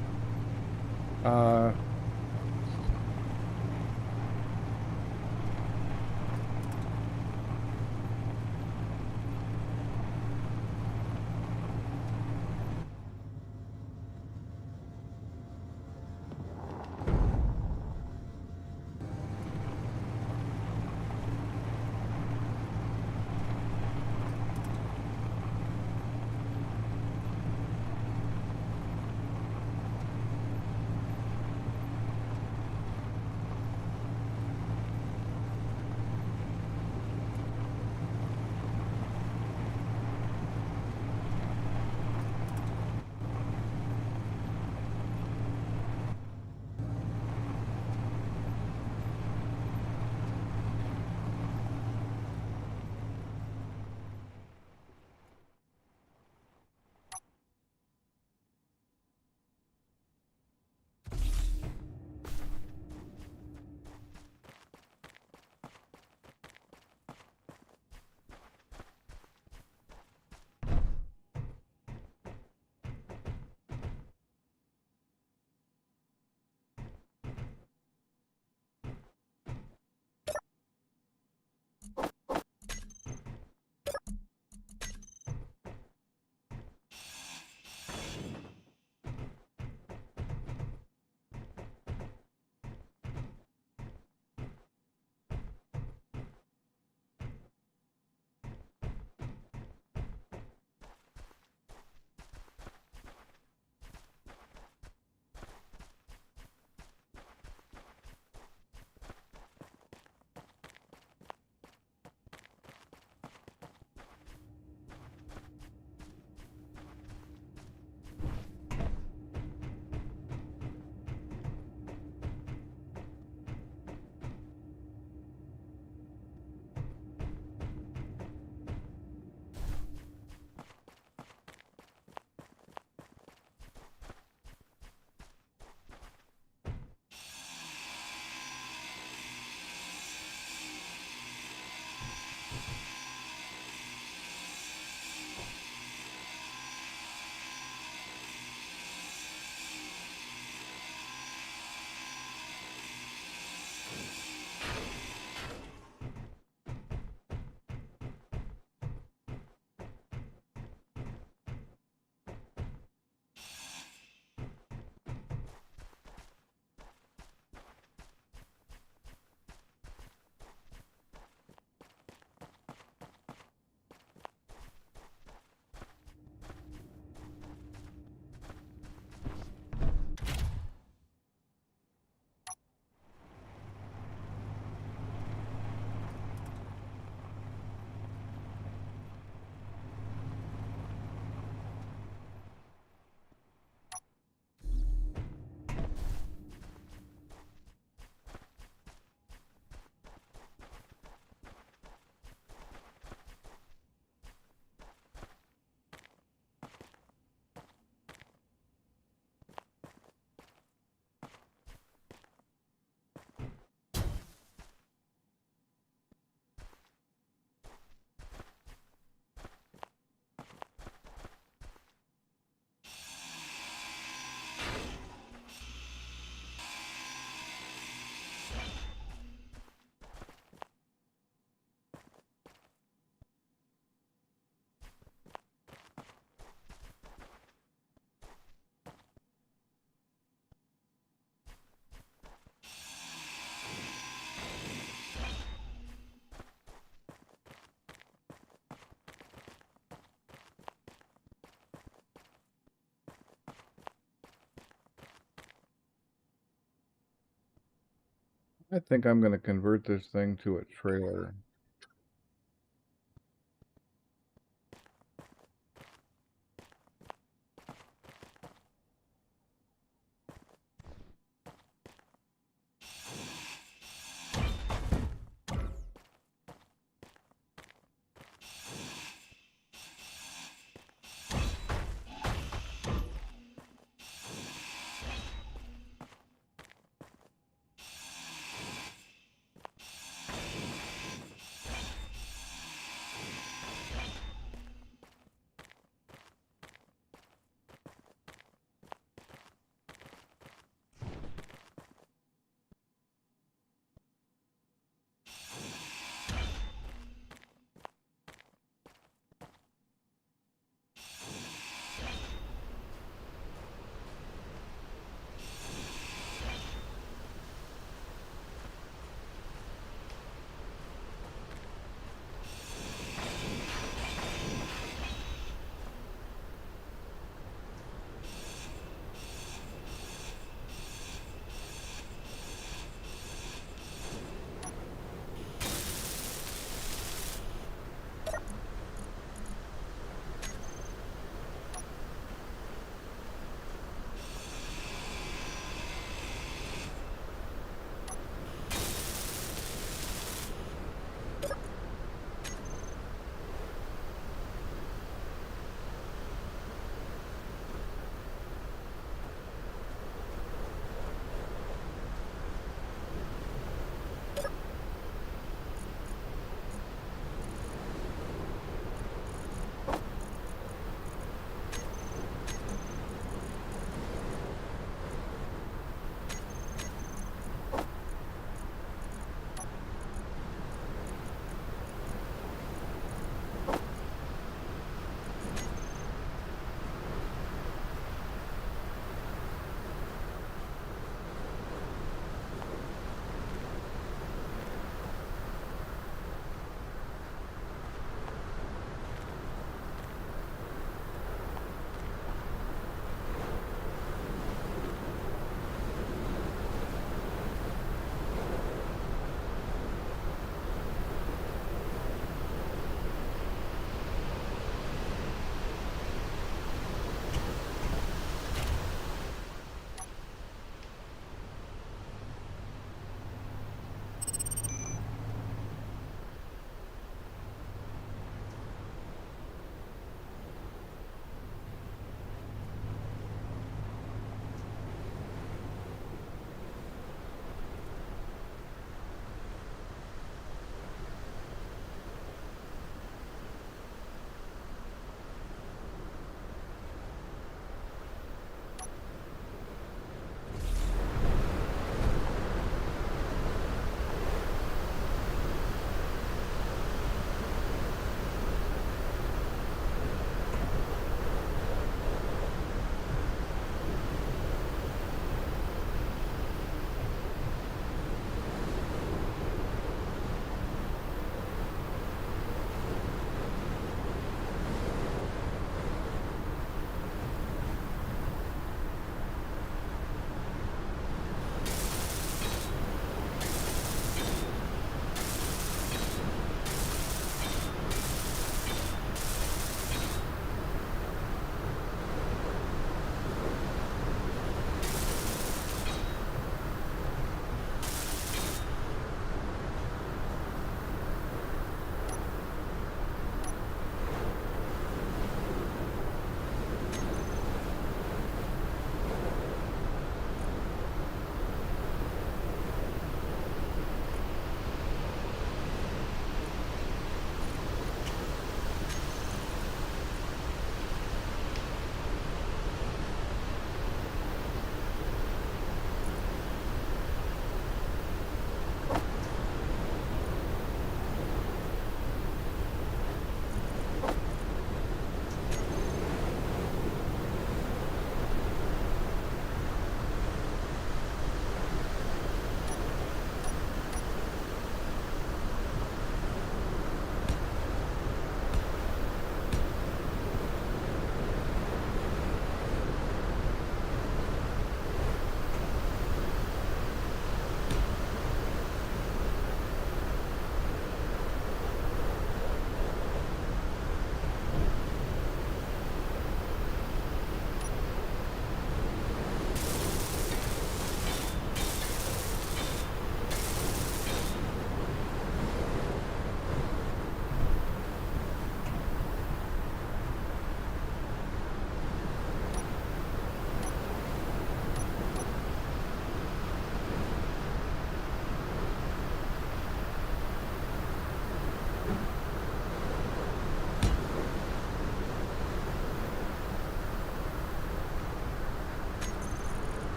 I think I'm going to convert this thing to a trailer.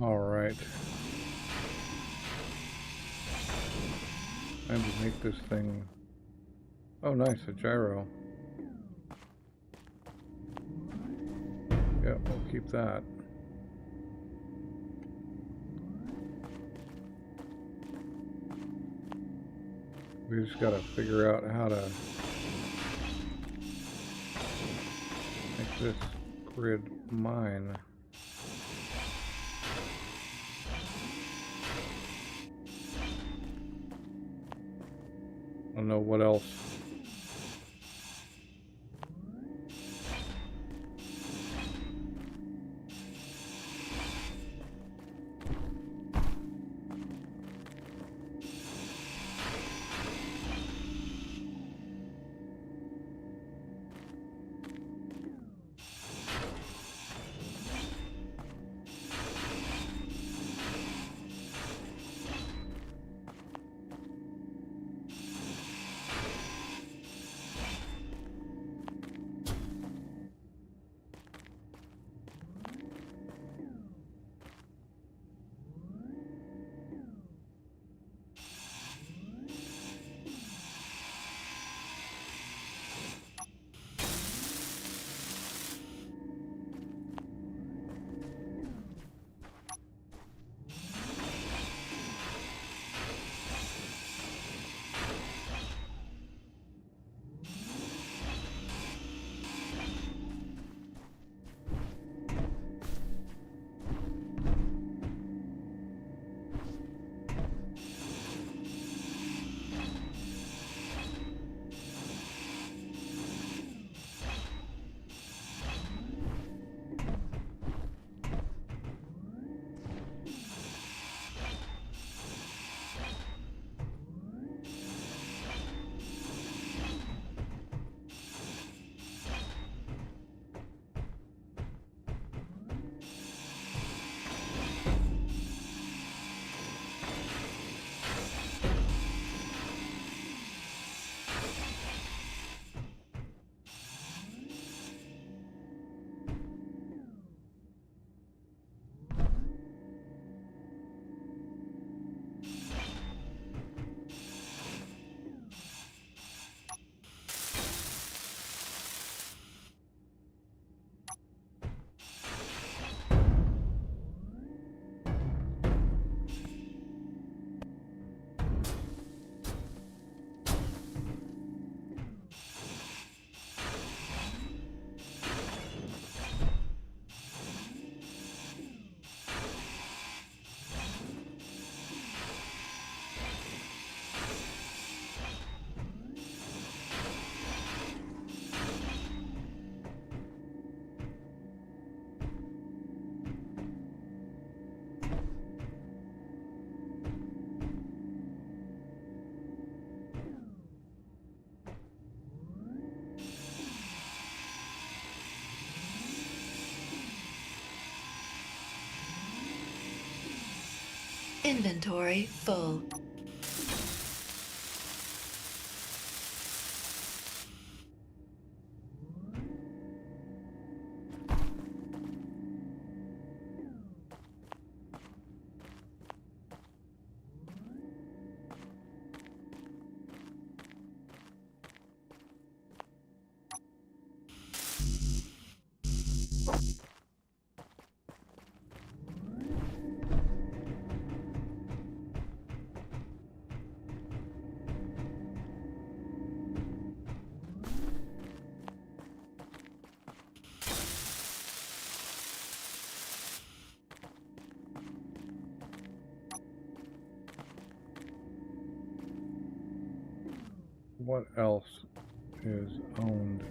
All right. Time to make this thing. Oh, nice, a gyro. Yep, we'll keep that. We just gotta figure out how to make this grid mine. I don't know what else. Inventory full. What else is owned?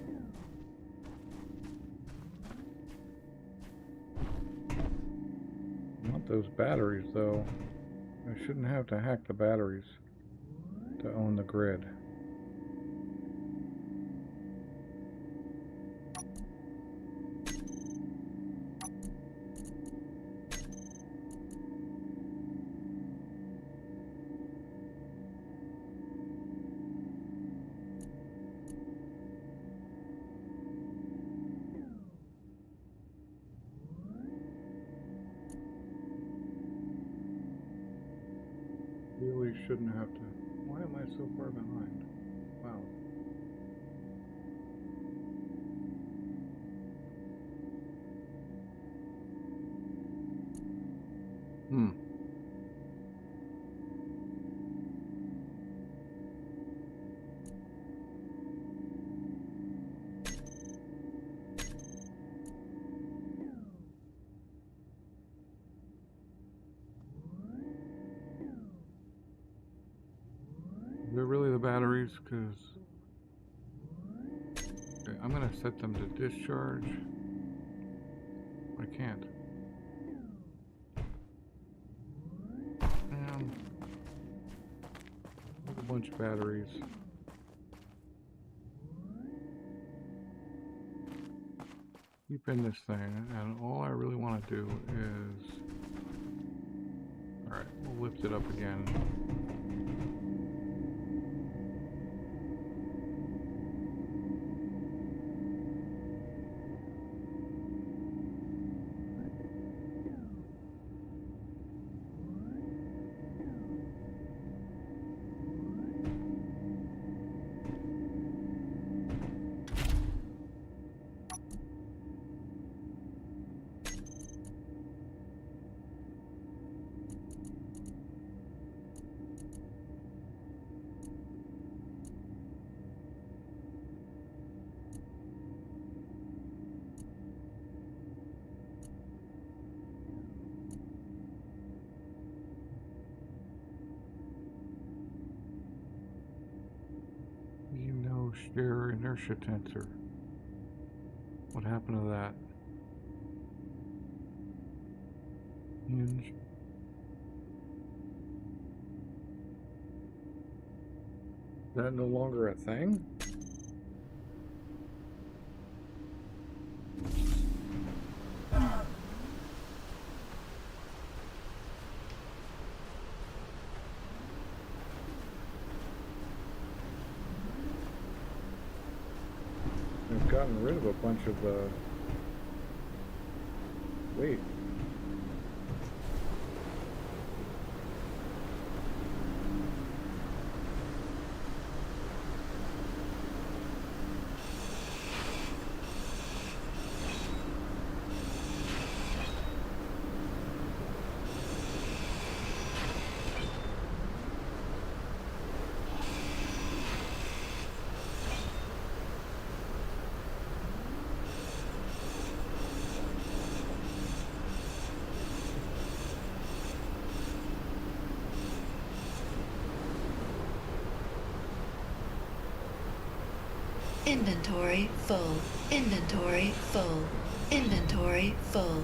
Not those batteries, though. I shouldn't have to hack the batteries to own the grid. Really shouldn't have to. Why am I so far behind? Wow. They're really the batteries, because okay, I'm going to set them to discharge. I can't. And a bunch of batteries. Keep in this thing, and all I really want to do is... Alright, we'll lift it up again. Share inertia tensor. What happened to that? Hinge. Is that no longer a thing? Gotten rid of a bunch of the... Wait. Inventory full. Inventory full. Inventory full.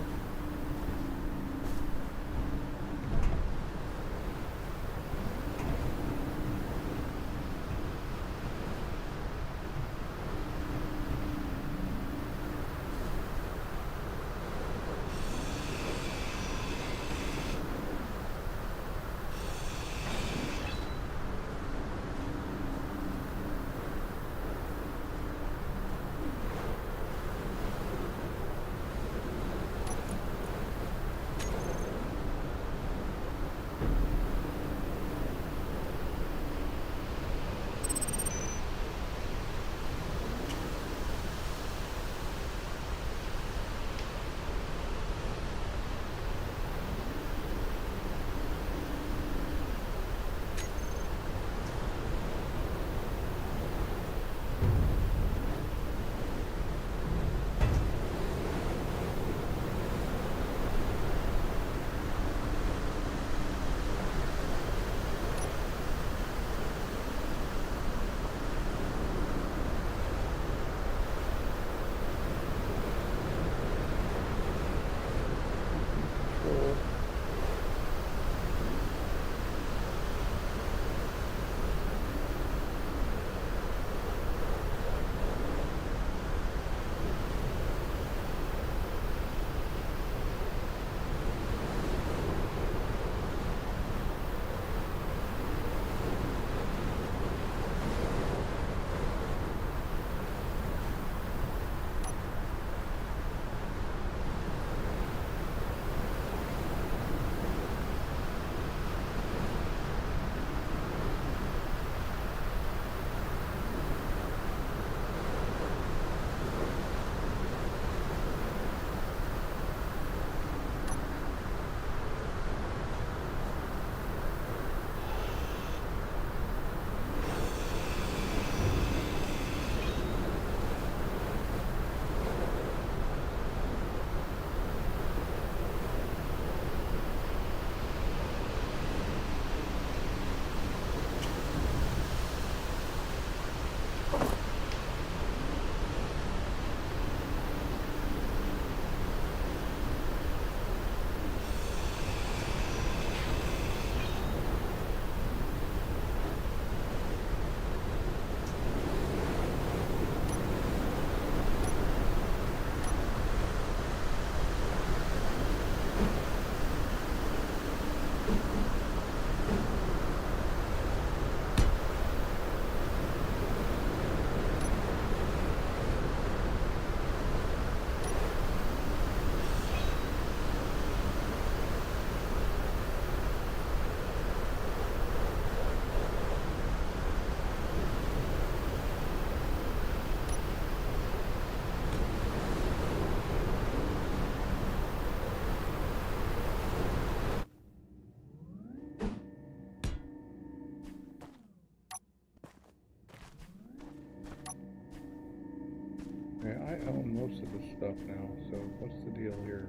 of the stuff now, so what's the deal here?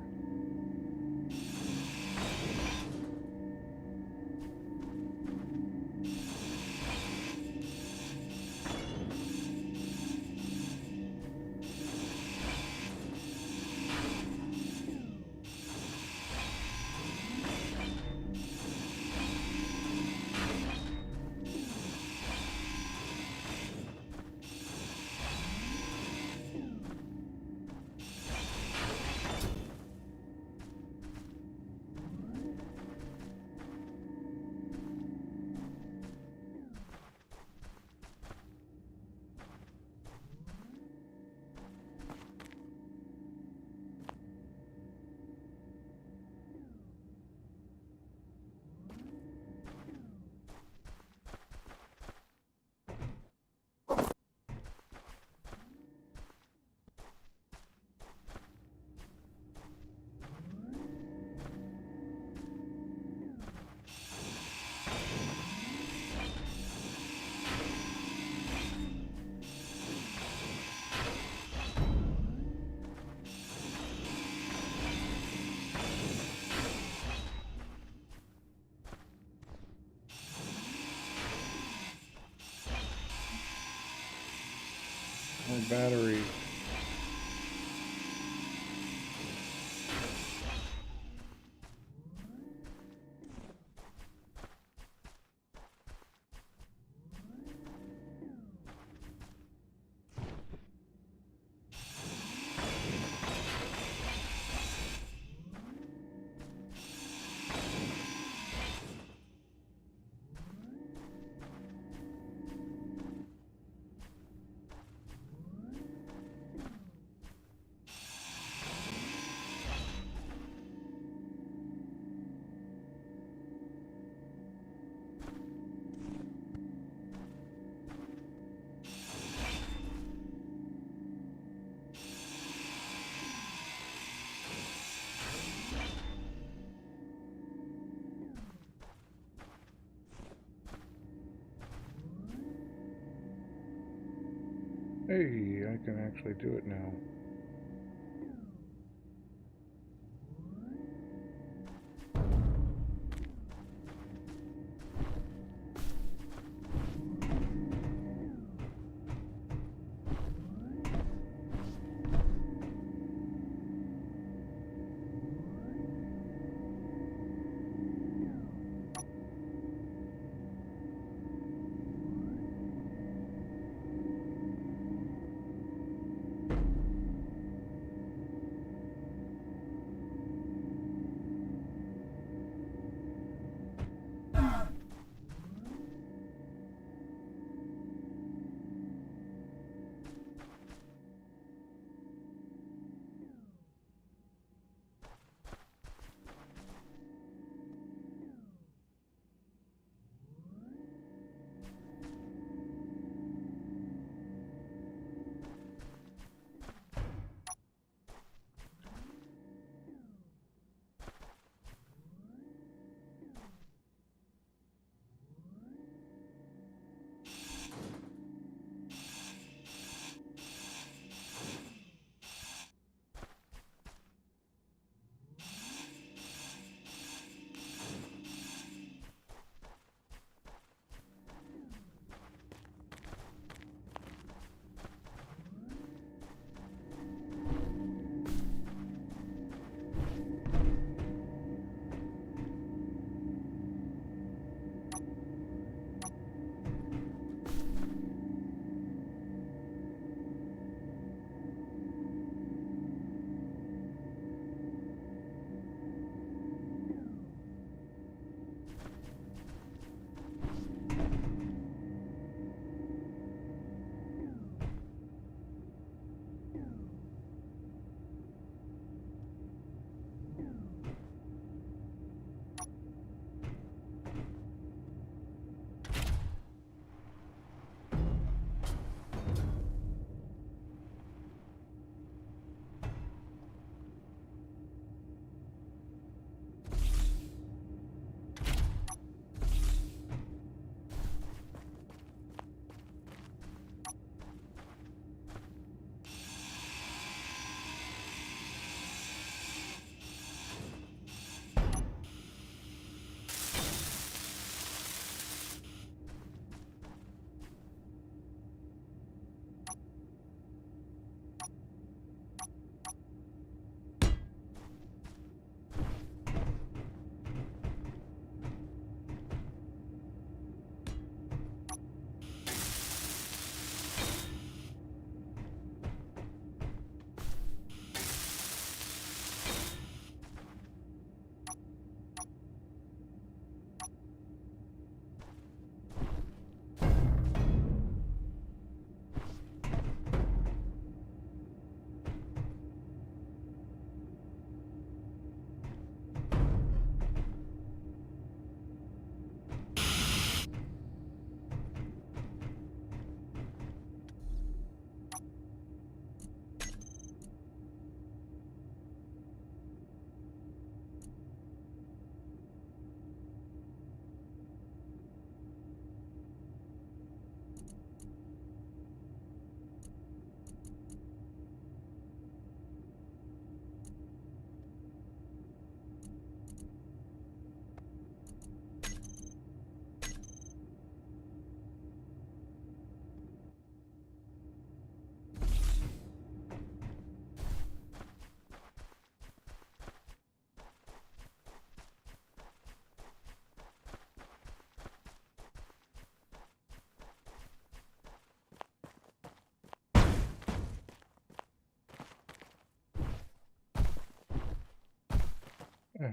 More batteries. Hey, I can actually do it now.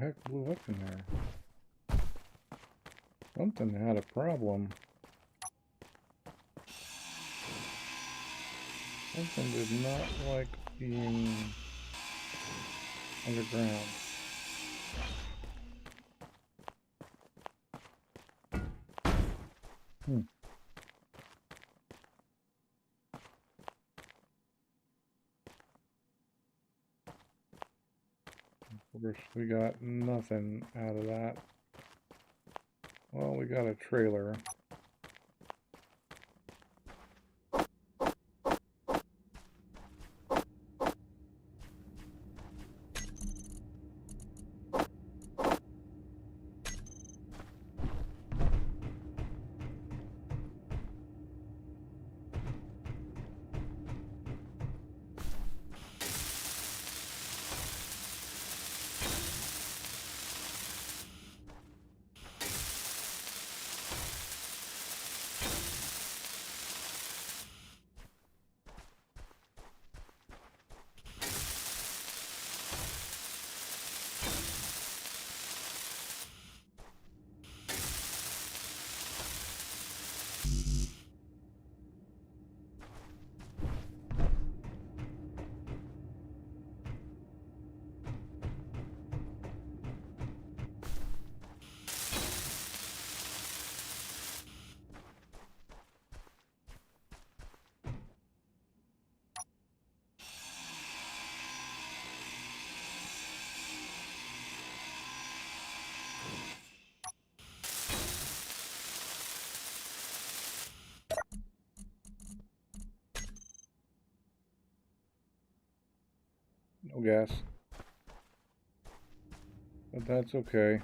heck blew up in there? Something had a problem. Something did not like being underground. Of course, we got nothing out of that. Well, we got a trailer. No gas. But that's okay.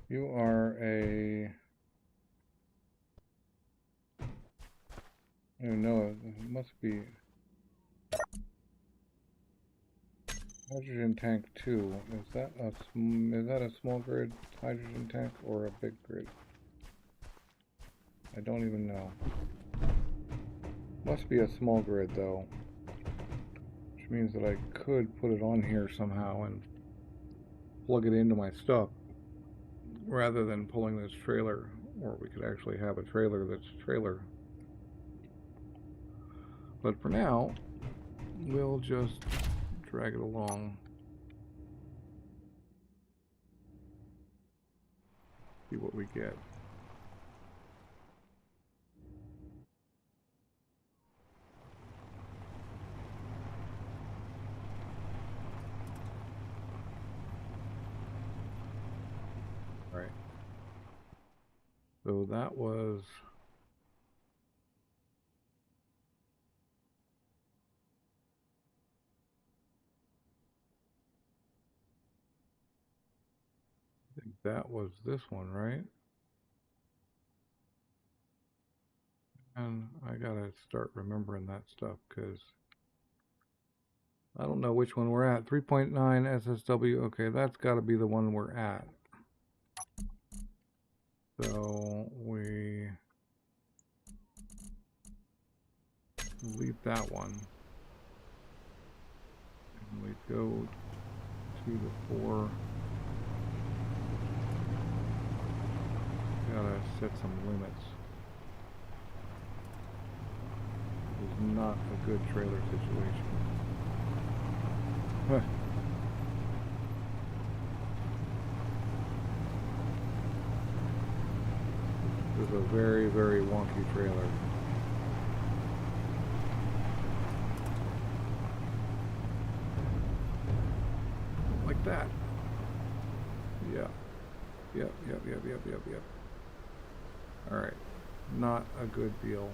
You are a... I don't know, it must be... Hydrogen tank 2. Is that a small grid hydrogen tank or a big grid? I don't even know. Must be a small grid though. Which means that I could put it on here somehow and plug it into my stuff rather than pulling this trailer, or we could actually have a trailer that's a trailer. But for now, we'll just drag it along. See what we get. All right. So that was that was this one, right? And I gotta start remembering that stuff because I don't know which one we're at. 3.9 SSW. Okay, that's got to be the one we're at. So we delete that one. And we go to the 4. Gotta set some limits. This is not a good trailer situation. Huh. This is a very, very wonky trailer. Like that. Yeah. Yep. Alright. Not a good deal.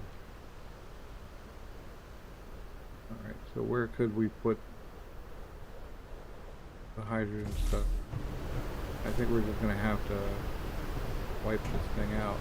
Alright, so where could we put the hydrogen stuff? I think we're just going to have to wipe this thing out.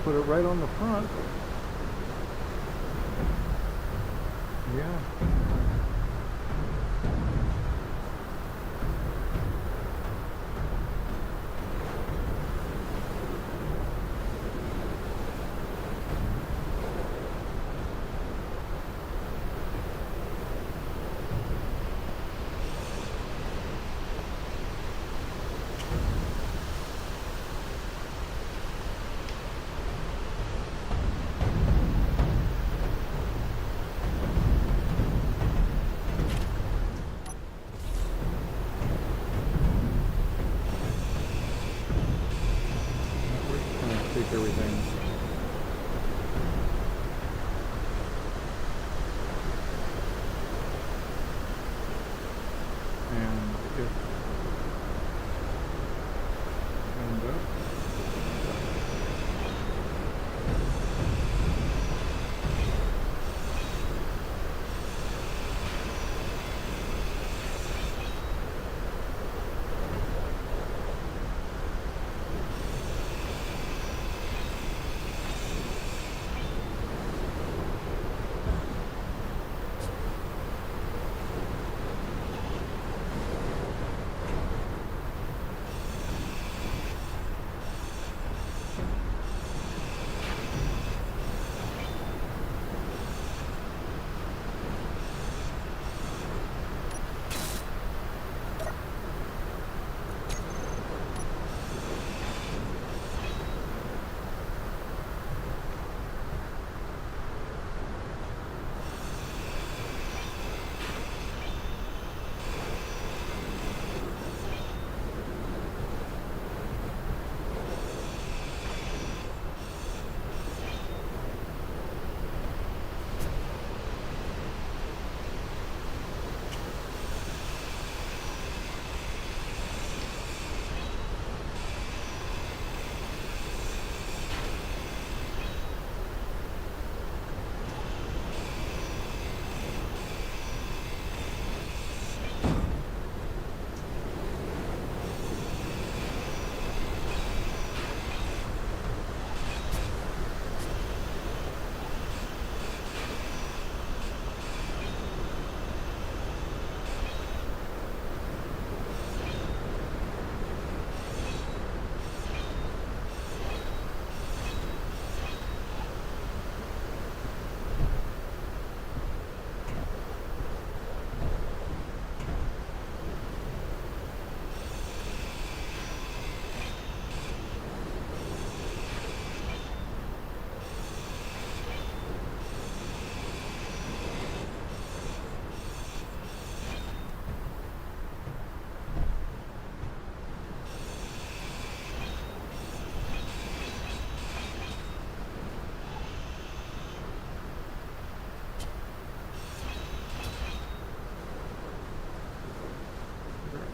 put it right on the front. Yeah. We're just gonna take everything. And if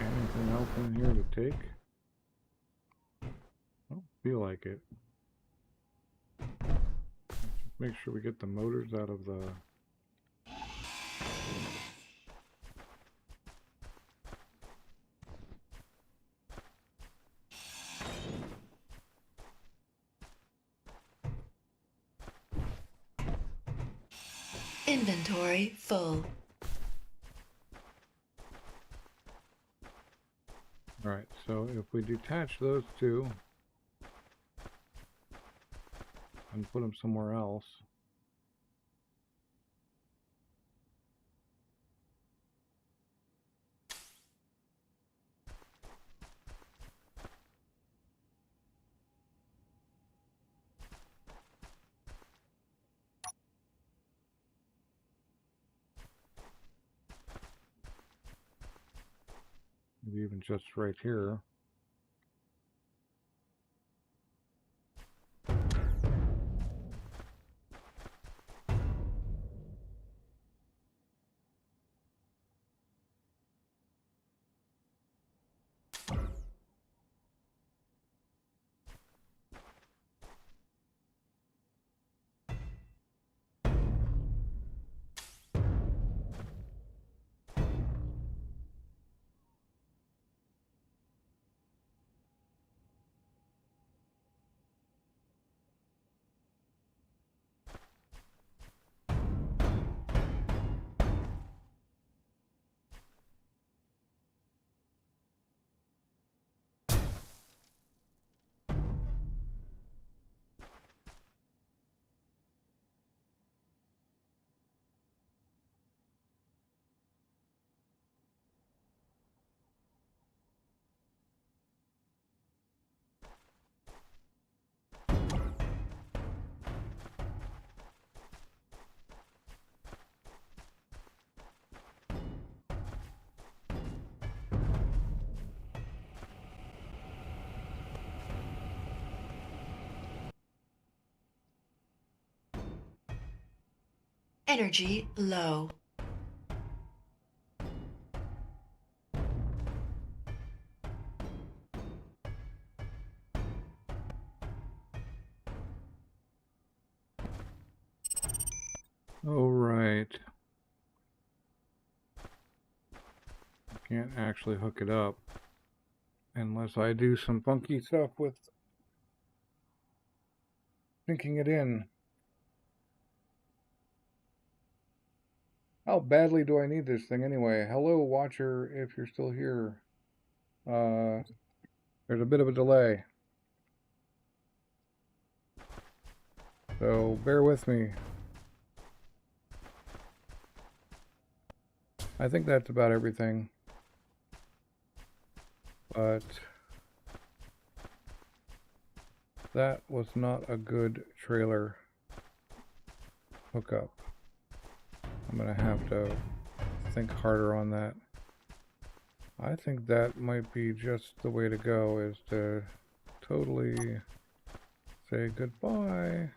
end up anything else in here to take? I don't feel like it. Just make sure we get the motors out of the... Inventory full. Alright, so if we detach those two and put them somewhere else, maybe even just right here. Energy low. All right. Can't actually hook it up unless I do some funky stuff with syncing it in. How badly do I need this thing anyway? Hello, watcher, if you're still here. There's a bit of a delay, so bear with me. I think that's about everything, but that was not a good trailer hookup. I'm gonna have to think harder on that. I think that might be just the way to go, is to totally say goodbye.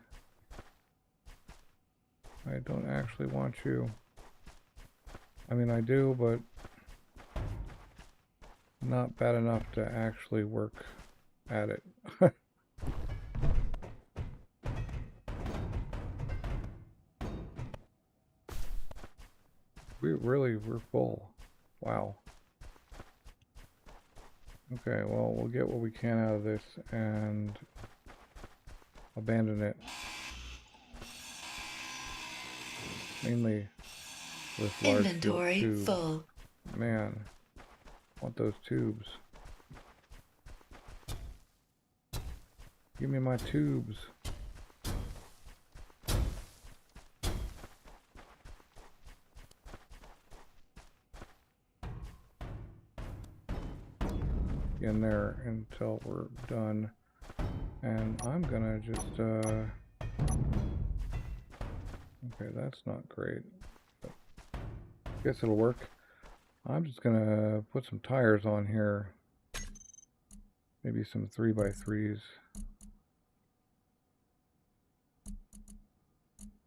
I don't actually want you. I mean, I do, but not bad enough to actually work at it. We're full. Wow. Okay, well, we'll get what we can out of this and abandon it. Mainly with large Inventory tubes. full. Man, I want those tubes. Give me my tubes. In there until we're done, and I'm gonna just okay, that's not great, but I guess it'll work. I'm just gonna put some tires on here, maybe some 3x3s,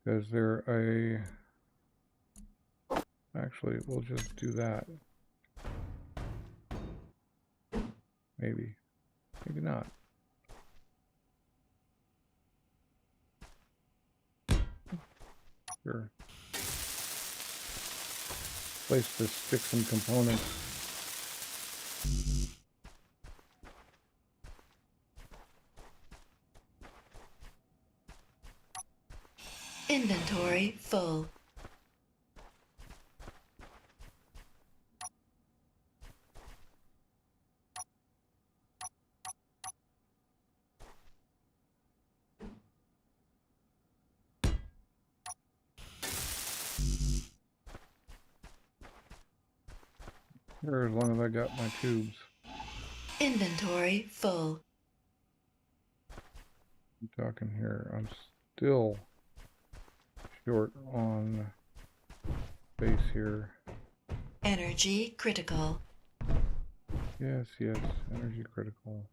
because they're actually we'll just do that. Maybe not. Sure. Place the sticks and components. Inventory full. Sure, as long as I got my tubes. Inventory full. I'm talking here. I'm still short on space here. Energy critical. Yes, energy critical.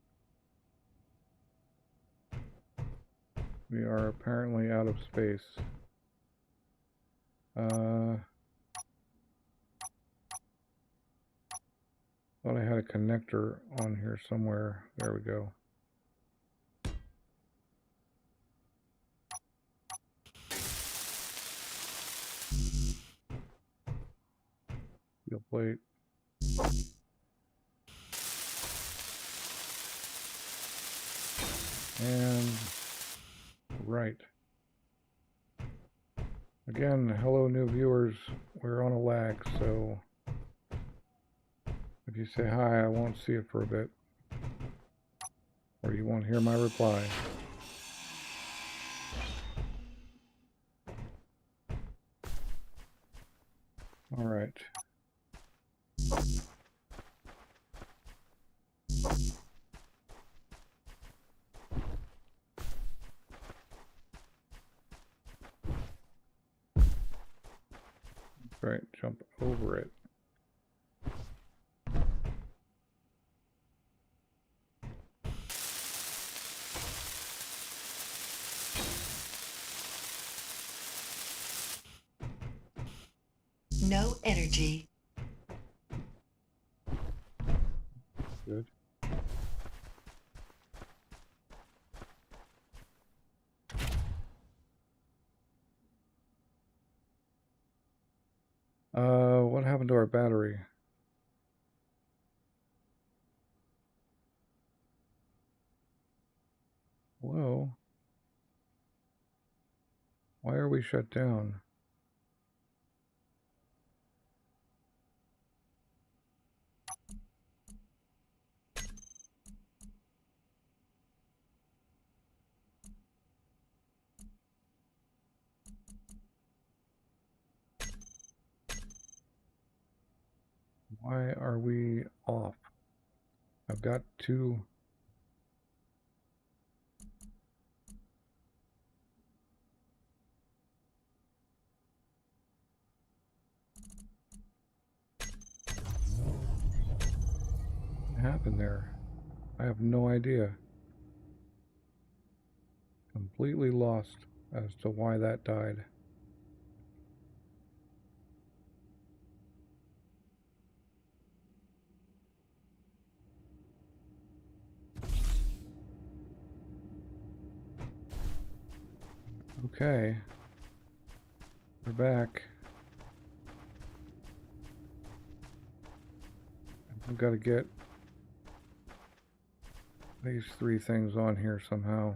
We are apparently out of space. Thought I had a connector on here somewhere. There we go. Steel plate. And right. Again, hello new viewers. We're on a lag, so if you say hi, I won't see it for a bit. Or you won't hear my reply. All right. Right, jump over it. energy, Good. What happened to our battery? Whoa. Why are we shut down? Why are we off? I've got two. What happened there? I have no idea. Completely lost as to why that died. Okay. We're back. I've got to get these three things on here somehow.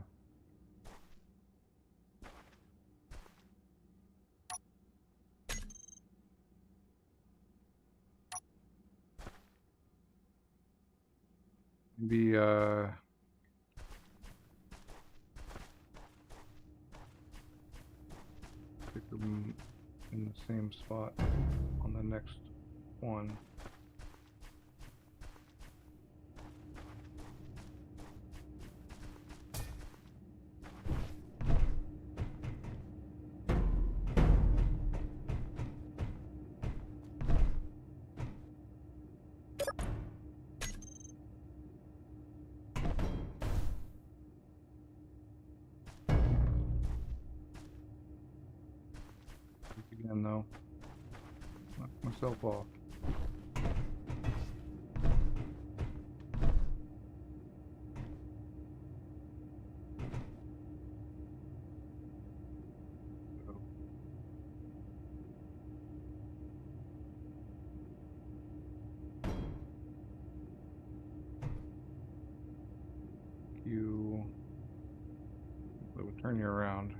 Maybe, stick them in the same spot on the next one. Again, though, knock myself off. You, it would turn you around.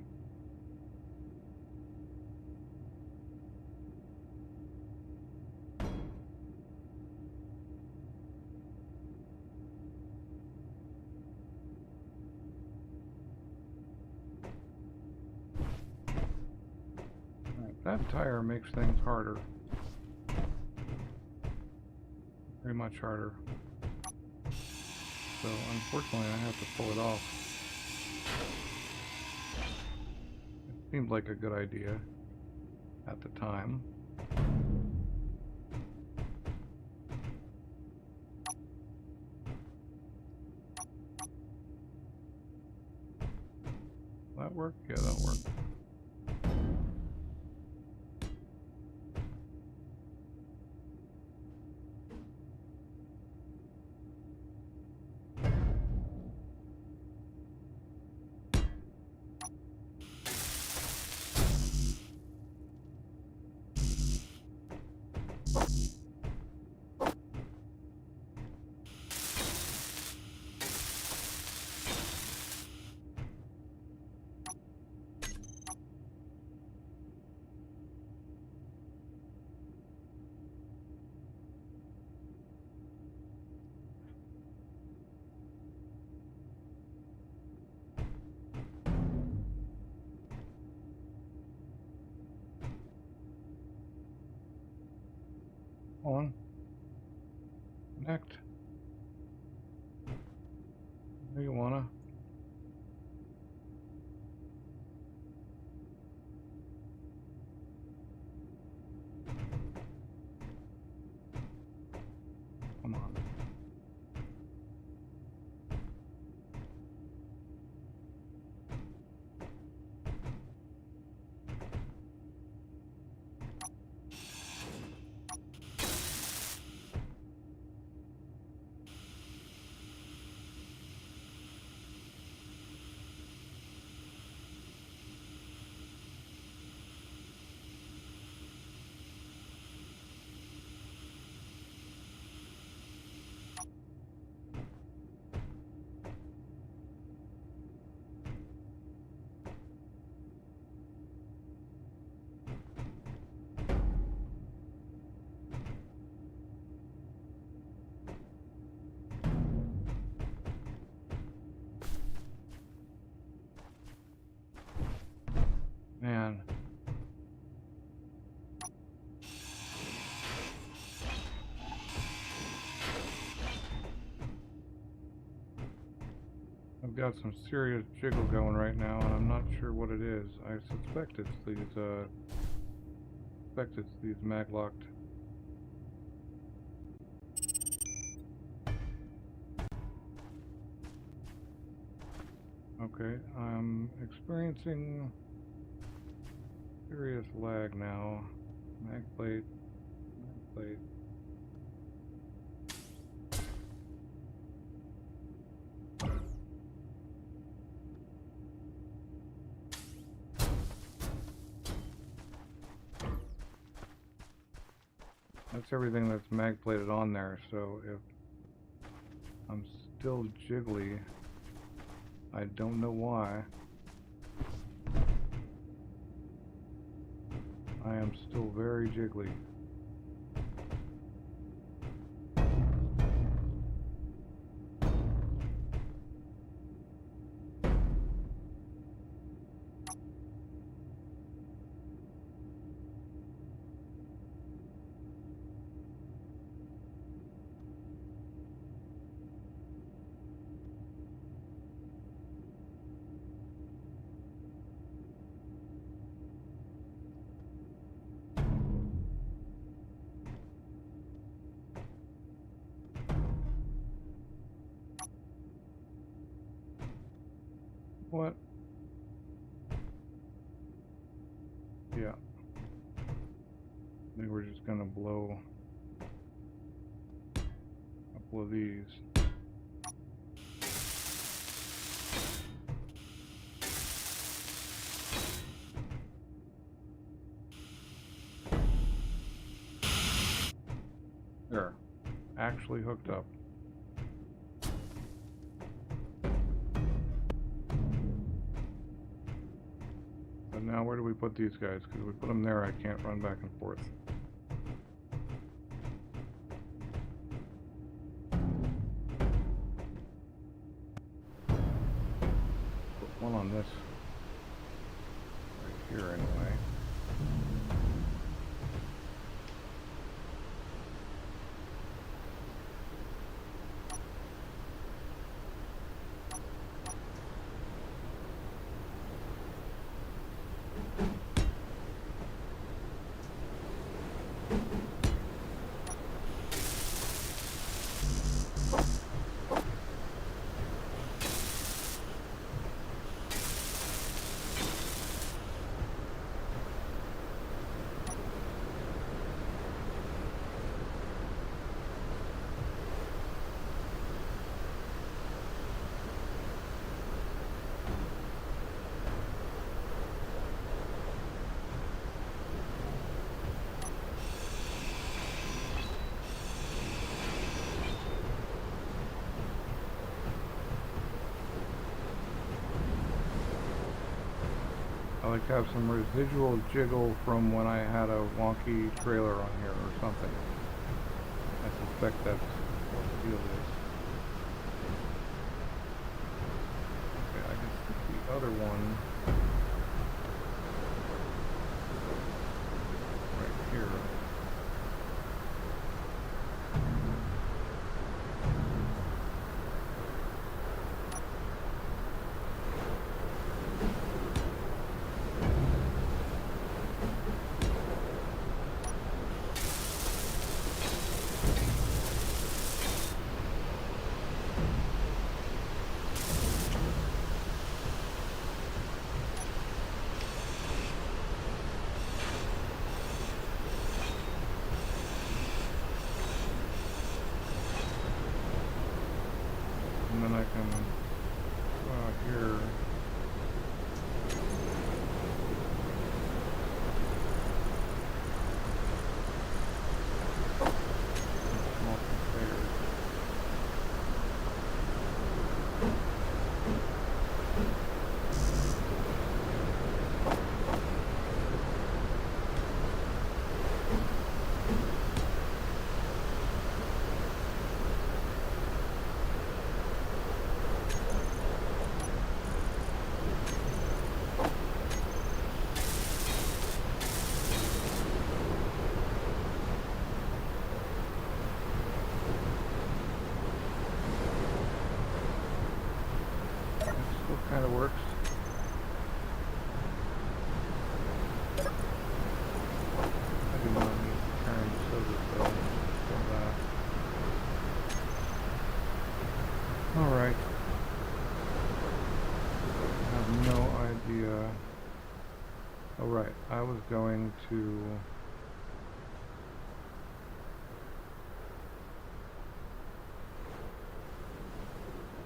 That tire makes things harder. Very much harder. So unfortunately I have to pull it off. It seemed like a good idea at the time. Will that work? Yeah, that'll work. On. Connect. There you wanna. Come on. got some serious jiggle going right now, and I'm not sure what it is. I suspect it's these mag-locked. Okay, I'm experiencing serious lag now. Mag plate. That's everything that's mag plated on there, so if I'm still jiggly, I don't know why. I am still very jiggly. What? Yeah. They were just gonna blow a couple of these. There. Actually hooked up. But now where do we put these guys? Because if we put them there, I can't run back and forth. Put one on this. Right here anyway. I like to have some residual jiggle from when I had a wonky trailer on here or something. I suspect that's what the deal is. Okay, I can stick the other one right here. And then I can go out here. Small conveyors. kind of works. I do not need carrying soda though for that. Alright. I have no idea. Oh right, I was going to...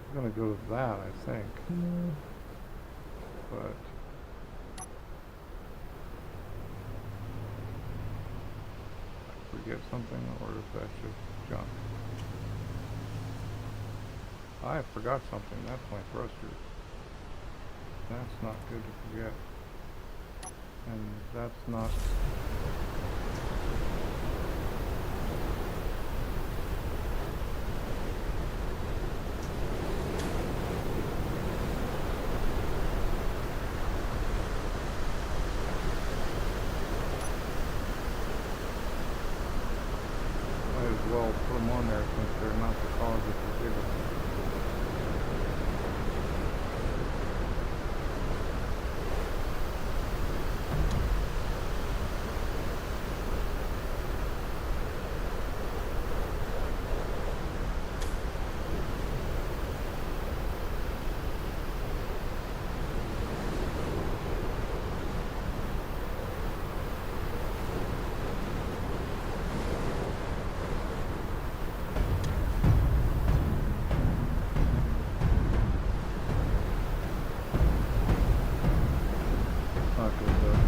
I'm gonna go with that, I think. But... forget something, or if that's just junk. I forgot something. That's my thrusters. That's not good to forget. And that's not... Might as well put them on there since they're not the cause of the zero. Not good though.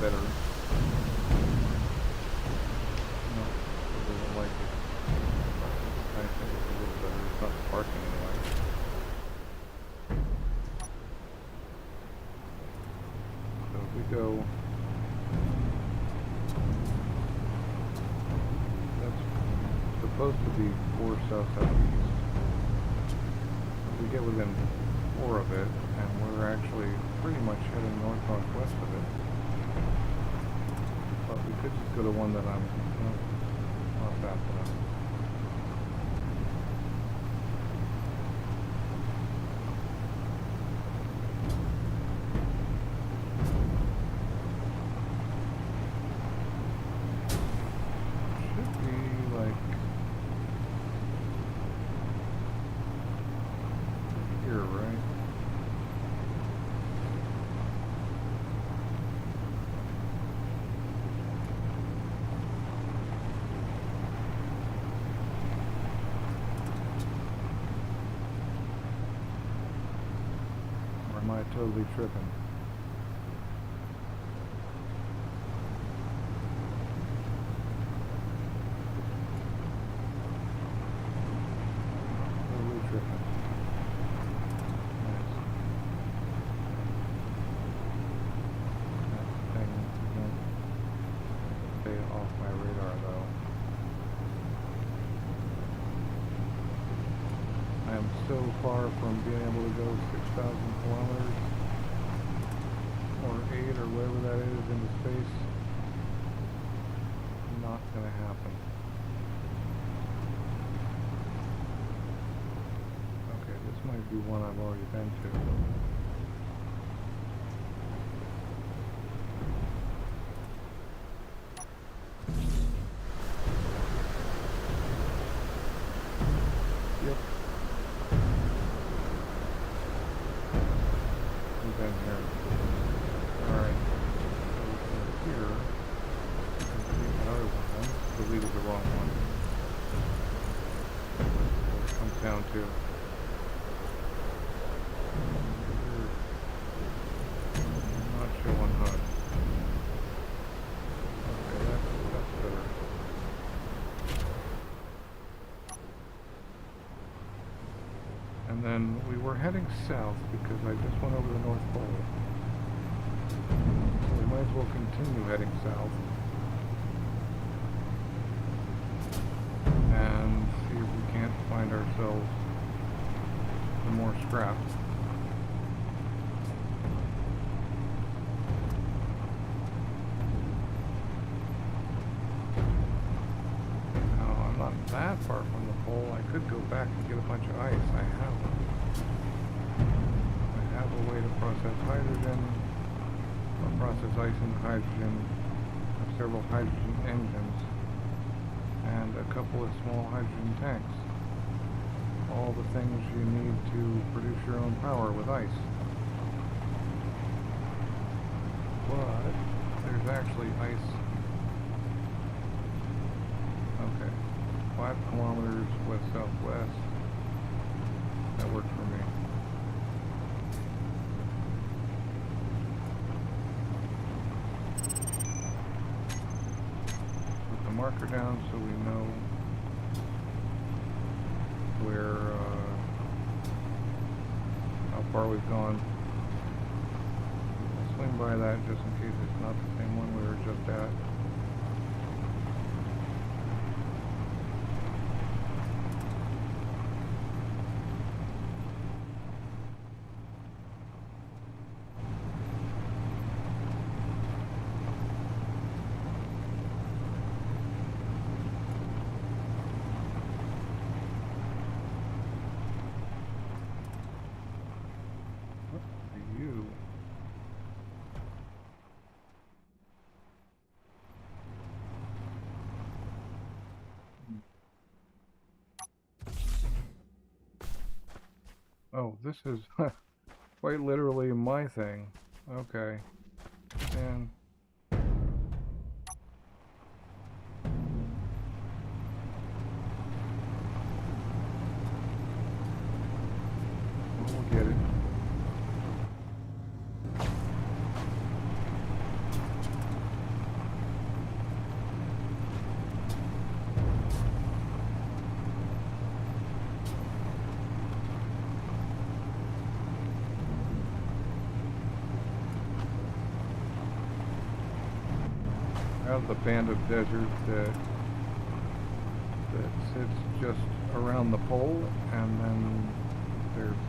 Better. No, it doesn't like it. I think it's a little better. It's not sparking anyway. So if we go... That's supposed to be 4 south southeast. If we get within 4 of it, and we're actually pretty much heading north northwest of it. But we could just go to one that I'm not fast enough. Should be like here, right? Or am I totally tripping? Totally tripping. Nice. That thing won't stay off my radar though. I am so far from being able to go 6,000 kilometers or 8 or whatever that is into space. Not gonna happen. Okay, this might be one I've already been to. Yep. We've been here. Alright. So here, you can see another one. I deleted the wrong one. That's what it comes down to. Not showing HUD. Okay, that's better. And then and we were heading south because I just went over the North Pole. So we might as well continue heading south. And see if we can't find ourselves some more scrap. That far from the pole, I could go back and get a bunch of ice. I have a way to process hydrogen, or process ice into hydrogen. I have several hydrogen engines, and a couple of small hydrogen tanks. All the things you need to produce your own power with ice. But there's actually ice. Okay. 5 kilometers west-southwest. That worked for me. Put the marker down so we know where, how far we've gone. I'll swing by that just in case it's not the same one we were just at. Oh, this is quite literally my thing. Okay. And we'll get it. The band of desert that sits just around the pole, and then there's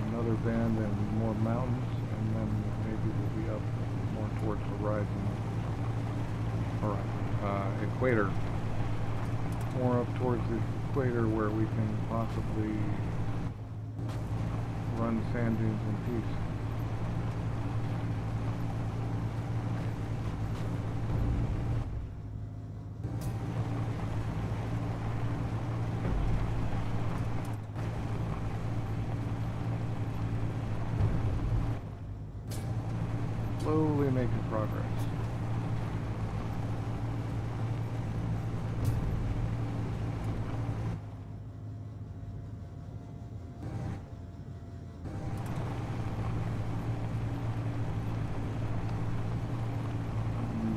another band and more mountains, and then maybe we'll be up more towards the horizon, or equator, more up towards the equator where we can possibly run sand dunes in peace. Slowly making progress.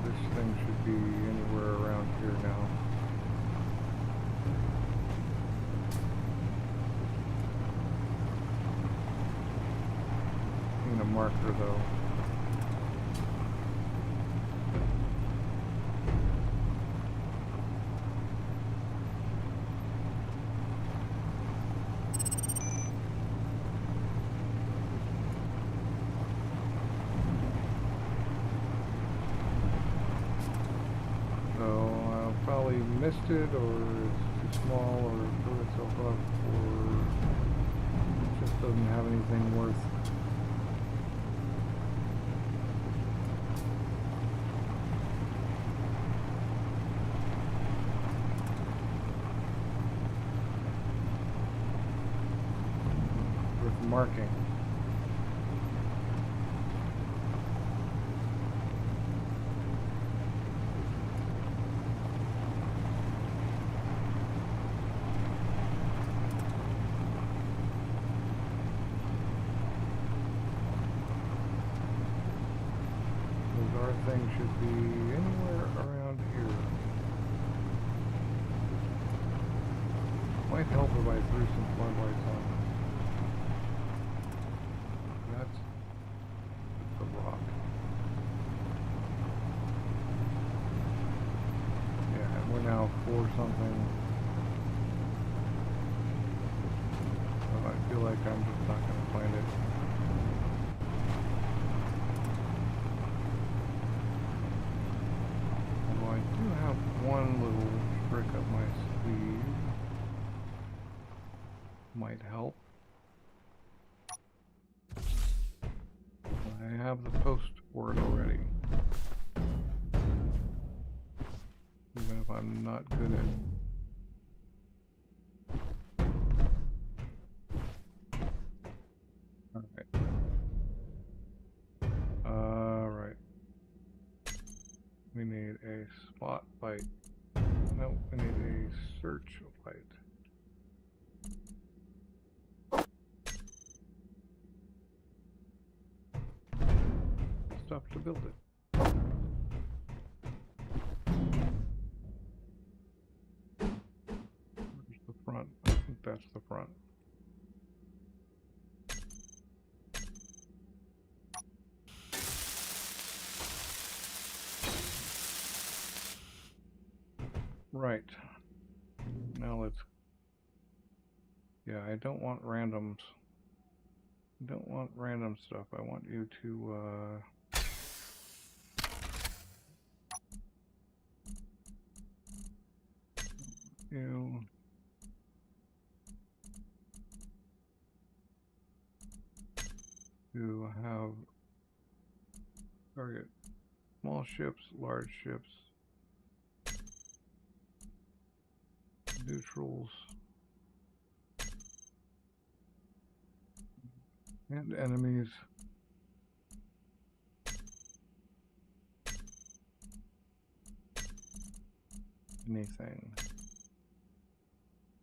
This thing should be anywhere around here now. Need a marker though. Missed it, or it's too small, or blew itself up, or it just doesn't have anything worth. Marking. Our thing should be anywhere around here. might help if I threw some floodlights on. That's the rock. Yeah, and we're now 4 something. So I feel like I'm just not going to find it. Although I do have one little trick up my sleeve. Might help. I have the post word already. Even if I'm not good at Alright. We need a spotlight. No, we need a searchlight. Stuff to build it. Where's the front? I think that's the front. Right. Now let's... Yeah, I don't want randoms. I don't want random stuff. I want you to, you... to have target small ships, large ships, neutrals, and enemies. Anything.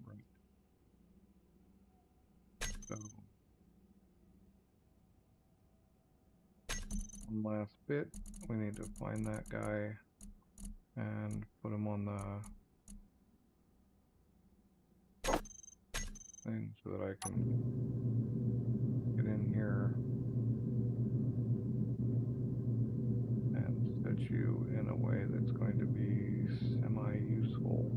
Right. So one last bit. We need to find that guy and put him on the thing so that I can get in here and set you in a way that's going to be semi-useful.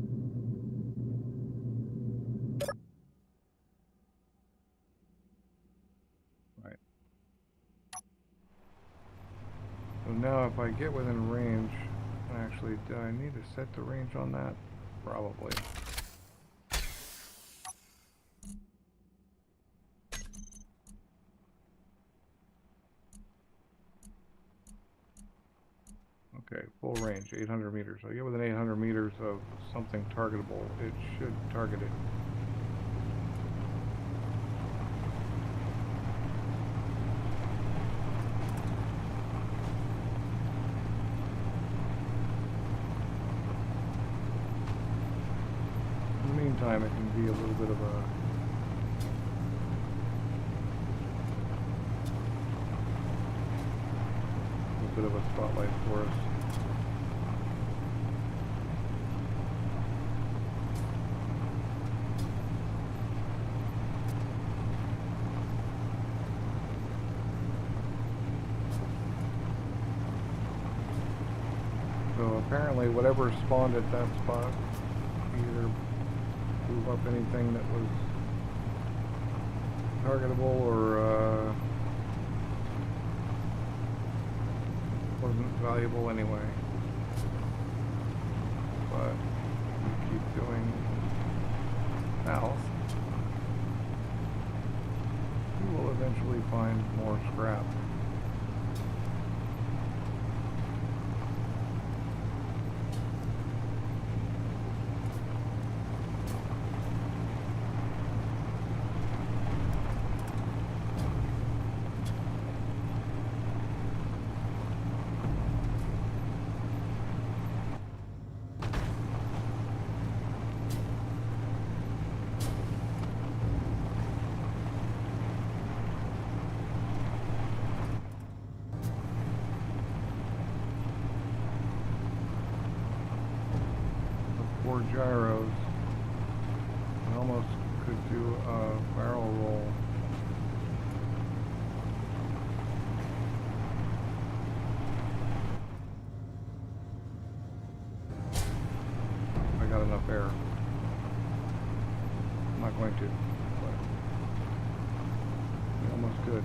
Right. So now if I get within range, actually, do I need to set the range on that? Probably. Okay, full range, 800 meters. So I get within 800 meters of something targetable, it should target it. In the meantime, it can be a little bit of a spotlight for us. So apparently whatever spawned at that spot either blew up anything that was targetable or wasn't valuable anyway. But we keep going south. We will eventually find more scrap. Gyros. almost could do a barrel roll. I got enough air. I'm not going to, but we almost could.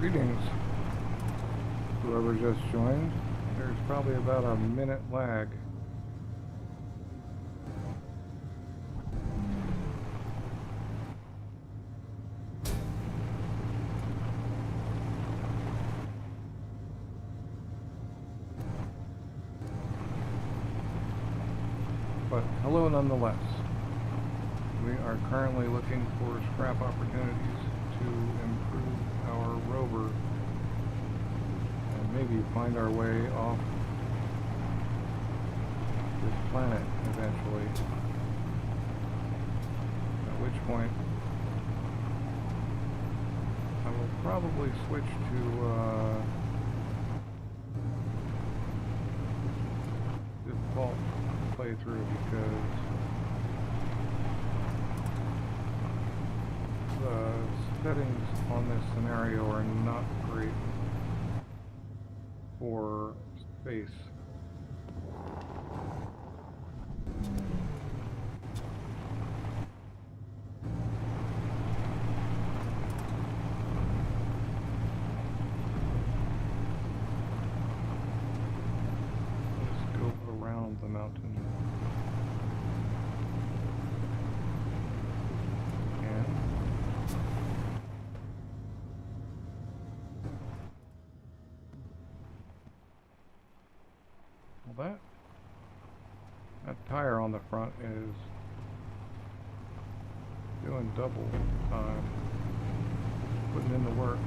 Greetings, whoever just joined. There's probably about a minute lag. But hello nonetheless. We are currently looking for scrap opportunities to improve our rover and maybe find our way off this planet eventually. At which point I will probably switch to default playthrough because the settings on this scenario are not great for space. Let's go around the mountain. That tire on the front is doing double time, putting in the work.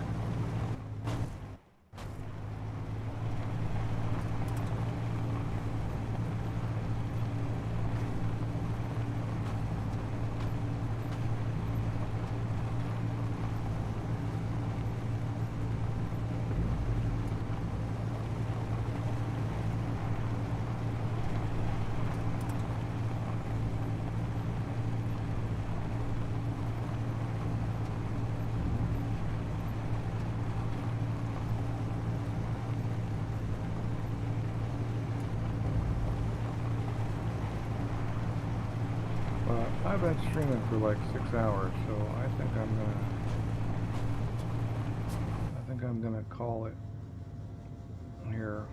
I've been streaming for like 6 hours, so I think I'm gonna call it here.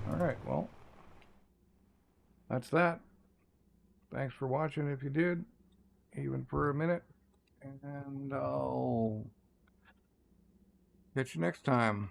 Alright, well, that's that. Thanks for watching if you did, even for a minute. And I'll catch you next time.